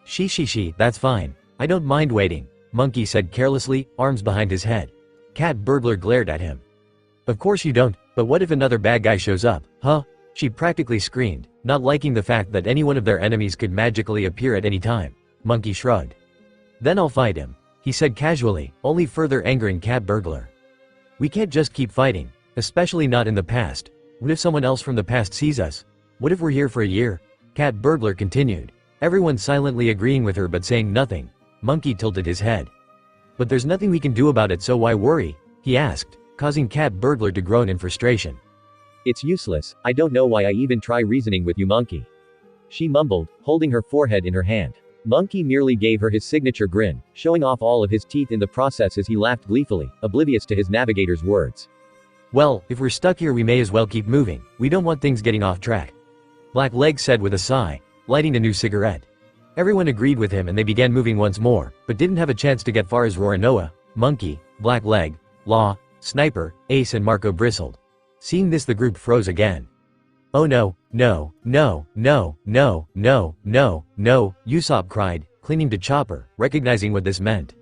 She, that's fine. I don't mind waiting, Monkey said carelessly, arms behind his head. Cat Burglar glared at him. Of course you don't, but what if another bad guy shows up, huh? She practically screamed, not liking the fact that any one of their enemies could magically appear at any time. Monkey shrugged. Then I'll fight him, he said casually, only further angering Cat Burglar. We can't just keep fighting, especially not in the past. What if someone else from the past sees us? What if we're here for a year? Cat Burglar continued. Everyone silently agreeing with her but saying nothing. Monkey tilted his head. But there's nothing we can do about it, so why worry? He asked, causing Cat Burglar to groan in frustration. It's useless, I don't know why I even try reasoning with you, Monkey. she mumbled, holding her forehead in her hand. Monkey merely gave her his signature grin, showing off all of his teeth in the process as he laughed gleefully, oblivious to his navigator's words. Well, if we're stuck here we may as well keep moving, we don't want things getting off track. Black Leg said with a sigh, lighting a new cigarette. Everyone agreed with him and they began moving once more, but didn't have a chance to get far as Roronoa, Monkey, Black Leg, Law, Sniper, Ace and Marco bristled. Seeing this the group froze again. Oh no, no, no, no, no, no, no, no, Usopp cried, clinging to Chopper, recognizing what this meant.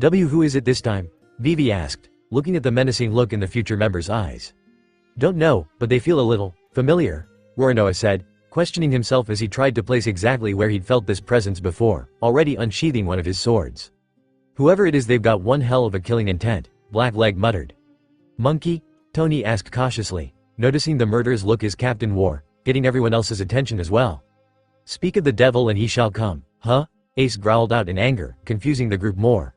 Who is it this time? Vivi asked, looking at the menacing look in the future member's eyes. Don't know, but they feel a little familiar, Roronoa said, questioning himself as he tried to place exactly where he'd felt this presence before, already unsheathing one of his swords. Whoever it is, they've got one hell of a killing intent, Black Leg muttered. Monkey? Tony asked cautiously, noticing the murderer's look as Captain War, getting everyone else's attention as well. Speak of the devil and he shall come, huh? Ace growled out in anger, confusing the group more.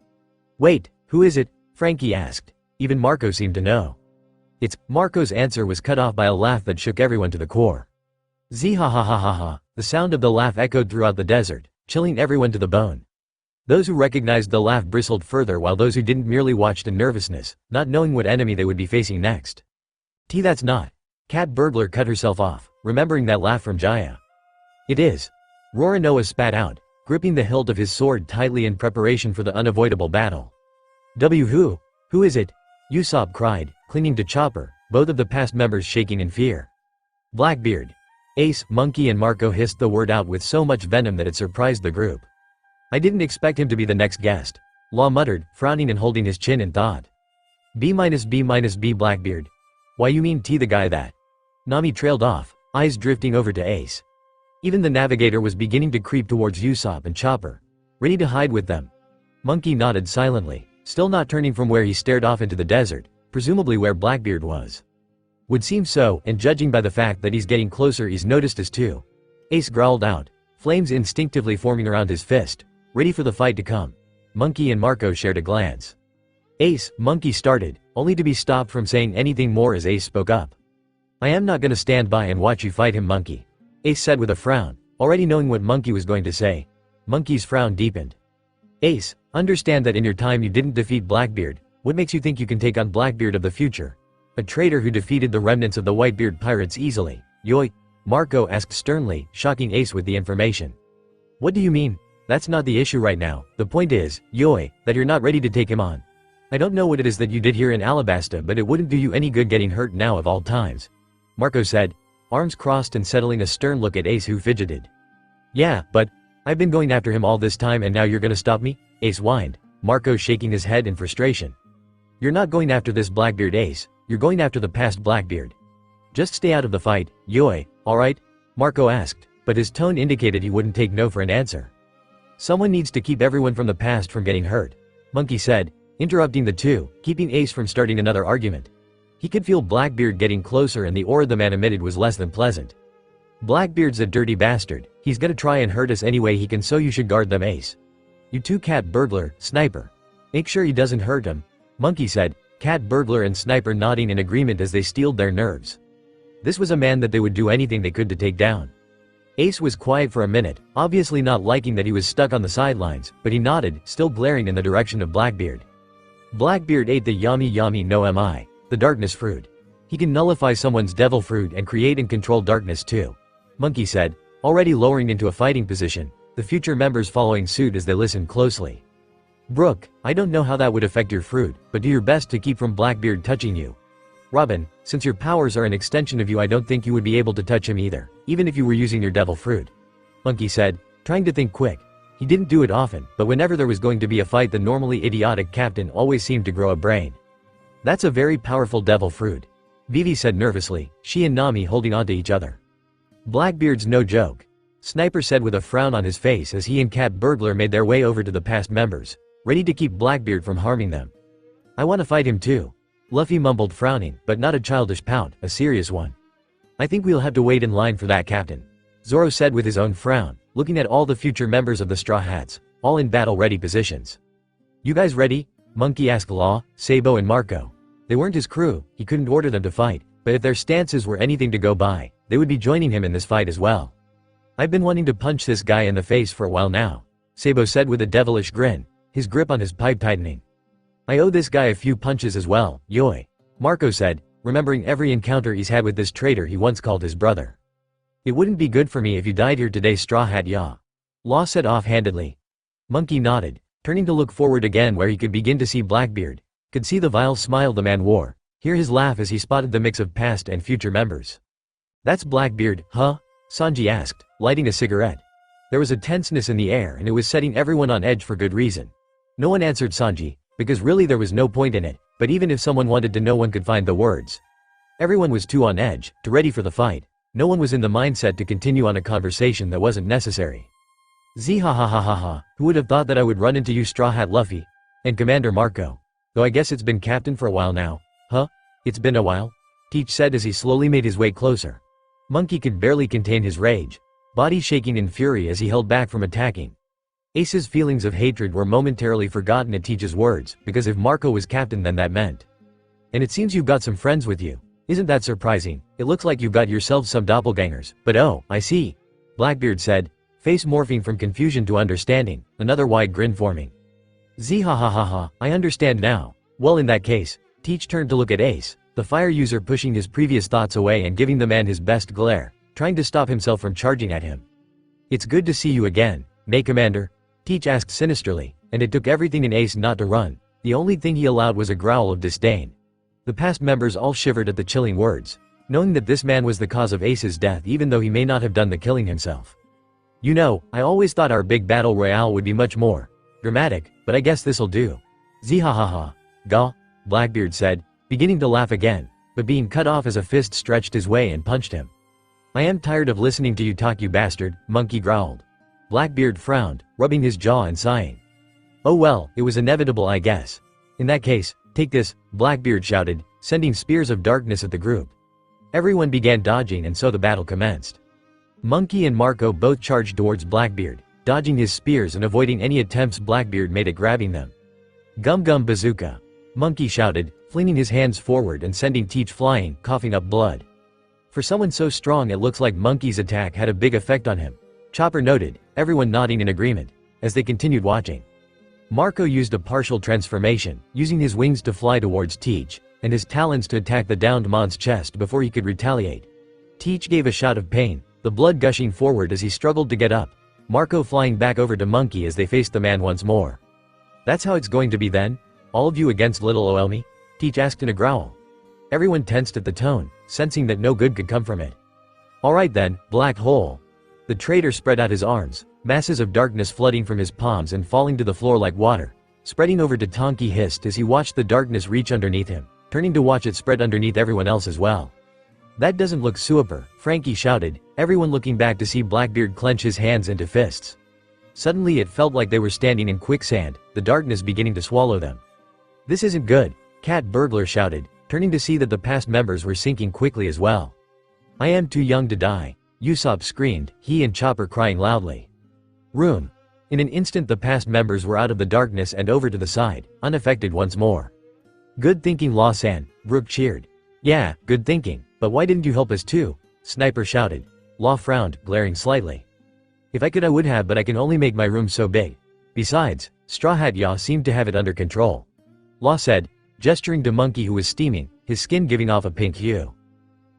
Wait, who is it? Frankie asked. Even Marco seemed to know. Marco's answer was cut off by a laugh that shook everyone to the core. Zee ha ha ha ha ha, the sound of the laugh echoed throughout the desert, chilling everyone to the bone. Those who recognized the laugh bristled further while those who didn't merely watched in nervousness, not knowing what enemy they would be facing next. That's not. Cat Burglar cut herself off, remembering that laugh from Jaya. It is. Roronoa spat out, gripping the hilt of his sword tightly in preparation for the unavoidable battle. Who? Who is it? Usopp cried, clinging to Chopper, both of the past members shaking in fear. Blackbeard. Ace, Monkey and Marco hissed the word out with so much venom that it surprised the group. I didn't expect him to be the next guest, Law muttered, frowning and holding his chin in thought. B Blackbeard. Why you mean the guy that? Nami trailed off, eyes drifting over to Ace. Even the navigator was beginning to creep towards Usopp and Chopper, ready to hide with them. Monkey nodded silently, still not turning from where he stared off into the desert, presumably where Blackbeard was. Would seem so, and judging by the fact that he's getting closer he's noticed us too. Ace growled out, flames instinctively forming around his fist, ready for the fight to come. Monkey and Marco shared a glance. Ace, Monkey started, only to be stopped from saying anything more as Ace spoke up. I am not gonna stand by and watch you fight him, Monkey. Ace said with a frown, already knowing what Monkey was going to say. Monkey's frown deepened. Ace, understand that in your time you didn't defeat Blackbeard. What makes you think you can take on Blackbeard of the future? A traitor who defeated the remnants of the Whitebeard pirates easily. Yoi? Marco asked sternly, shocking Ace with the information. What do you mean? That's not the issue right now. The point is, Yoi, that you're not ready to take him on. I don't know what it is that you did here in Alabasta, but it wouldn't do you any good getting hurt now of all times. Marco said, arms crossed and settling a stern look at Ace, who fidgeted. Yeah, but I've been going after him all this time and now you're gonna stop me? Ace whined, Marco shaking his head in frustration. You're not going after this Blackbeard, Ace. You're going after the past Blackbeard. Just stay out of the fight, Yoi, alright? Marco asked, but his tone indicated he wouldn't take no for an answer. Someone needs to keep everyone from the past from getting hurt, Monkey said, interrupting the two, keeping Ace from starting another argument. He could feel Blackbeard getting closer and the aura the man emitted was less than pleasant. Blackbeard's a dirty bastard, he's gonna try and hurt us any way he can, so you should guard them, Ace. You too, Cat Burglar, Sniper. Make sure he doesn't hurt him, Monkey said, Cat Burglar and Sniper nodding in agreement as they steeled their nerves. This was a man that they would do anything they could to take down. Ace was quiet for a minute, obviously not liking that he was stuck on the sidelines, but he nodded, still glaring in the direction of Blackbeard. Blackbeard ate the yummy no mi, the darkness fruit. He can nullify someone's devil fruit and create and control darkness too, Monkey said, already lowering into a fighting position, the future members following suit as they listened closely. Brooke, I don't know how that would affect your fruit, but do your best to keep from Blackbeard touching you. Robin, since your powers are an extension of you, I don't think you would be able to touch him either, even if you were using your devil fruit. Monkey said, trying to think quick. He didn't do it often, but whenever there was going to be a fight the normally idiotic captain always seemed to grow a brain. That's a very powerful devil fruit, Vivi said nervously, she and Nami holding onto each other. Blackbeard's no joke, Sniper said with a frown on his face as he and Cat Burglar made their way over to the past members, ready to keep Blackbeard from harming them. I want to fight him too, Luffy mumbled, frowning, but not a childish pout, a serious one. I think we'll have to wait in line for that, Captain, Zoro said with his own frown, looking at all the future members of the Straw Hats, all in battle-ready positions. You guys ready? Monkey asked Law, Sabo and Marco. They weren't his crew, he couldn't order them to fight, but if their stances were anything to go by, they would be joining him in this fight as well. I've been wanting to punch this guy in the face for a while now, Sabo said with a devilish grin, his grip on his pipe tightening. I owe this guy a few punches as well, yoi, Marco said, remembering every encounter he's had with this traitor he once called his brother. It wouldn't be good for me if you died here today, Straw Hat Ya. Law said offhandedly. Monkey nodded, turning to look forward again where he could begin to see Blackbeard, could see the vile smile the man wore, hear his laugh as he spotted the mix of past and future members. That's Blackbeard, huh? Sanji asked, lighting a cigarette. There was a tenseness in the air and it was setting everyone on edge for good reason. No one answered Sanji, because really there was no point in it, but even if someone wanted to no one could find the words. Everyone was too on edge, too ready for the fight. No one was in the mindset to continue on a conversation that wasn't necessary. Zhahahahaha, who would have thought that I would run into you, Straw Hat Luffy? And Commander Marco. Though I guess it's been Captain for a while now. Huh? It's been a while? Teach said as he slowly made his way closer. Monkey could barely contain his rage, body shaking in fury as he held back from attacking. Ace's feelings of hatred were momentarily forgotten at Teach's words, because if Marco was captain then that meant. And it seems you've got some friends with you. Isn't that surprising? It looks like you've got yourselves some doppelgangers, but oh, I see. Blackbeard said, face morphing from confusion to understanding, another wide grin forming. Zhahahaha, I understand now. Well, in that case, Teach turned to look at Ace, the fire user, pushing his previous thoughts away and giving the man his best glare, trying to stop himself from charging at him. It's good to see you again, Nay Commander? Teach asked sinisterly, and it took everything in Ace not to run. The only thing he allowed was a growl of disdain. The past members all shivered at the chilling words, knowing that this man was the cause of Ace's death even though he may not have done the killing himself. You know, I always thought our big battle royale would be much more dramatic, but I guess this'll do. Zhahaha. Gah, Blackbeard said, beginning to laugh again, but being cut off as a fist stretched his way and punched him. I am tired of listening to you talk, you bastard, Monkey growled. Blackbeard frowned, rubbing his jaw and sighing. Oh well, it was inevitable I guess. In that case, take this, Blackbeard shouted, sending spears of darkness at the group. Everyone began dodging and so the battle commenced. Monkey and Marco both charged towards Blackbeard, dodging his spears and avoiding any attempts Blackbeard made at grabbing them. Gum Gum Bazooka! Monkey shouted, flinging his hands forward and sending Teach flying, coughing up blood. For someone so strong it looks like Monkey's attack had a big effect on him. Chopper noted, everyone nodding in agreement, as they continued watching. Marco used a partial transformation, using his wings to fly towards Teach, and his talons to attack the downed Mon's chest before he could retaliate. Teach gave a shout of pain, the blood gushing forward as he struggled to get up, Marco flying back over to Monkey as they faced the man once more. That's how it's going to be then? All of you against little Oelmi? Teach asked in a growl. Everyone tensed at the tone, sensing that no good could come from it. Alright then, Black Hole. The traitor spread out his arms, masses of darkness flooding from his palms and falling to the floor like water. Spreading over to Tonki hissed as he watched the darkness reach underneath him, turning to watch it spread underneath everyone else as well. That doesn't look super, Frankie shouted, everyone looking back to see Blackbeard clench his hands into fists. Suddenly it felt like they were standing in quicksand, the darkness beginning to swallow them. This isn't good, Cat Burglar shouted, turning to see that the past members were sinking quickly as well. I am too young to die, Usopp screamed, he and Chopper crying loudly. Room. In an instant the past members were out of the darkness and over to the side, unaffected once more. Good thinking Law-san, Brook cheered. Yeah, good thinking, but why didn't you help us too? Sniper shouted. Law frowned, glaring slightly. If I could I would have, but I can only make my room so big. Besides, Straw Hat Ya seemed to have it under control. Law said, gesturing to Monkey who was steaming, his skin giving off a pink hue.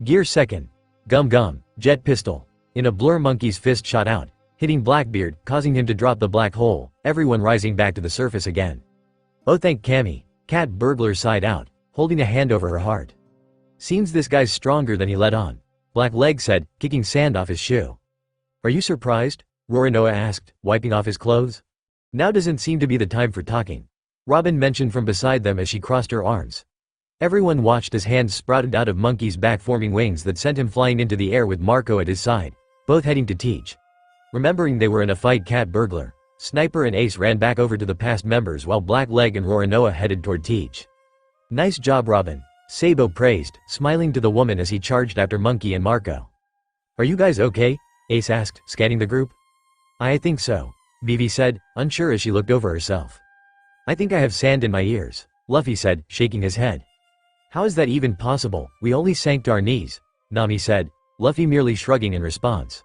Gear second. Gum Gum, jet pistol. In a blur Monkey's fist shot out, hitting Blackbeard, causing him to drop the black hole, everyone rising back to the surface again. Oh thank Cammy, Cat Burglar sighed out, holding a hand over her heart. Seems this guy's stronger than he let on, Black Leg said, kicking sand off his shoe. Are you surprised? Rorinoa asked, wiping off his clothes. Now doesn't seem to be the time for talking, Robin mentioned from beside them as she crossed her arms. Everyone watched as hands sprouted out of Monkey's back forming wings that sent him flying into the air with Marco at his side, both heading to Teach. Remembering they were in a fight, Cat Burglar, Sniper and Ace ran back over to the past members while Black Leg and Rorinoa headed toward Teach. Nice job Robin, Sabo praised, smiling to the woman as he charged after Monkey and Marco. Are you guys okay? Ace asked, scanning the group. I think so, Vivi said, unsure as she looked over herself. I think I have sand in my ears, Luffy said, shaking his head. How is that even possible? We only sank to our knees, Nami said, Luffy merely shrugging in response.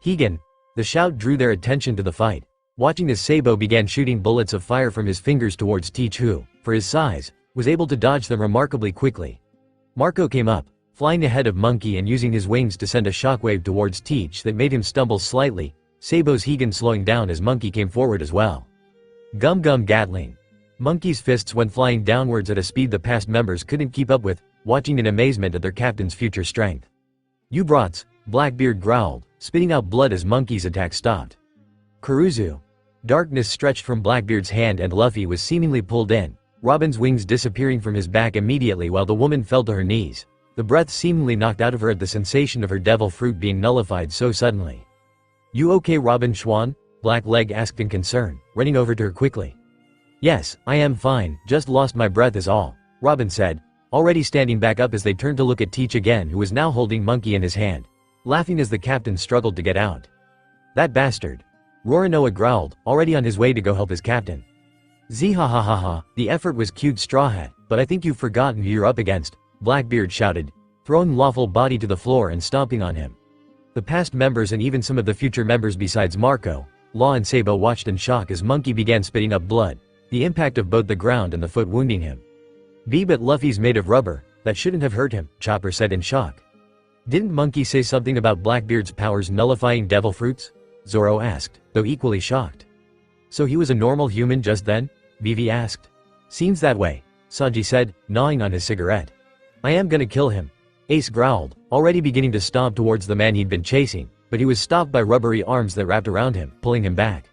Higan! The shout drew their attention to the fight. Watching as Sabo began shooting bullets of fire from his fingers towards Teach who, for his size, was able to dodge them remarkably quickly. Marco came up, flying ahead of Monkey and using his wings to send a shockwave towards Teach that made him stumble slightly, Sabo's Higan slowing down as Monkey came forward as well. Gum Gum Gatling! Monkey's fists went flying downwards at a speed the past members couldn't keep up with, watching in amazement at their captain's future strength. You brats! Blackbeard growled, spitting out blood as Monkey's attack stopped. Kuruzu! Darkness stretched from Blackbeard's hand and Luffy was seemingly pulled in, Robin's wings disappearing from his back immediately while the woman fell to her knees, the breath seemingly knocked out of her at the sensation of her devil fruit being nullified so suddenly. You okay, Robin Schwan? Blackleg asked in concern, running over to her quickly. Yes, I am fine, just lost my breath is all, Robin said, already standing back up as they turned to look at Teach again who was now holding Monkey in his hand, laughing as the captain struggled to get out. That bastard! Roronoa growled, already on his way to go help his captain. Zhahahaha, the effort was cute Straw Hat, but I think you've forgotten who you're up against, Blackbeard shouted, throwing Lawful Body to the floor and stomping on him. The past members and even some of the future members besides Marco, Law and Sabo watched in shock as Monkey began spitting up blood, the impact of both the ground and the foot wounding him. But Luffy's made of rubber, that shouldn't have hurt him, Chopper said in shock. Didn't Monkey say something about Blackbeard's powers nullifying devil fruits? Zoro asked, though equally shocked. So he was a normal human just then? Vivi asked. Seems that way, Sanji said, gnawing on his cigarette. I am gonna kill him. Ace growled, already beginning to stomp towards the man he'd been chasing, but he was stopped by rubbery arms that wrapped around him, pulling him back.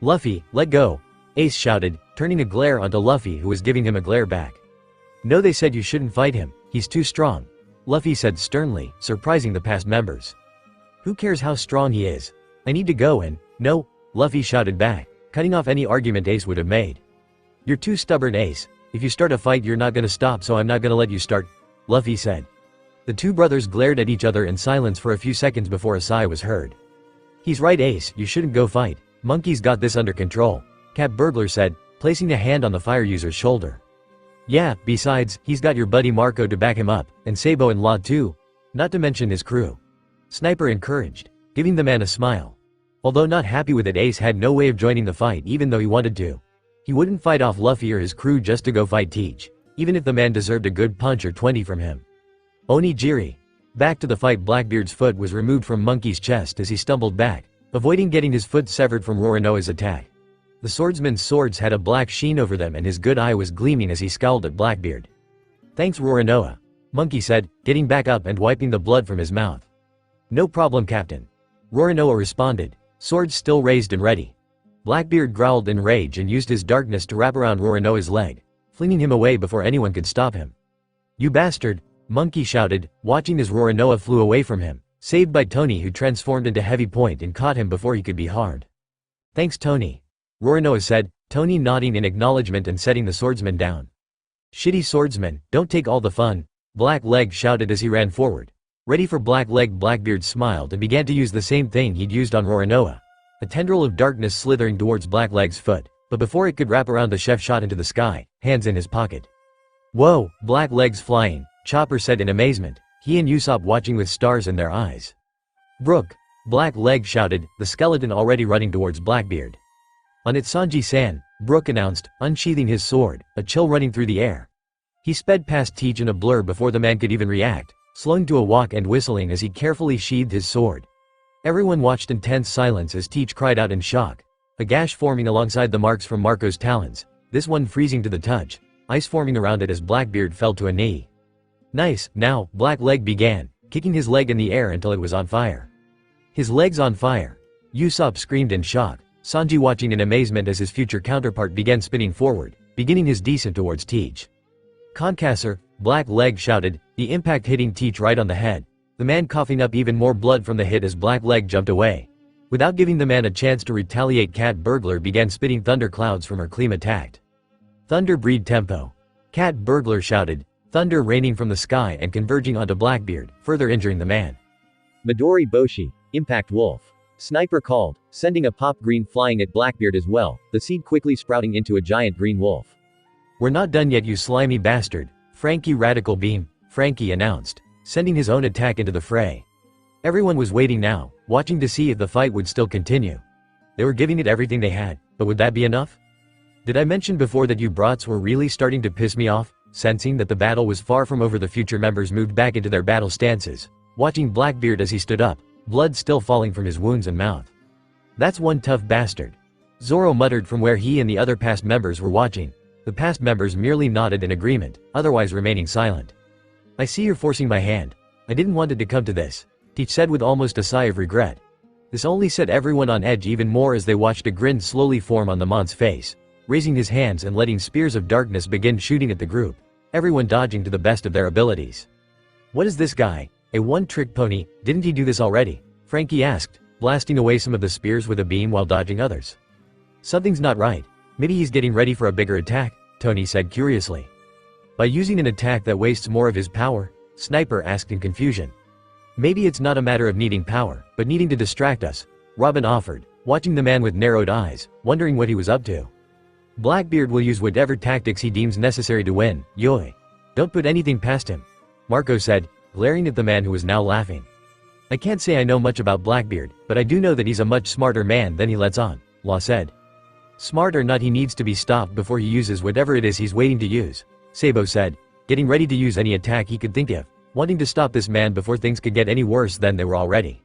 Luffy, let go! Ace shouted, turning a glare onto Luffy who was giving him a glare back. No, they said you shouldn't fight him, he's too strong, Luffy said sternly, surprising the past members. Who cares how strong he is? I need to go and, no, Luffy shouted back, cutting off any argument Ace would have made. You're too stubborn, Ace. If you start a fight you're not gonna stop, so I'm not gonna let you start, Luffy said. The two brothers glared at each other in silence for a few seconds before a sigh was heard. He's right, Ace, you shouldn't go fight. Monkey's got this under control, Cat Burglar said, placing a hand on the fire user's shoulder. Yeah, besides, he's got your buddy Marco to back him up, and Sabo and Law too, not to mention his crew. Sniper encouraged, giving the man a smile. Although not happy with it, Ace had no way of joining the fight even though he wanted to. He wouldn't fight off Luffy or his crew just to go fight Teach, even if the man deserved a good punch or 20 from him. Onigiri. Back to the fight. Blackbeard's foot was removed from Monkey's chest as he stumbled back, avoiding getting his foot severed from Roronoa's attack. The swordsman's swords had a black sheen over them and his good eye was gleaming as he scowled at Blackbeard. Thanks, Roronoa, Monkey said, getting back up and wiping the blood from his mouth. No problem, Captain. Roronoa responded, swords still raised and ready. Blackbeard growled in rage and used his darkness to wrap around Roronoa's leg, flinging him away before anyone could stop him. You bastard, Monkey shouted, watching as Roronoa flew away from him, saved by Tony who transformed into Heavy Point and caught him before he could be hard. Thanks, Tony, Roronoa said, Tony nodding in acknowledgement and setting the swordsman down. Shitty swordsman, don't take all the fun, Black Leg shouted as he ran forward. Ready for Black Leg. Blackbeard smiled and began to use the same thing he'd used on Roronoa. A tendril of darkness slithering towards Black Leg's foot, but before it could wrap around the chef shot into the sky, hands in his pocket. Whoa, Black Leg's flying, Chopper said in amazement, he and Usopp watching with stars in their eyes. Brook, Black Leg shouted, the skeleton already running towards Blackbeard. On it, Sanji-san, Brook announced, unsheathing his sword, a chill running through the air. He sped past Teach in a blur before the man could even react, slowing to a walk and whistling as he carefully sheathed his sword. Everyone watched in tense silence as Teach cried out in shock, a gash forming alongside the marks from Marco's talons, this one freezing to the touch, ice forming around it as Blackbeard fell to a knee. Nice, now, Black Leg began, kicking his leg in the air until it was on fire. His leg's on fire. Usopp screamed in shock, Sanji watching in amazement as his future counterpart began spinning forward, beginning his descent towards Teach. Concassor, Black Leg shouted, the impact hitting Teach right on the head, the man coughing up even more blood from the hit as Black Leg jumped away. Without giving the man a chance to retaliate, Cat Burglar began spitting thunder clouds from her clean attack. Thunder breed tempo. Cat Burglar shouted, thunder raining from the sky and converging onto Blackbeard, further injuring the man. Midori Boshi, Impact Wolf. Sniper called, sending a pop green flying at Blackbeard as well, the seed quickly sprouting into a giant green wolf. We're not done yet, you slimy bastard, Frankie Radical Beam, Frankie announced, sending his own attack into the fray. Everyone was waiting now, watching to see if the fight would still continue. They were giving it everything they had, but would that be enough? Did I mention before that you brats were really starting to piss me off? Sensing that the battle was far from over, the future members moved back into their battle stances, watching Blackbeard as he stood up, blood still falling from his wounds and mouth. "That's one tough bastard," Zoro muttered from where he and the other past members were watching. The past members merely nodded in agreement, otherwise remaining silent. "I see you're forcing my hand. I didn't want it to come to this," Teach said with almost a sigh of regret. This only set everyone on edge even more as they watched a grin slowly form on the Mon's face, raising his hands and letting spears of darkness begin shooting at the group, everyone dodging to the best of their abilities. "What is this guy? A one-trick pony? Didn't he do this already?" Frankie asked, blasting away some of the spears with a beam while dodging others. "Something's not right. Maybe he's getting ready for a bigger attack," Tony said curiously. "By using an attack that wastes more of his power?" Sniper asked in confusion. "Maybe it's not a matter of needing power, but needing to distract us," Robin offered, watching the man with narrowed eyes, wondering what he was up to. "Blackbeard will use whatever tactics he deems necessary to win, Yoi. Don't put anything past him," Marco said, glaring at the man who was now laughing. "I can't say I know much about Blackbeard, but I do know that he's a much smarter man than he lets on," Law said. "Smart or not, he needs to be stopped before he uses whatever it is he's waiting to use," Sabo said, getting ready to use any attack he could think of, wanting to stop this man before things could get any worse than they were already.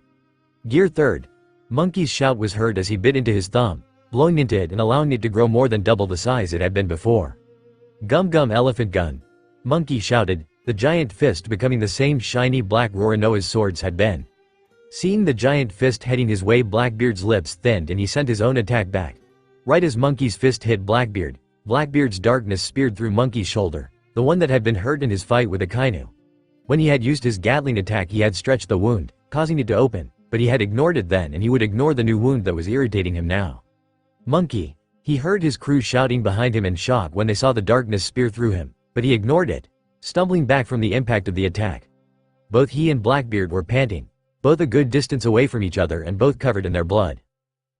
Gear 3rd. Monkey's shout was heard as he bit into his thumb, blowing into it and allowing it to grow more than double the size it had been before. "Gum Gum Elephant Gun," Monkey shouted, the giant fist becoming the same shiny black Roronoa's swords had been. Seeing the giant fist heading his way, Blackbeard's lips thinned and he sent his own attack back. Right as Monkey's fist hit Blackbeard, Blackbeard's darkness speared through Monkey's shoulder, the one that had been hurt in his fight with Akainu. When he had used his Gatling attack, he had stretched the wound, causing it to open, but he had ignored it then, and he would ignore the new wound that was irritating him now. "Monkey!" He heard his crew shouting behind him in shock when they saw the darkness spear through him, but he ignored it, stumbling back from the impact of the attack. Both he and Blackbeard were panting, both a good distance away from each other and both covered in their blood.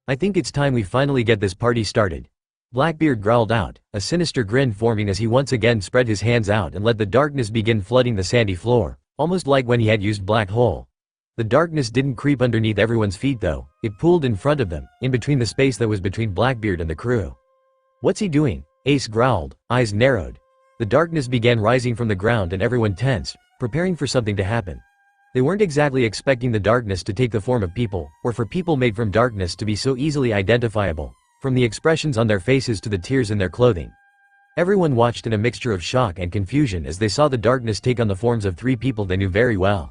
"I think it's time we finally get this party started," Blackbeard growled out, a sinister grin forming as he once again spread his hands out and let the darkness begin flooding the sandy floor, almost like when he had used Black Hole. The darkness didn't creep underneath everyone's feet though, it pooled in front of them, in between the space that was between Blackbeard and the crew. "What's he doing?" Ace growled, eyes narrowed. The darkness began rising from the ground and everyone tensed, preparing for something to happen. They weren't exactly expecting the darkness to take the form of people, or for people made from darkness to be so easily identifiable, from the expressions on their faces to the tears in their clothing. Everyone watched in a mixture of shock and confusion as they saw the darkness take on the forms of 3 people they knew very well.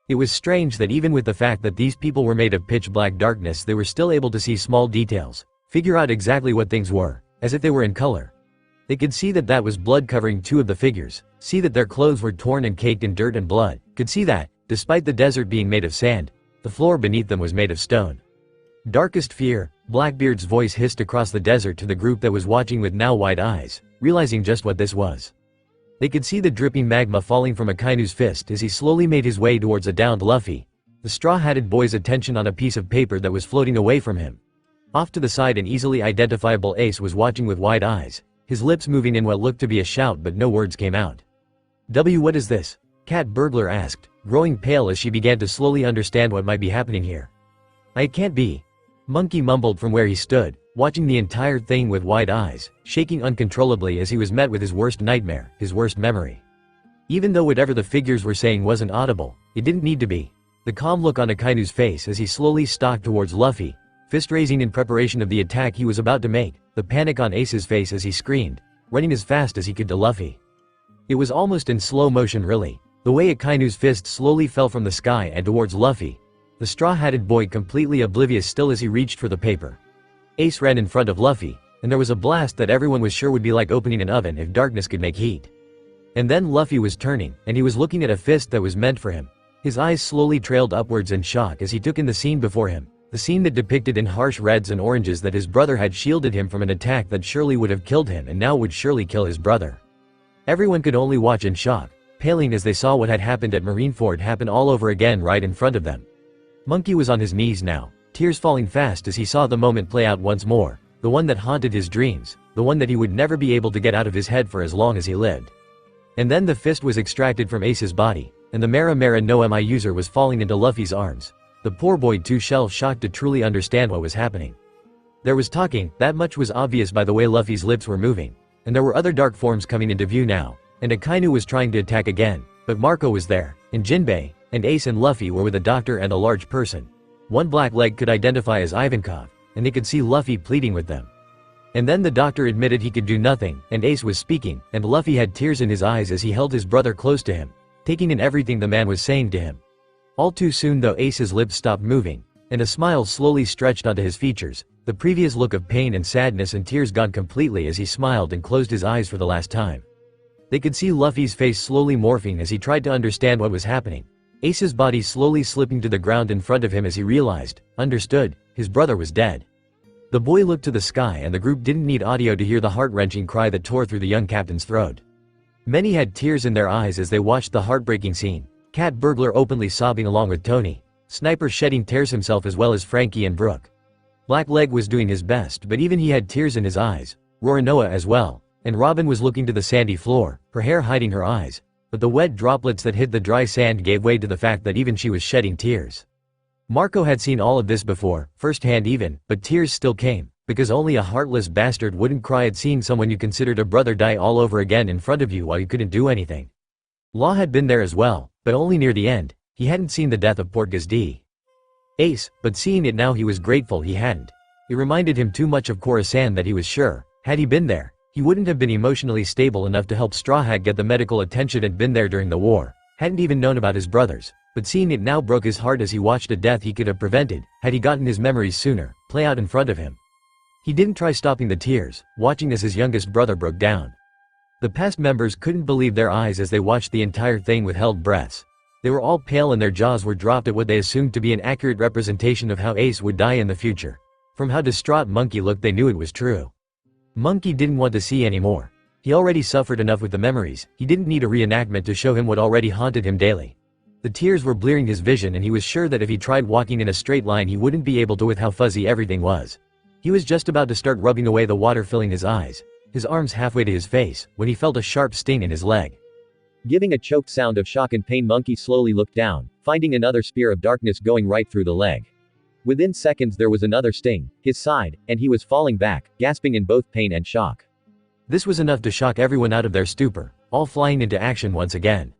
It was strange that even with the fact that these people were made of pitch black darkness, they were still able to see small details, figure out exactly what things were, as if they were in color. They could see that was blood covering 2 of the figures, see that their clothes were torn and caked in dirt and blood, could see that, despite the desert being made of sand, the floor beneath them was made of stone. "Darkest fear," Blackbeard's voice hissed across the desert to the group that was watching with now wide eyes, realizing just what this was. They could see the dripping magma falling from Akainu's fist as he slowly made his way towards a downed Luffy, the straw-hatted boy's attention on a piece of paper that was floating away from him. Off to the side, an easily identifiable Ace was watching with wide eyes, his lips moving in what looked to be a shout but no words came out. What is this?" Cat Burglar asked, growing pale as she began to slowly understand what might be happening here. "It can't be," Monkey mumbled from where he stood, watching the entire thing with wide eyes, shaking uncontrollably as he was met with his worst nightmare, his worst memory. Even though whatever the figures were saying wasn't audible, it didn't need to be. The calm look on Akainu's face as he slowly stalked towards Luffy, fist raising in preparation of the attack he was about to make, the panic on Ace's face as he screamed, running as fast as he could to Luffy. It was almost in slow motion really, the way Akainu's fist slowly fell from the sky and towards Luffy, the straw-hatted boy completely oblivious still as he reached for the paper. Ace ran in front of Luffy, and there was a blast that everyone was sure would be like opening an oven if darkness could make heat. And then Luffy was turning, and he was looking at a fist that was meant for him. His eyes slowly trailed upwards in shock as he took in the scene before him, the scene that depicted in harsh reds and oranges that his brother had shielded him from an attack that surely would have killed him and now would surely kill his brother. Everyone could only watch in shock, paling as they saw what had happened at Marineford happen all over again right in front of them. Monkey was on his knees now, tears falling fast as he saw the moment play out once more, the one that haunted his dreams, the one that he would never be able to get out of his head for as long as he lived. And then the fist was extracted from Ace's body, and the Mara Mara no Mi user was falling into Luffy's arms. The poor boy too shocked to truly understand what was happening. There was talking, that much was obvious by the way Luffy's lips were moving. And there were other dark forms coming into view now, and Akainu was trying to attack again, but Marco was there, and Jinbei, and Ace and Luffy were with a doctor and a large person. One black leg could identify as Ivankov, and they could see Luffy pleading with them. And then the doctor admitted he could do nothing, and Ace was speaking, and Luffy had tears in his eyes as he held his brother close to him, taking in everything the man was saying to him. All too soon though Ace's lips stopped moving, and a smile slowly stretched onto his features, the previous look of pain and sadness and tears gone completely as he smiled and closed his eyes for the last time. They could see Luffy's face slowly morphing as he tried to understand what was happening. Ace's body slowly slipping to the ground in front of him as he realized, understood, his brother was dead. The boy looked to the sky and the group didn't need audio to hear the heart-wrenching cry that tore through the young captain's throat. Many had tears in their eyes as they watched the heartbreaking scene. Cat Burglar openly sobbing along with Tony. Sniper shedding tears himself as well as Frankie and Brooke. Black Leg was doing his best but even he had tears in his eyes. Roronoa as well. And Robin was looking to the sandy floor, her hair hiding her eyes. But the wet droplets that hit the dry sand gave way to the fact that even she was shedding tears. Marco had seen all of this before, firsthand even, but tears still came, because only a heartless bastard wouldn't cry at seeing someone you considered a brother die all over again in front of you while you couldn't do anything. Law had been there as well, but only near the end. He hadn't seen the death of Portgas D. Ace, but seeing it now he was grateful he hadn't. It reminded him too much of Khorasan that he was sure, had he been there, he wouldn't have been emotionally stable enough to help Straw Hat get the medical attention and been there during the war, hadn't even known about his brothers, but seeing it now broke his heart as he watched a death he could have prevented, had he gotten his memories sooner, play out in front of him. He didn't try stopping the tears, watching as his youngest brother broke down. The past members couldn't believe their eyes as they watched the entire thing with held breaths. They were all pale and their jaws were dropped at what they assumed to be an accurate representation of how Ace would die in the future. From how distraught Monkey looked they knew it was true. Monkey didn't want to see anymore. He already suffered enough with the memories, he didn't need a reenactment to show him what already haunted him daily. The tears were blearing his vision and he was sure that if he tried walking in a straight line he wouldn't be able to with how fuzzy everything was. He was just about to start rubbing away the water filling his eyes, his arms halfway to his face, when he felt a sharp sting in his leg. Giving a choked sound of shock and pain, Monkey slowly looked down, finding another spear of darkness going right through the leg. Within seconds there was another sting, his side, and he was falling back, gasping in both pain and shock. This was enough to shock everyone out of their stupor, all flying into action once again.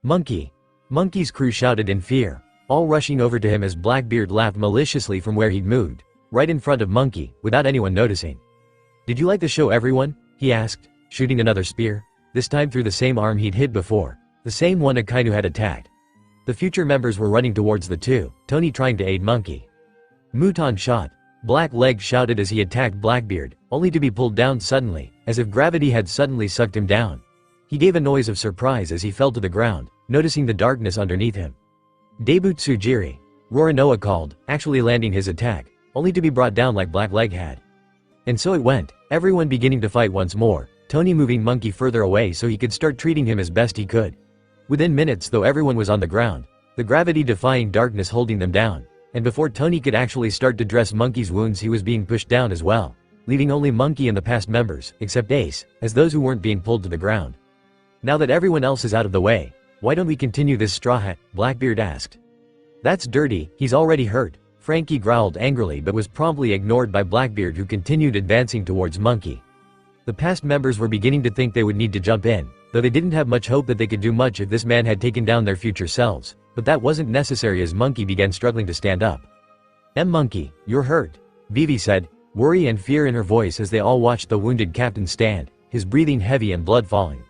Monkey! Monkey's crew shouted in fear, all rushing over to him as Blackbeard laughed maliciously from where he'd moved, right in front of Monkey, without anyone noticing. "Did you like the show, everyone?" he asked, shooting another spear, this time through the same arm he'd hit before, the same one Akainu had attacked. The future members were running towards the two, Tony trying to aid Monkey. Mouton shot. Black Leg shouted as he attacked Blackbeard, only to be pulled down suddenly, as if gravity had suddenly sucked him down. He gave a noise of surprise as he fell to the ground, noticing the darkness underneath him. "Debutsujiri," Roronoa called, actually landing his attack, only to be brought down like Black Leg had. And so it went, everyone beginning to fight once more, Tony moving Monkey further away so he could start treating him as best he could. Within minutes though everyone was on the ground, the gravity-defying darkness holding them down, and before Tony could actually start to dress Monkey's wounds he was being pushed down as well, leaving only Monkey and the past members, except Ace, as those who weren't being pulled to the ground. "Now that everyone else is out of the way, why don't we continue this, Straw Hat?" Blackbeard asked. "That's dirty, he's already hurt," Frankie growled angrily but was promptly ignored by Blackbeard who continued advancing towards Monkey. The past members were beginning to think they would need to jump in, though they didn't have much hope that they could do much if this man had taken down their future selves, but that wasn't necessary as Monkey began struggling to stand up. Monkey, you're hurt," Vivi said, worry and fear in her voice as they all watched the wounded captain stand, his breathing heavy and blood falling.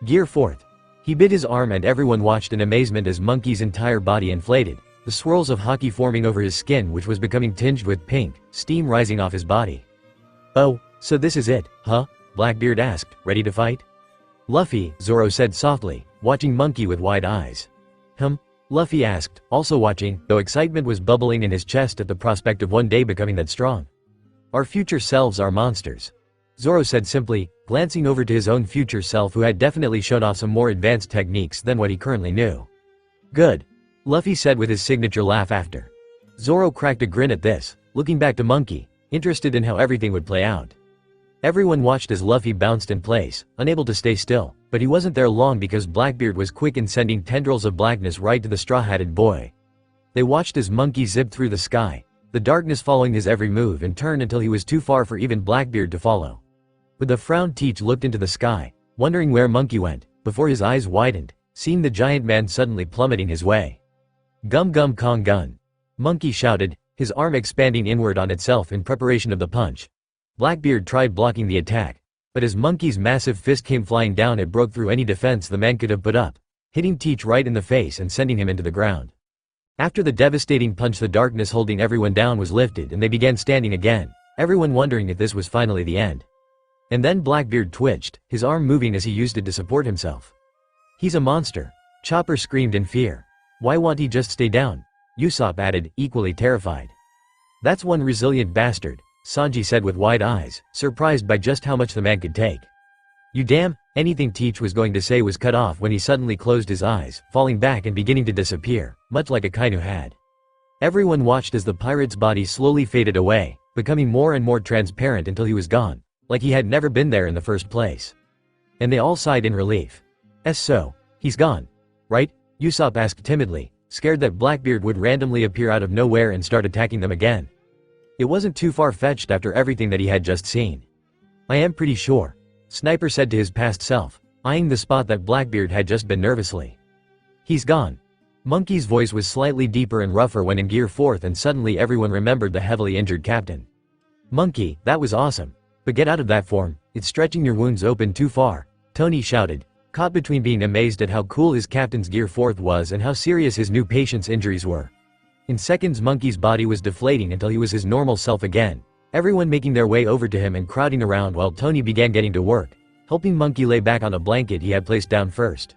"Gear forth." He bit his arm and everyone watched in amazement as Monkey's entire body inflated, the swirls of hockey forming over his skin which was becoming tinged with pink, steam rising off his body. "Oh, so this is it, huh?" Blackbeard asked, ready to fight. "Luffy," Zoro said softly, watching Monkey with wide eyes. Luffy asked, also watching, though excitement was bubbling in his chest at the prospect of one day becoming that strong. "Our future selves are monsters," Zoro said simply, glancing over to his own future self who had definitely shown off some more advanced techniques than what he currently knew. "Good," Luffy said with his signature laugh after. Zoro cracked a grin at this, looking back to Monkey, interested in how everything would play out. Everyone watched as Luffy bounced in place, unable to stay still, But he wasn't there long because Blackbeard was quick in sending tendrils of blackness right to the straw-hatted boy. They watched as Monkey zipped through the sky, the darkness following his every move and turn until he was too far for even Blackbeard to follow. With a frown, Teach looked into the sky, wondering where Monkey went, before his eyes widened, seeing the giant man suddenly plummeting his way. "Gum gum Kong gun!" Monkey shouted, his arm expanding inward on itself in preparation of the punch. Blackbeard tried blocking the attack, but as Monkey's massive fist came flying down, it broke through any defense the man could have put up, hitting Teach right in the face and sending him into the ground. After the devastating punch, the darkness holding everyone down was lifted and they began standing again, everyone wondering if this was finally the end. And then Blackbeard twitched, his arm moving as he used it to support himself. "He's a monster," Chopper screamed in fear. "Why won't he just stay down?" Usopp added, equally terrified. "That's one resilient bastard," Sanji said with wide eyes, surprised by just how much the man could take. "You damn," anything Teach was going to say was cut off when he suddenly closed his eyes, falling back and beginning to disappear, much like a Kainu had. Everyone watched as the pirate's body slowly faded away, becoming more and more transparent until he was gone, like he had never been there in the first place. And they all sighed in relief. So, he's gone, right?" Usopp asked timidly, scared that Blackbeard would randomly appear out of nowhere and start attacking them again. It wasn't too far-fetched after everything that he had just seen. "I am pretty sure," Sniper said to his past self, eyeing the spot that Blackbeard had just been nervously. "He's gone." Monkey's voice was slightly deeper and rougher when in Gear 4th, and suddenly everyone remembered the heavily injured captain. "Monkey, that was awesome. But get out of that form, it's stretching your wounds open too far," Tony shouted, caught between being amazed at how cool his captain's Gear 4th was and how serious his new patient's injuries were. In seconds, Monkey's body was deflating until he was his normal self again, everyone making their way over to him and crowding around while Tony began getting to work, helping Monkey lay back on a blanket he had placed down first.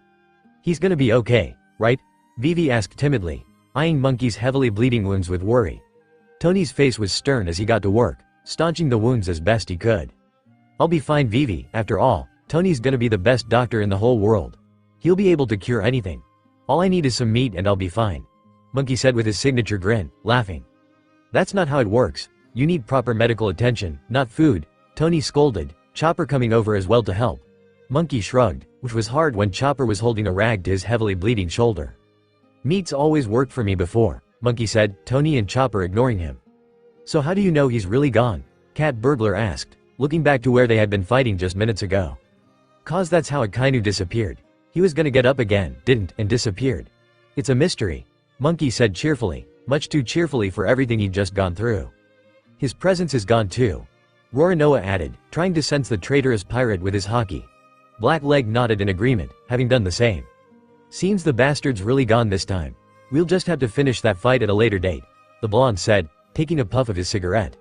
"He's gonna be okay, right?" Vivi asked timidly, eyeing Monkey's heavily bleeding wounds with worry. Tony's face was stern as he got to work, staunching the wounds as best he could. "I'll be fine, Vivi. After all, Tony's gonna be the best doctor in the whole world. He'll be able to cure anything. All I need is some meat and I'll be fine," Monkey said with his signature grin, laughing. "That's not how it works. You need proper medical attention, not food," Tony scolded, Chopper coming over as well to help. Monkey shrugged, which was hard when Chopper was holding a rag to his heavily bleeding shoulder. "Meat's always worked for me before," Monkey said, Tony and Chopper ignoring him. "So how do you know he's really gone?" Cat Burglar asked, looking back to where they had been fighting just minutes ago. "'Cause that's how Akainu disappeared. He was gonna get up again, didn't, and disappeared. It's a mystery," Monkey said cheerfully, much too cheerfully for everything he'd just gone through. "His presence is gone too," Roronoa added, trying to sense the traitorous pirate with his haki. Blackleg nodded in agreement, having done the same. "Seems the bastard's really gone this time. We'll just have to finish that fight at a later date," the blonde said, taking a puff of his cigarette.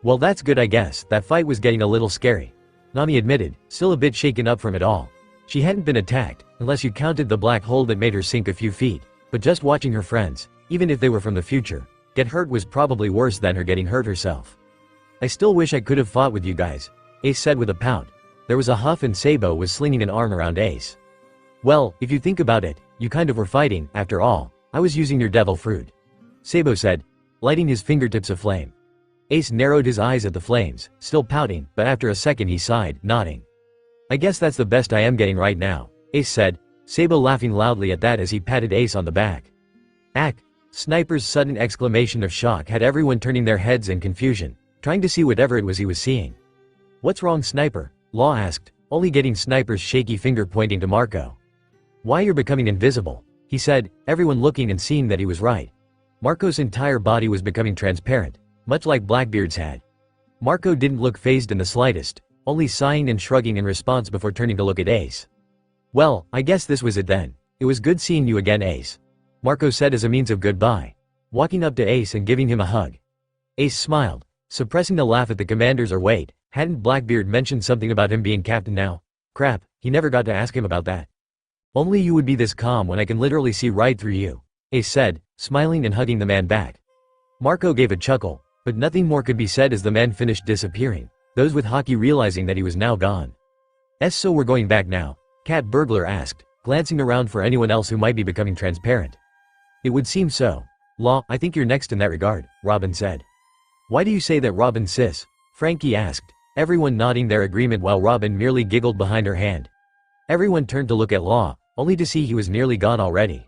"Well, that's good, I guess. That fight was getting a little scary," Nami admitted, still a bit shaken up from it all. She hadn't been attacked, unless you counted the black hole that made her sink a few feet, but just watching her friends, even if they were from the future, get hurt was probably worse than her getting hurt herself. "I still wish I could have fought with you guys," Ace said with a pout. There was a huff and Sabo was slinging an arm around Ace. "Well, if you think about it, you kind of were fighting, after all. I was using your devil fruit," Sabo said, lighting his fingertips aflame. Ace narrowed his eyes at the flames, still pouting, but after a second he sighed, nodding. "I guess that's the best I am getting right now," Ace said, Sabo laughing loudly at that as he patted Ace on the back. "Ack!" Sniper's sudden exclamation of shock had everyone turning their heads in confusion, trying to see whatever it was he was seeing. "What's wrong, Sniper?" Law asked, only getting Sniper's shaky finger pointing to Marco. "Why, you're becoming invisible," he said, everyone looking and seeing that he was right. Marco's entire body was becoming transparent, much like Blackbeard's had. Marco didn't look fazed in the slightest, only sighing and shrugging in response before turning to look at Ace. "Well, I guess this was it then. It was good seeing you again, Ace," Marco said as a means of goodbye, walking up to Ace and giving him a hug. Ace smiled, suppressing the laugh at the commanders. Or wait, hadn't Blackbeard mentioned something about him being captain now? Crap, he never got to ask him about that. "Only you would be this calm when I can literally see right through you," Ace said, smiling and hugging the man back. Marco gave a chuckle, but nothing more could be said as the man finished disappearing, those with haki realizing that he was now gone. "So we're going back now?" Cat Burglar asked, glancing around for anyone else who might be becoming transparent. "It would seem so. Law, I think you're next in that regard," Robin said. "Why do you say that, Robin sis?" Frankie asked, everyone nodding their agreement while Robin merely giggled behind her hand. Everyone turned to look at Law, only to see he was nearly gone already.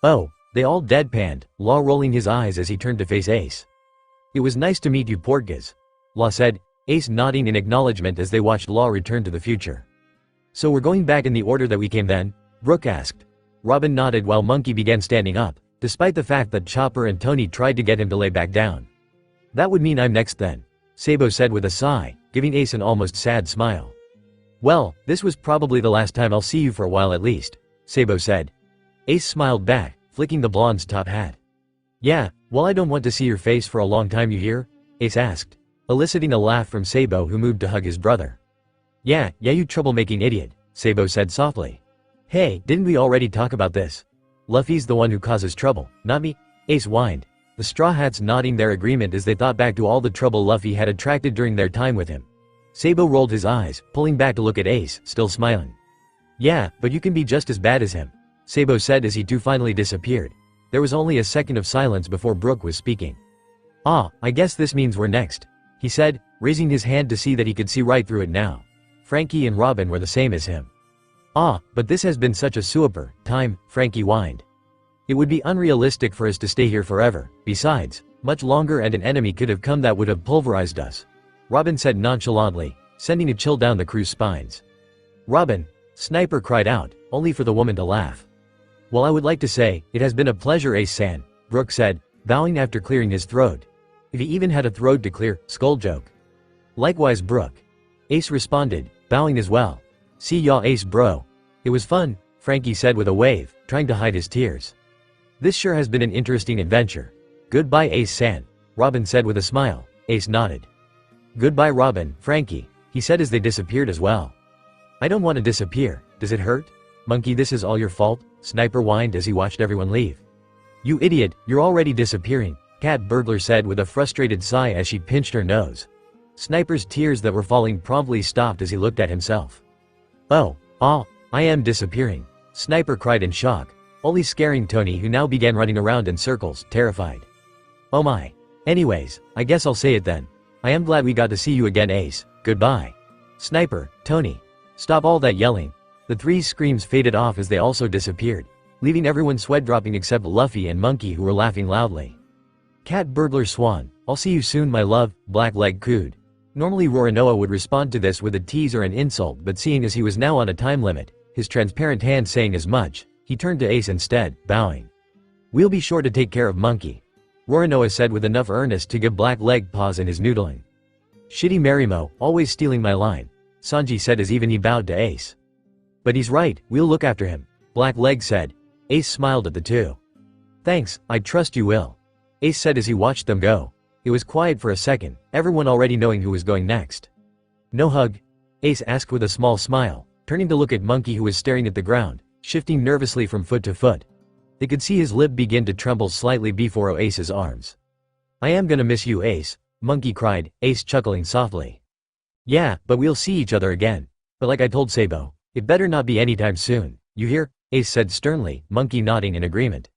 Oh, they all deadpanned, Law rolling his eyes as he turned to face Ace. It was nice to meet you, Portgas, Law said, Ace nodding in acknowledgement as they watched Law return to the future. So we're going back in the order that we came then? Brooke asked. Robin nodded while Monkey began standing up, despite the fact that Chopper and Tony tried to get him to lay back down. That would mean I'm next then, Sabo said with a sigh, giving Ace an almost sad smile. Well, this was probably the last time I'll see you for a while at least, Sabo said. Ace smiled back, flicking the blonde's top hat. Yeah, well I don't want to see your face for a long time, you hear? Ace asked, eliciting a laugh from Sabo, who moved to hug his brother. Yeah, you troublemaking idiot, Sabo said softly. Hey, didn't we already talk about this? Luffy's the one who causes trouble, not me, Ace whined, the Straw Hats nodding their agreement as they thought back to all the trouble Luffy had attracted during their time with him. Sabo rolled his eyes, pulling back to look at Ace, still smiling. Yeah, but you can be just as bad as him, Sabo said as he too finally disappeared. There was only a second of silence before Brooke was speaking. Ah, I guess this means we're next, he said, raising his hand to see that he could see right through it now. Frankie and Robin were the same as him. Ah, but this has been such a super time, Frankie whined. It would be unrealistic for us to stay here forever, besides, much longer and an enemy could have come that would have pulverized us, Robin said nonchalantly, sending a chill down the crew's spines. Robin, Sniper cried out, only for the woman to laugh. Well, I would like to say, it has been a pleasure, Ace-san, Brooke said, bowing after clearing his throat. If he even had a throat to clear, skull joke. Likewise, Brooke. Ace responded, bowing as well. See ya, Ace bro. It was fun, Frankie said with a wave, trying to hide his tears. This sure has been an interesting adventure. Goodbye, Ace-san, Robin said with a smile. Ace nodded. Goodbye, Robin, Frankie, he said as they disappeared as well. I don't want to disappear, does it hurt? Monkey, this is all your fault, Sniper whined as he watched everyone leave. You idiot, you're already disappearing, Cat Burglar said with a frustrated sigh as she pinched her nose. Sniper's tears that were falling promptly stopped as he looked at himself. Oh, I am disappearing, Sniper cried in shock, only scaring Tony, who now began running around in circles, terrified. Oh my. Anyways, I guess I'll say it then. I am glad we got to see you again, Ace. Goodbye. Sniper, Tony. Stop all that yelling. The three's screams faded off as they also disappeared, leaving everyone sweat dropping except Luffy and Monkey, who were laughing loudly. Cat Burglar Swan, I'll see you soon, my love, Black Leg cooed. Normally Roronoa would respond to this with a tease or an insult, but seeing as he was now on a time limit, his transparent hand saying as much, he turned to Ace instead, bowing. We'll be sure to take care of Monkey, Roronoa said with enough earnest to give Black Leg pause in his noodling. Shitty Marimo, always stealing my line, Sanji said as even he bowed to Ace. But he's right, we'll look after him, Black Leg said. Ace smiled at the two. Thanks, I trust you will, Ace said as he watched them go. It was quiet for a second, everyone already knowing who was going next. No hug? Ace asked with a small smile, turning to look at Monkey, who was staring at the ground, shifting nervously from foot to foot. They could see his lip begin to tremble slightly before Ace's arms. I am gonna miss you, Ace, Monkey cried, Ace chuckling softly. Yeah, but we'll see each other again. But like I told Sabo, it better not be anytime soon, you hear? Ace said sternly, Monkey nodding in agreement.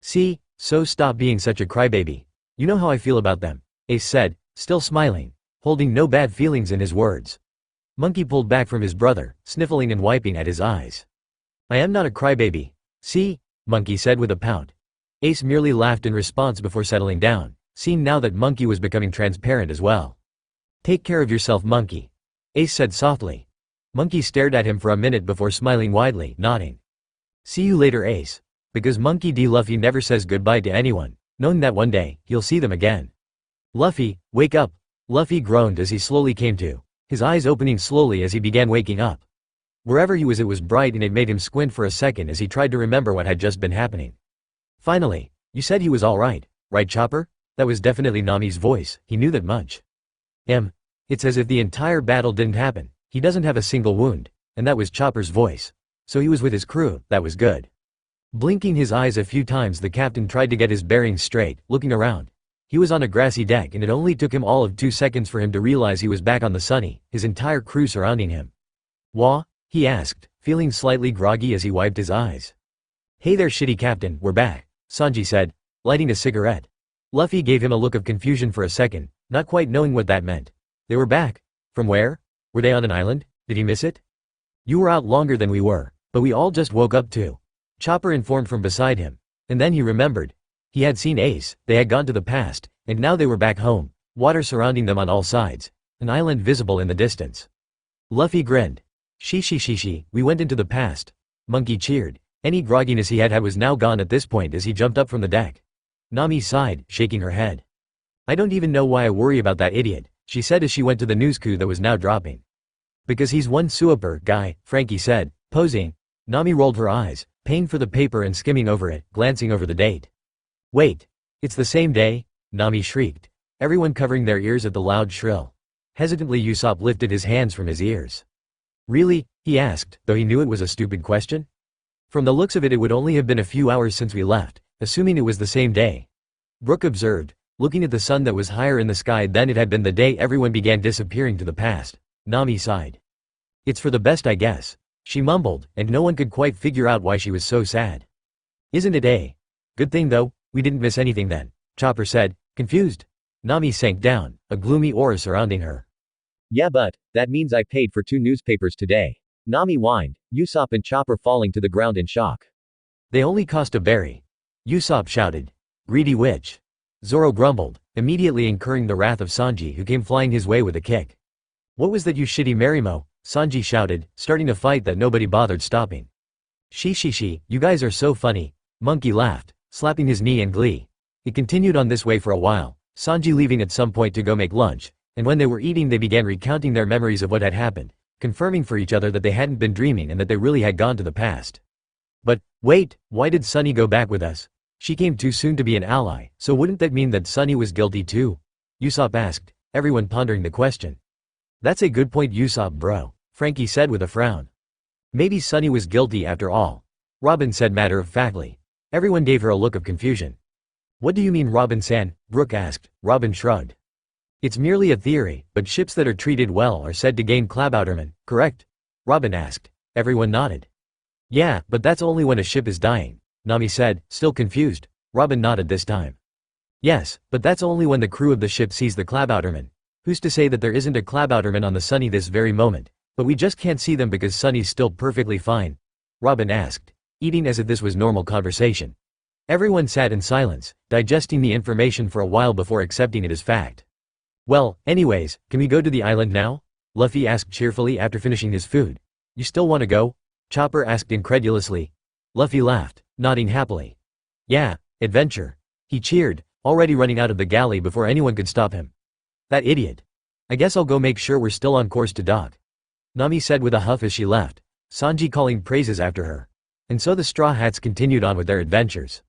See, so stop being such a crybaby. You know how I feel about them, Ace said, still smiling, holding no bad feelings in his words. Monkey pulled back from his brother, sniffling and wiping at his eyes. I am not a crybaby. See? Monkey said with a pout. Ace merely laughed in response before settling down, seeing now that Monkey was becoming transparent as well. Take care of yourself, Monkey, Ace said softly. Monkey stared at him for a minute before smiling widely, nodding. See you later, Ace. Because Monkey D. Luffy never says goodbye to anyone, knowing that one day, he'll see them again. Luffy, wake up, Luffy groaned as he slowly came to, his eyes opening slowly as he began waking up. Wherever he was, it was bright and it made him squint for a second as he tried to remember what had just been happening. Finally, you said he was alright, right Chopper? That was definitely Nami's voice, he knew that much. It's as if the entire battle didn't happen, he doesn't have a single wound, and that was Chopper's voice. So he was with his crew, that was good. Blinking his eyes a few times, the captain tried to get his bearings straight, looking around. He was on a grassy deck and it only took him all of 2 seconds for him to realize he was back on the Sunny, his entire crew surrounding him. Wah? He asked, feeling slightly groggy as he wiped his eyes. Hey there, shitty captain, we're back, Sanji said, lighting a cigarette. Luffy gave him a look of confusion for a second, not quite knowing what that meant. They were back? From where? Were they on an island? Did he miss it? You were out longer than we were, but we all just woke up too. Chopper informed from beside him. And then he remembered. He had seen Ace, they had gone to the past, and now they were back home, water surrounding them on all sides, an island visible in the distance. Luffy grinned. She, we went into the past. Monkey cheered. Any grogginess he had was now gone at this point as he jumped up from the deck. Nami sighed, shaking her head. I don't even know why I worry about that idiot, she said as she went to the news coup that was now dropping. Because he's one super guy, Frankie said, posing. Nami rolled her eyes, paying for the paper and skimming over it, glancing over the date. Wait. It's the same day? Nami shrieked. Everyone covering their ears at the loud shrill. Hesitantly Usopp lifted his hands from his ears. Really? He asked, though he knew it was a stupid question. From the looks of it would only have been a few hours since we left, assuming it was the same day. Brooke observed, looking at the sun that was higher in the sky than it had been the day everyone began disappearing to the past. Nami sighed. It's for the best I guess. She mumbled, and no one could quite figure out why she was so sad. Isn't it a good thing though, we didn't miss anything then, Chopper said, confused. Nami sank down, a gloomy aura surrounding her. Yeah, but that means I paid for 2 newspapers today. Nami whined, Usopp and Chopper falling to the ground in shock. They only cost a berry. Usopp shouted. Greedy witch. Zoro grumbled, immediately incurring the wrath of Sanji who came flying his way with a kick. What was that you shitty Marimo? Sanji shouted, starting a fight that nobody bothered stopping. She, you guys are so funny. Monkey laughed, slapping his knee in glee. It continued on this way for a while, Sanji leaving at some point to go make lunch, and when they were eating they began recounting their memories of what had happened, confirming for each other that they hadn't been dreaming and that they really had gone to the past. But, wait, why did Sunny go back with us? She came too soon to be an ally, so wouldn't that mean that Sunny was guilty too? Usopp asked, everyone pondering the question. That's a good point Usopp bro, Frankie said with a frown. Maybe Sunny was guilty after all. Robin said matter-of-factly. Everyone gave her a look of confusion. What do you mean Robin-san? Brooke asked. Robin shrugged. It's merely a theory, but ships that are treated well are said to gain Klabauterman, correct? Robin asked. Everyone nodded. Yeah, but that's only when a ship is dying, Nami said, still confused. Robin nodded this time. Yes, but that's only when the crew of the ship sees the Klabauterman. Who's to say that there isn't a Klabauterman on the Sunny this very moment? But we just can't see them because Sunny's still perfectly fine? Robin asked, eating as if this was normal conversation. Everyone sat in silence, digesting the information for a while before accepting it as fact. Well, anyways, can we go to the island now? Luffy asked cheerfully after finishing his food. You still want to go? Chopper asked incredulously. Luffy laughed, nodding happily. Yeah, adventure. He cheered, already running out of the galley before anyone could stop him. That idiot. I guess I'll go make sure we're still on course to dock. Nami said with a huff as she left, Sanji calling praises after her. And so the Straw Hats continued on with their adventures.